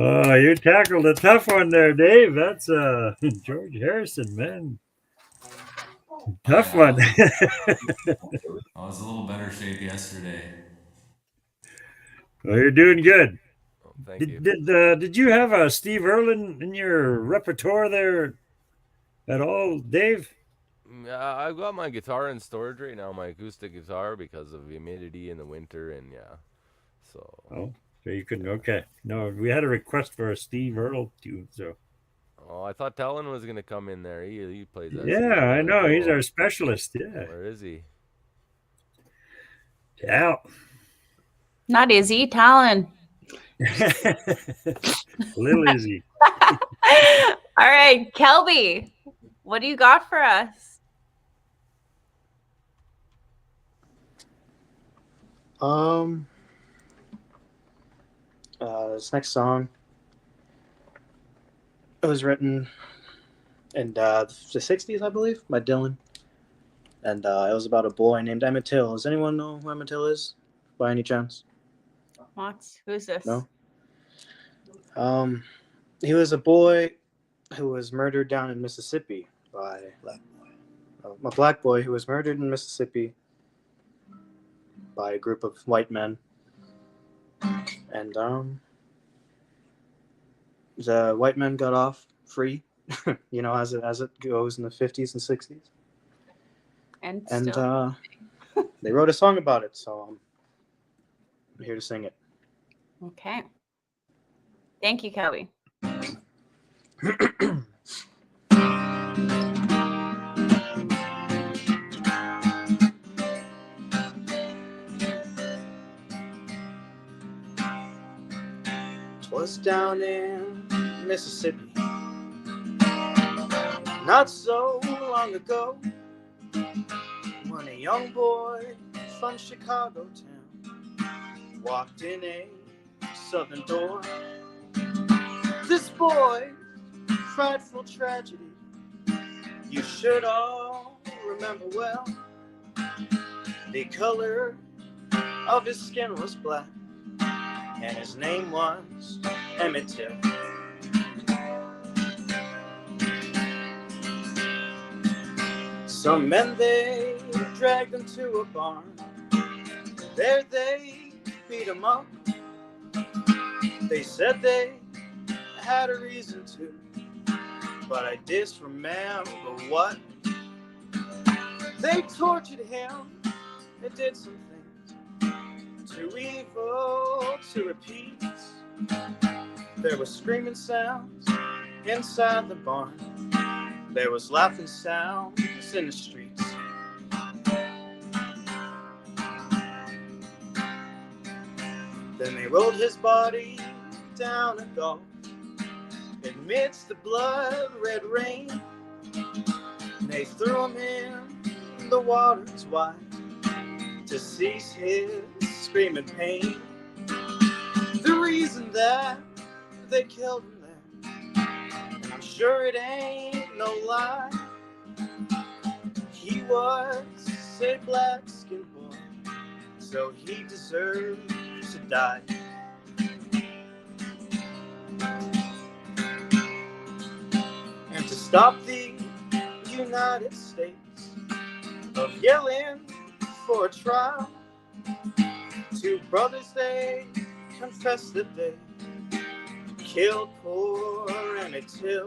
Oh, you tackled a tough one there, Dave. That's George Harrison, man. Tough one. I was a little better shape yesterday. Well, you're doing good. Oh, thank you. Did you have a Steve Earle in your repertoire there at all, Dave? I've got my guitar in storage right now, my acoustic guitar, because of humidity in the winter, and yeah. So. Oh, so you couldn't. Okay. No, we had a request for a Steve Earle tune, so. Oh, I thought Talon was gonna come in there. He plays that. Yeah, stuff I really know. He's cool. our specialist. Yeah. Where is he? Yeah. Not Izzy, Talon. Little Izzy. All right, Kelby, what do you got for us? This next song, it was written in the 60s, I believe, by Dylan. And it was about a boy named Emmett Till. Does anyone know who Emmett Till is, by any chance? What? Who's this? No? He was a boy who was murdered down in Mississippi by a black boy who was murdered in Mississippi by a group of white men. And the white men got off free, you know, as it goes in the 50s and 60s. And they wrote a song about it, so I'm here to sing it. Okay. Thank you, Kelby. Was down in Mississippi not so long ago, when a young boy from Chicago town walked in a southern door. This boy, frightful tragedy, you should all remember well. The color of his skin was black, and his name was Emmett Till. Some men, they dragged him to a barn. There they beat him up. They said they had a reason to, but I disremember what. They tortured him, they did some things too evil to repeat. There was screaming sounds inside the barn. There was laughing sounds in the streets. Then they rolled his body down a gulch amidst the blood-red rain. They threw him in the waters wide to cease his screaming pain. The reason that they killed him there, and I'm sure it ain't no lie, he was a black-skinned boy, so he deserved to die. And to stop the United States of yelling for a trial, two brothers, they confessed that they killed poor Emmett Till.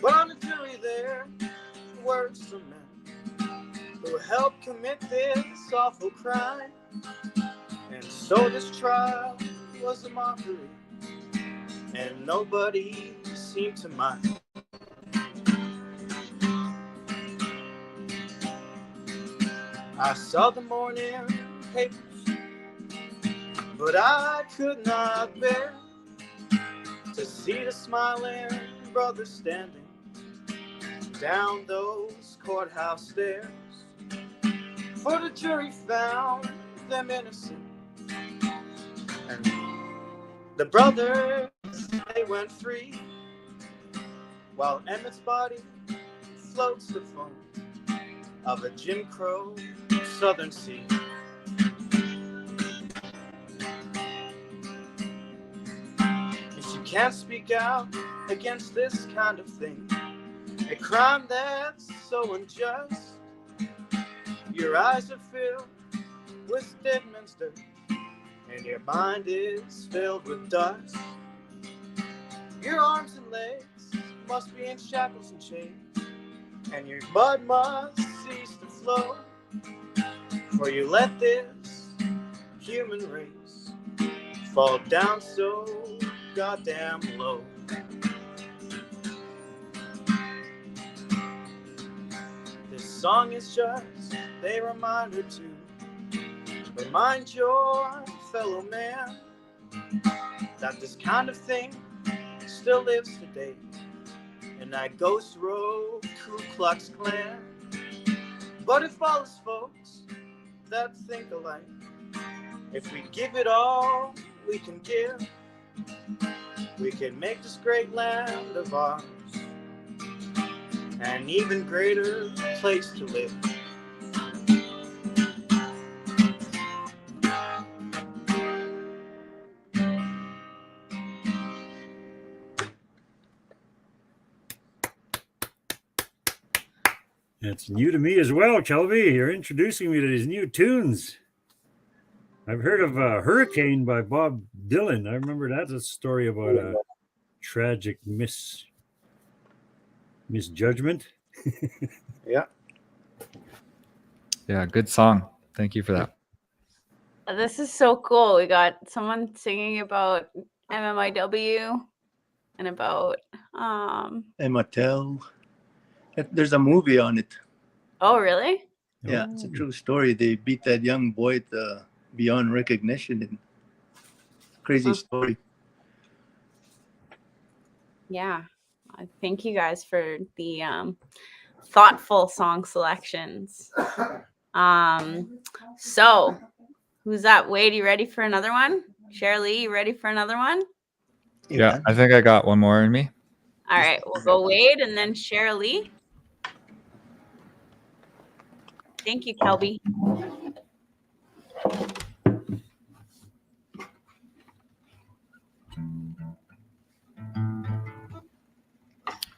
But on the jury there were some men who helped commit this awful crime. And so this trial was a mockery, and nobody seemed to mind. I saw the morning papers, but I could not bear to see the smiling brothers standing down those courthouse stairs. For the jury found them innocent, and the brothers, they went free, while Emmett's body floats the foam of a Jim Crow southern sea. can't speak out against this kind of thing, a crime that's so unjust. Your eyes are filled with dead men's dirt, and your mind is filled with dust. Your arms and legs must be in shackles and chains, and your blood must cease to flow, for you let this human race fall down so goddamn low. This song is just a reminder to remind your fellow man that this kind of thing still lives today in that ghost road Ku Klux Klan. But if all us folks that think alike, if we give it all we can give, we can make this great land of ours an even greater place to live. It's new to me as well, Kelby. You're introducing me to these new tunes. I've heard of Hurricane by Bob Dylan. I remember that's a story about a tragic misjudgment. Yeah. Yeah, good song. Thank you for that. This is so cool. We got someone singing about MMIW and about Emma Tell. There's a movie on it. Oh, really? Yeah, it's a true story. They beat that young boy to beyond recognition. And crazy story. Yeah. Thank you guys for the thoughtful song selections. So who's that? Wade, you ready for another one? Shirley, you ready for another one? Yeah, I think I got one more in me. All right, we'll go Wade and then Shirley. Thank you, Kelby.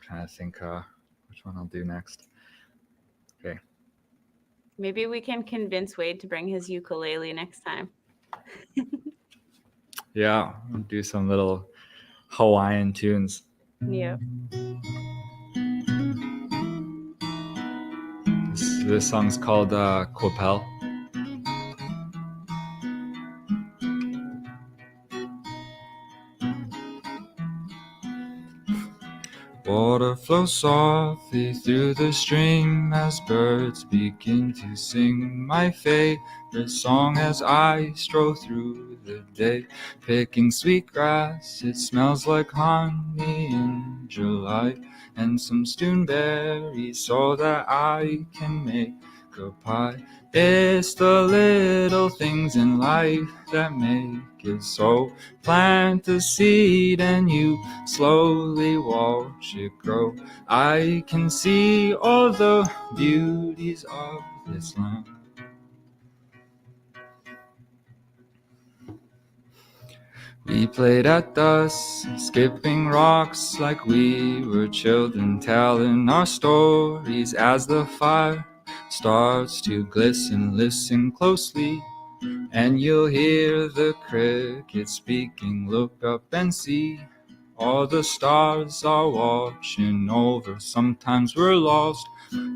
Trying to think which one I'll do next. Okay. Maybe we can convince Wade to bring his ukulele next time. Yeah, I'll do some little Hawaiian tunes. Yeah. This song's called Quapel. Water flows softly through the stream as birds begin to sing my favorite song as I stroll through the day, picking sweet grass. It smells like honey in July, and some stone berries so that I can make a pie. It's the little things in life that make it so. Plant the seed and you slowly watch it grow. I can see all the beauties of this land. We played at dusk, skipping rocks like we were children, telling our stories as the fire starts to glisten. Listen closely and you'll hear the crickets speaking. Look up and see all the stars are watching over. Sometimes we're lost,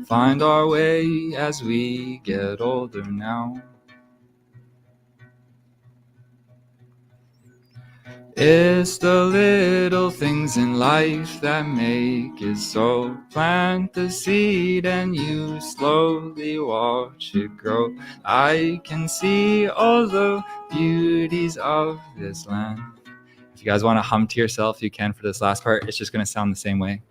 find our way as we get older now. It's the little things in life that make it so. Plant the seed and you slowly watch it grow. I can see all the beauties of this land. If you guys want to hum to yourself, you can for this last part. It's just going to sound the same way.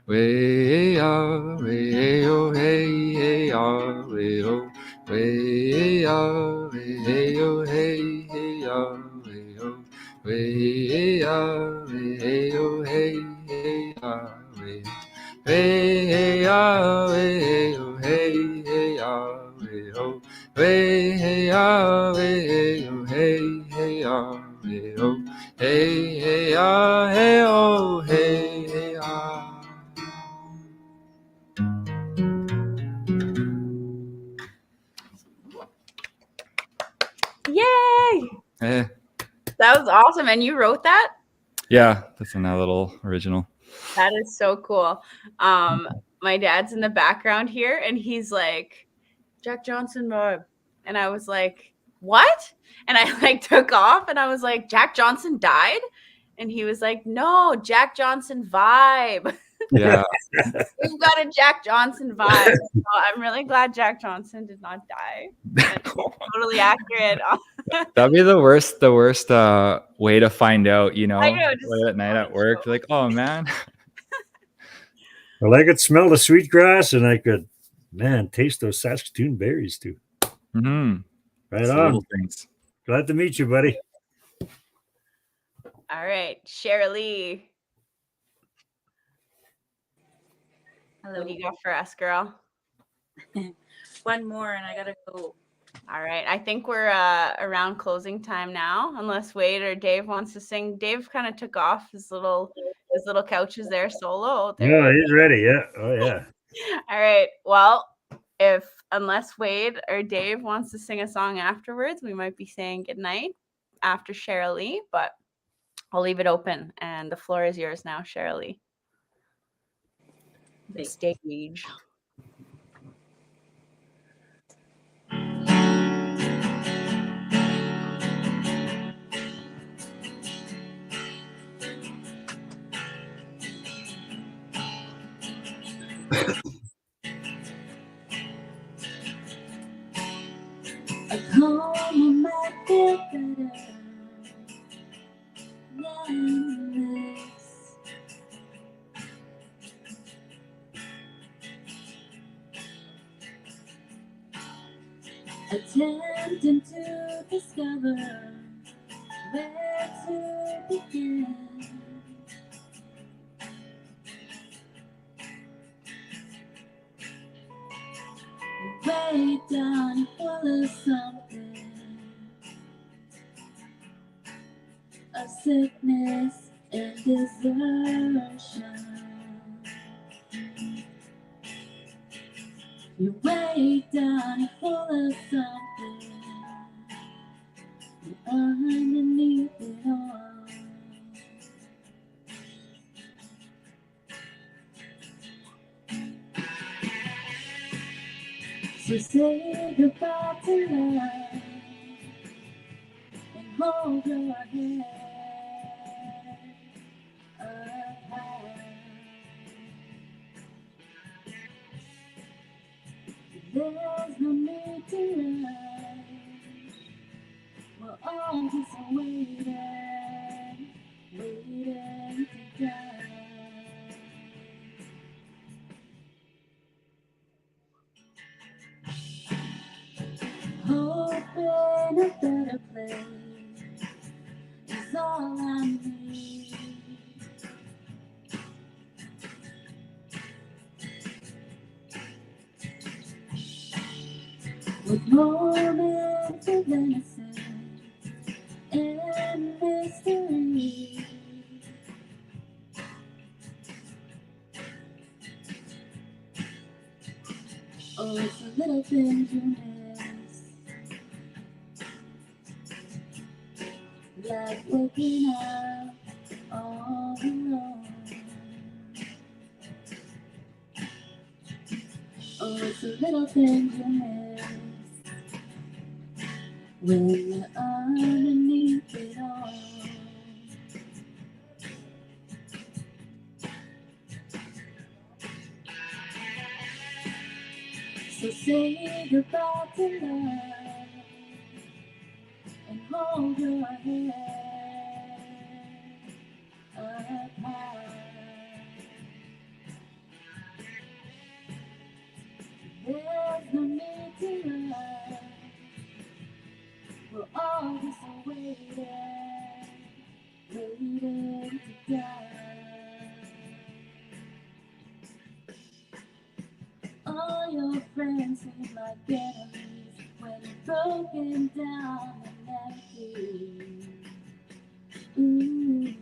Way-ah, way-oh, hey, hey-ah, way-oh, way-ah, way-oh, hey, hey-ah, way-oh. Way-ah, way-oh, hey, hey-ah, way. Way-ah, way-oh, hey, hey-ah, way-oh. Way-ah, way-oh, hey, hey-ah, way-oh. Hey, hey-ah, Yay! Eh, That was awesome. And you wrote that? yeah, that's another little original. That is so cool. My dad's in the background here, and he's like, Jack Johnson vibe. And I was like, what? And I like took off, and I was like, Jack Johnson died? And he was like, no, Jack Johnson vibe. Yeah. We've got a Jack Johnson vibe. So I'm really glad Jack Johnson did not die. That's totally accurate. That'd be the worst way to find out, you know, I know, just late at night at work. Like, oh man. Well, I could smell the sweetgrass, and I could, man, taste those Saskatoon berries too. Mm-hmm. Right It's the on. little things. Glad to meet you, buddy. All right, Shirley. Hello. What do you got for us, girl? One more and I gotta go. All right. I think we're around closing time now, unless Wade or Dave wants to sing. Dave kind of took off his little couch is there solo. There. Oh, he's ready. Yeah. Oh, yeah. All right. Well, unless Wade or Dave wants to sing a song afterwards, we might be saying goodnight after Shirley, but I'll leave it open, and the floor is yours now, Shirley. The stage. At home I might feel better than this. Attempting to discover where to begin. Way down full of something, of sickness and desertion. You're way down full of something, and underneath it all. So say goodbye to love and hold your head up high. There's no need to rush. We're all just waiting to die. Hoping a better place is all I need. With moments of innocence and mystery. Oh, it's the little things you miss, like waking up all alone. Oh, it's the little things you miss when you're underneath it all. So say goodbye to love and hold your head up high. There's no need to rush. We're all just waiting to die. All your friends seem like enemies when you're broken down and empty. Ooh.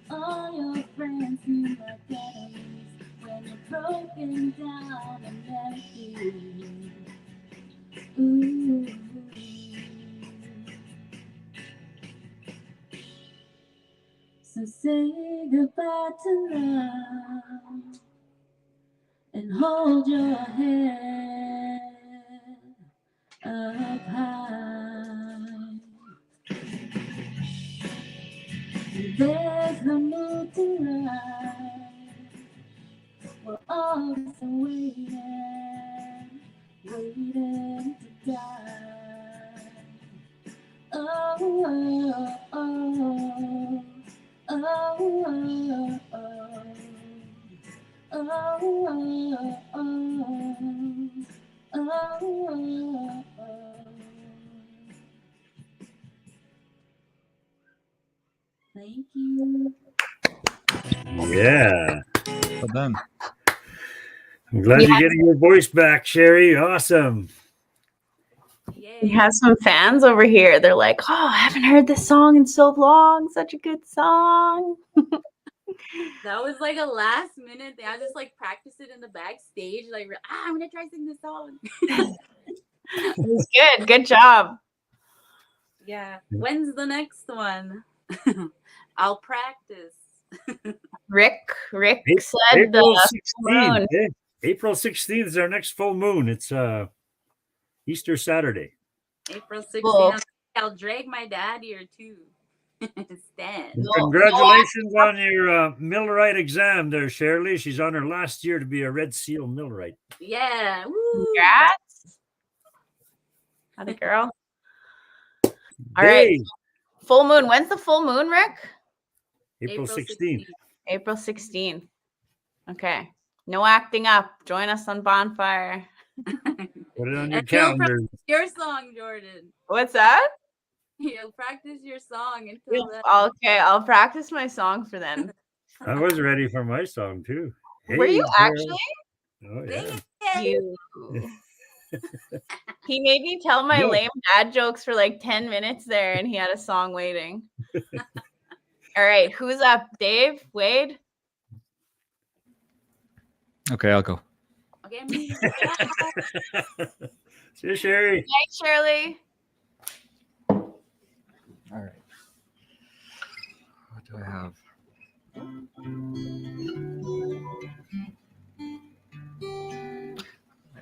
All your friends seem like enemies when you're broken down and empty. Ooh. So say goodbye to love and hold your head up high. There's no need to lie. We're all just waiting to die. Oh, oh, oh, oh, oh, oh, oh, oh, oh. Thank you. Yeah. Well done. I'm glad Yeah. you're getting your voice back, Sherry. Awesome. We have some fans over here. They're like, "Oh, I haven't heard this song in so long. Such a good song." That was like a last minute thing. I just like practiced it in the backstage. Like, I'm gonna try sing this song. It was good. Good job. Yeah. When's the next one? I'll practice. Rick said April the 16th. April 16th is our next full moon. It's Easter Saturday. April 16th. Cool. I'll drag my dad here too. Stan. Congratulations on your millwright exam there, Shirley. She's on her last year to be a Red Seal millwright. Yeah. Woo. Congrats. Howdy, girl. All right. Full moon. When's the full moon, Rick? April 16th. April 16th. Okay. No acting up. Join us on Bonfire. Put it on your And you'll calendar. practice your song, Jordan. What's that? You'll practice your song until then. Okay, I'll practice my song for then. I was ready for my song too. Were you girl. actually? Oh yeah. You. He made me tell my Yeah. lame dad jokes for like 10 minutes there, and he had a song waiting. All right, who's up? Dave? Wade? Okay, I'll go. Okay, me. See you, Sherry. Night, Shirley. All right. What do I have?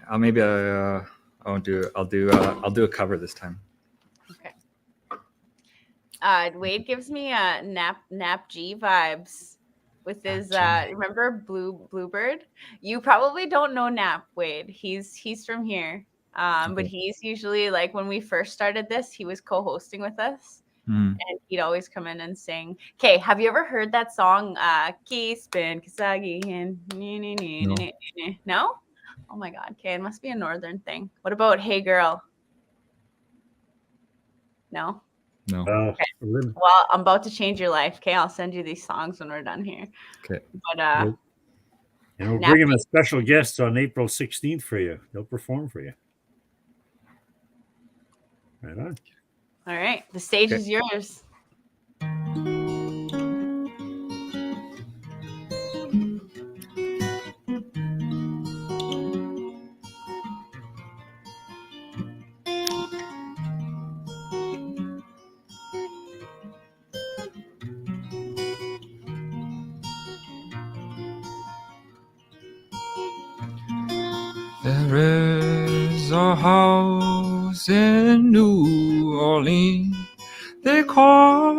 I won't do it. I'll do a cover this time. Okay. Wade gives me Nap G vibes with his remember Bluebird? You probably don't know Nap, Wade. He's from here. But he's usually like when we first started this, he was co-hosting with us. And he'd always come in and sing. Okay, have you ever heard that song Kispin Kisagi and No? Oh my god. Okay, it must be a northern thing. What about Hey Girl? No? No. Okay. Well, I'm about to change your life. Okay, I'll send you these songs when we're done here. Okay. But And we're bringing a special guest on April 16th for you. They'll perform for you. Right on. all right, the stage is yours. There is a house in New Orleans they call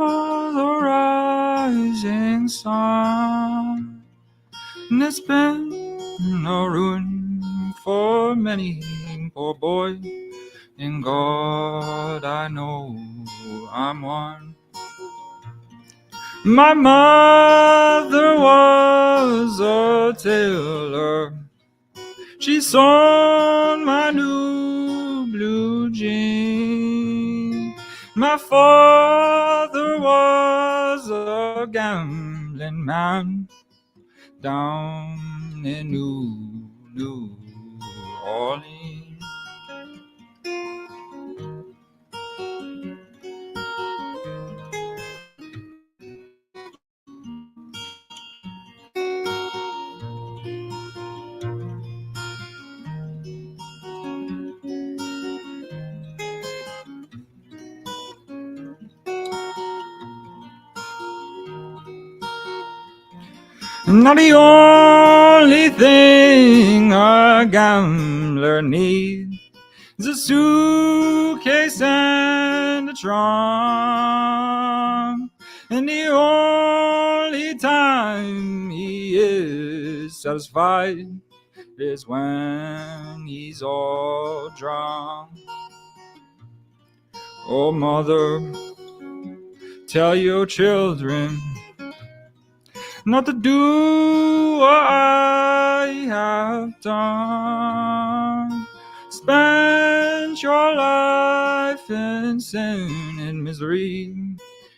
the Rising Sun, and it's been a ruin for many poor boys. In God I know I'm one. My mother was a tailor. She sewn my new blue jeans. My father was a gambling man down in New Orleans. Not the only thing a gambler needs is a suitcase and a trunk. And the only time he is satisfied is when he's all drunk. Oh, mother, tell your children not to do what I have done. Spend your life in sin and misery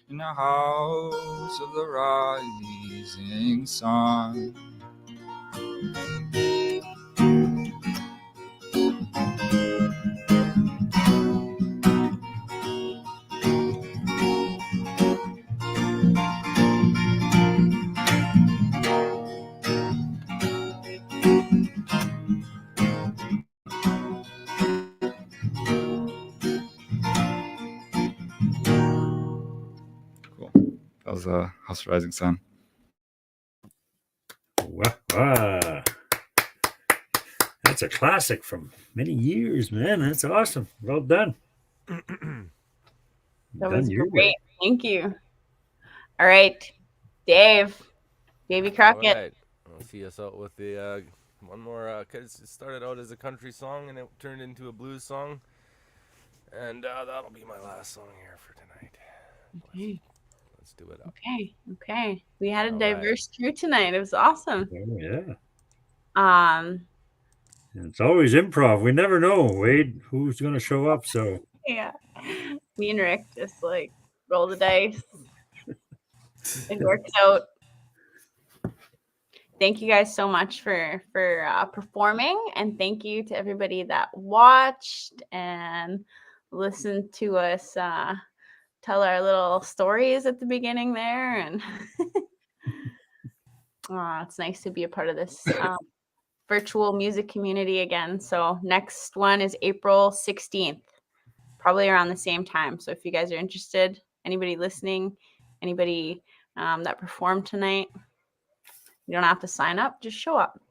in the house of the rising sun. That was House of Rising Sun. Wow. That's a classic from many years, man. That's awesome. Well done. That was great. Thank you. All right, Dave, Davy Crockett. All right. I'll see us out with the one more. Cause it started out as a country song and it turned into a blues song, and that'll be my last song here for tonight. Okay. Let's do it up. Okay. We had a All diverse crew tonight. It was awesome. Oh, yeah. It's always improv. We never know, Wade, who's going to show up. So yeah, me and Rick just like roll the dice. It works out. Thank you guys so much for performing, and thank you to everybody that watched and listened to us tell our little stories at the beginning there. And it's nice to be a part of this virtual music community again. So next one is April 16th, probably around the same time. So if you guys are interested, anybody listening, anybody that performed tonight, you don't have to sign up, just show up.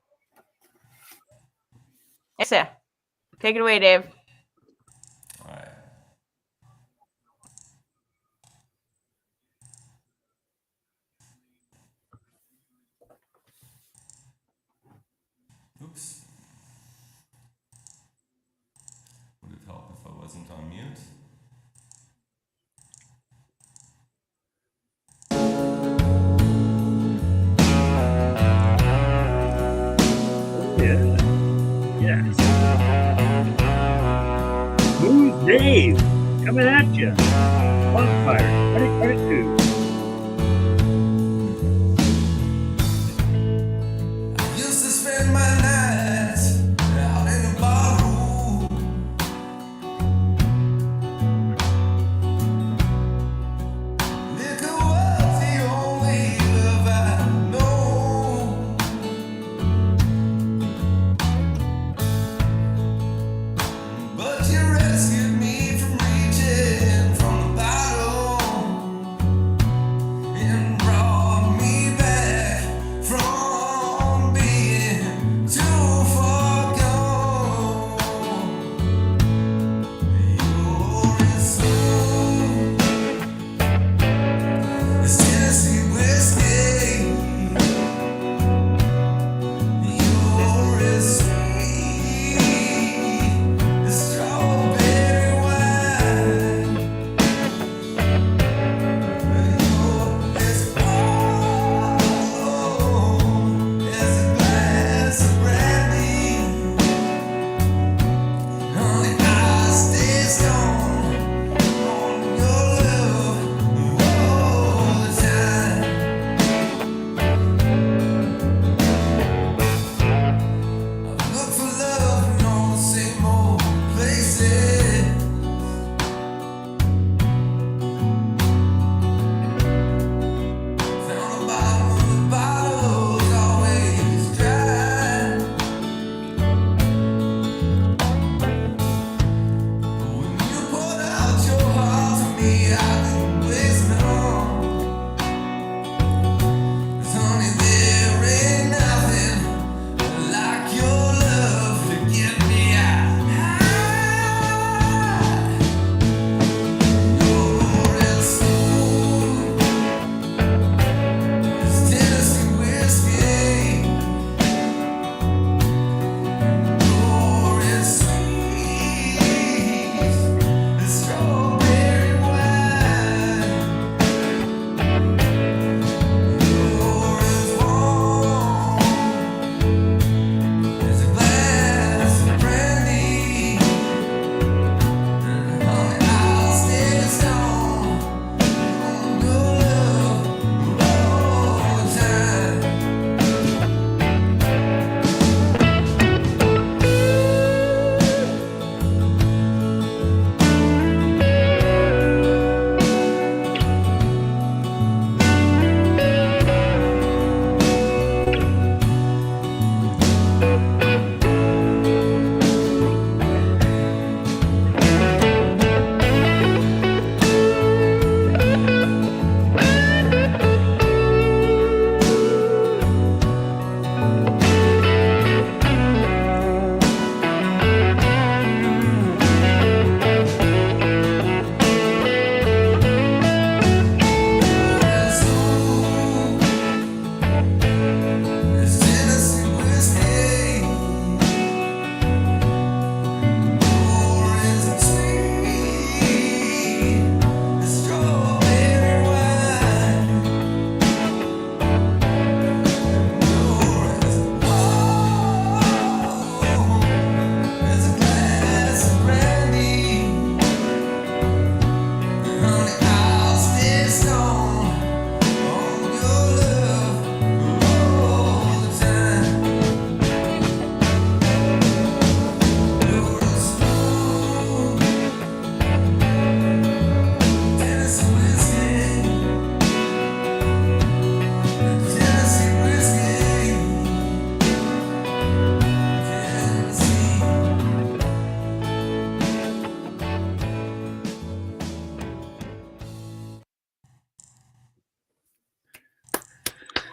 Take it away, Dave. All right. Oops. Would it help if I wasn't on mute? yes. Who's Dave? Coming at you. Bonfire 2022. Used to spend my nights out in the barroom. Liquor was the only love I know. But you rescued me from reaching from the bottom.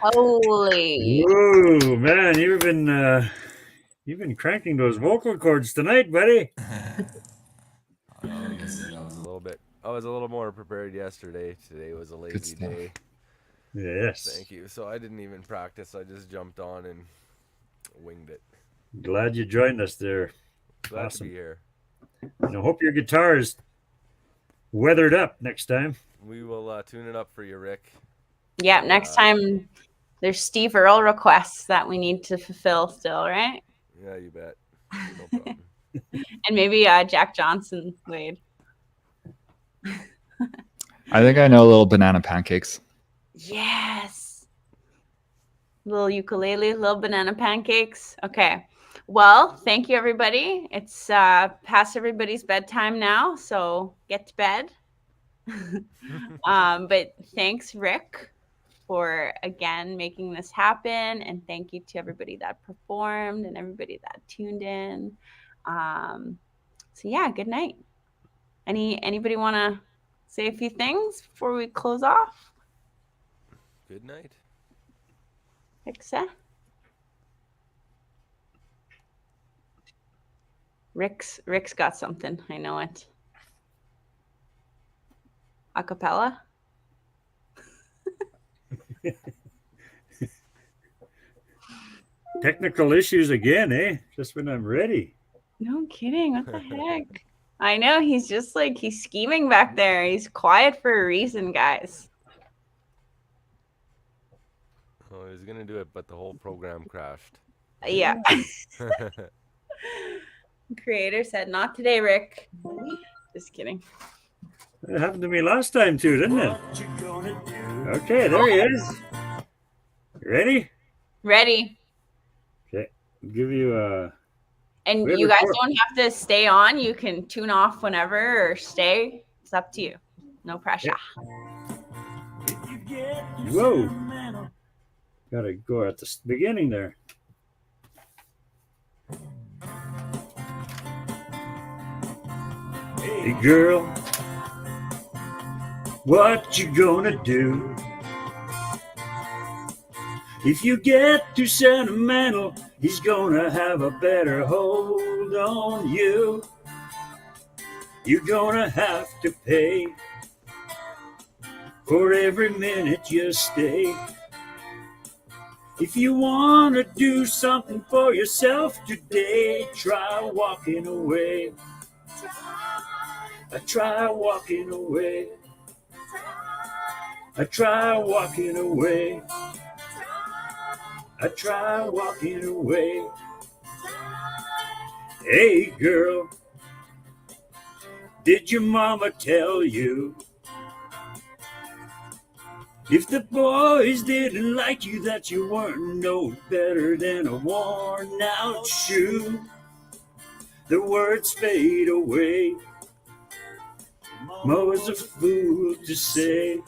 Holy. Whoa, man, you've been cranking those vocal cords tonight, buddy. Like I said, I was a little more prepared yesterday. Today was a lazy stuff. day. Yes. Thank you. So I didn't even practice. I just jumped on and winged it. Glad you joined us there. Glad Awesome. to be here. And I hope your guitar is weathered up next time. We will tune it up for you, Rick. Yeah, next time there's Steve Earle requests that we need to fulfill still, right? Yeah, you bet. No problem. And maybe Jack Johnson, Wade. I think I know little banana pancakes. Yes. Little ukulele, little banana pancakes. Okay. Well, thank you, everybody. It's past everybody's bedtime now, so get to bed. But thanks, Rick, for again making this happen, and thank you to everybody that performed and everybody that tuned in. So yeah, good night. Anybody want to say a few things before we close off? Good night. Rixa? Rick's got something. I know it. Acapella? Technical issues again, eh? Just when I'm ready. No kidding. What the heck? I know. He's just like, he's scheming back there. He's quiet for a reason, guys. Oh, he was going to do it, but the whole program crashed. Yeah. Creator said, not today, Rick. Just kidding. It happened to me last time too, didn't it? Okay, there he is. Ready? Ready. Okay, I'll give you a. And you guys don't have to stay on. You can tune off whenever or stay. It's up to you. No pressure. Yeah. Whoa. Gotta go at the beginning there. Hey girl, what you gonna do? If you get too sentimental, he's gonna have a better hold on you. You're gonna have to pay for every minute you stay. If you wanna do something for yourself today, try walking away. I try walking away. I try walking away. I try walking away. Hey girl, did your mama tell you if the boys didn't like you that you weren't no better than a worn out shoe? The words fade away. Mama's a fool to say.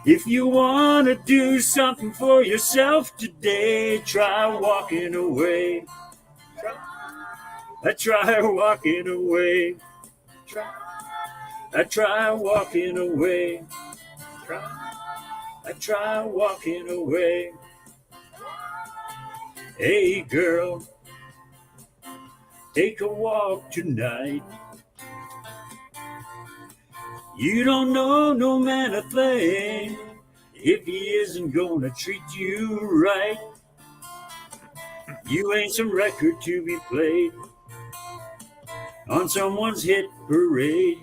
If you want to do something for yourself today, try walking away. I try walking away. I try walking away. I try walking away. Hey girl, take a walk tonight. You don't know no man a thing if he isn't gonna treat you right. You ain't some record to be played on someone's hit parade.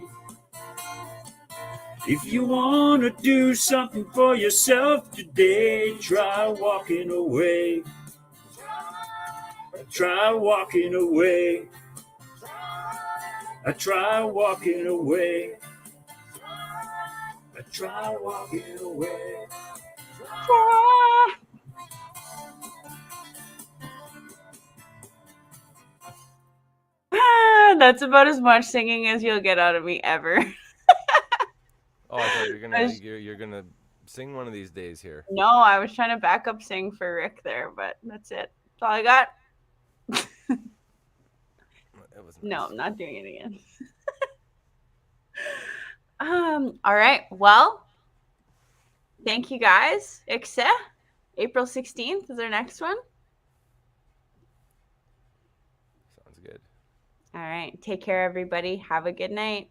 If you wanna do something for yourself today, try walking away. Try walking away. I try walking away. I try walking away. That's about as much singing as you'll get out of me ever. Oh, I thought you're gonna sing one of these days here. No, I was trying to back up sing for Rick there, but that's it. That's all I got. No, I'm not doing it again. All right. Well, Thank you guys. Ikse, April 16th is our next one. Sounds good. All right. Take care, everybody. Have a good night.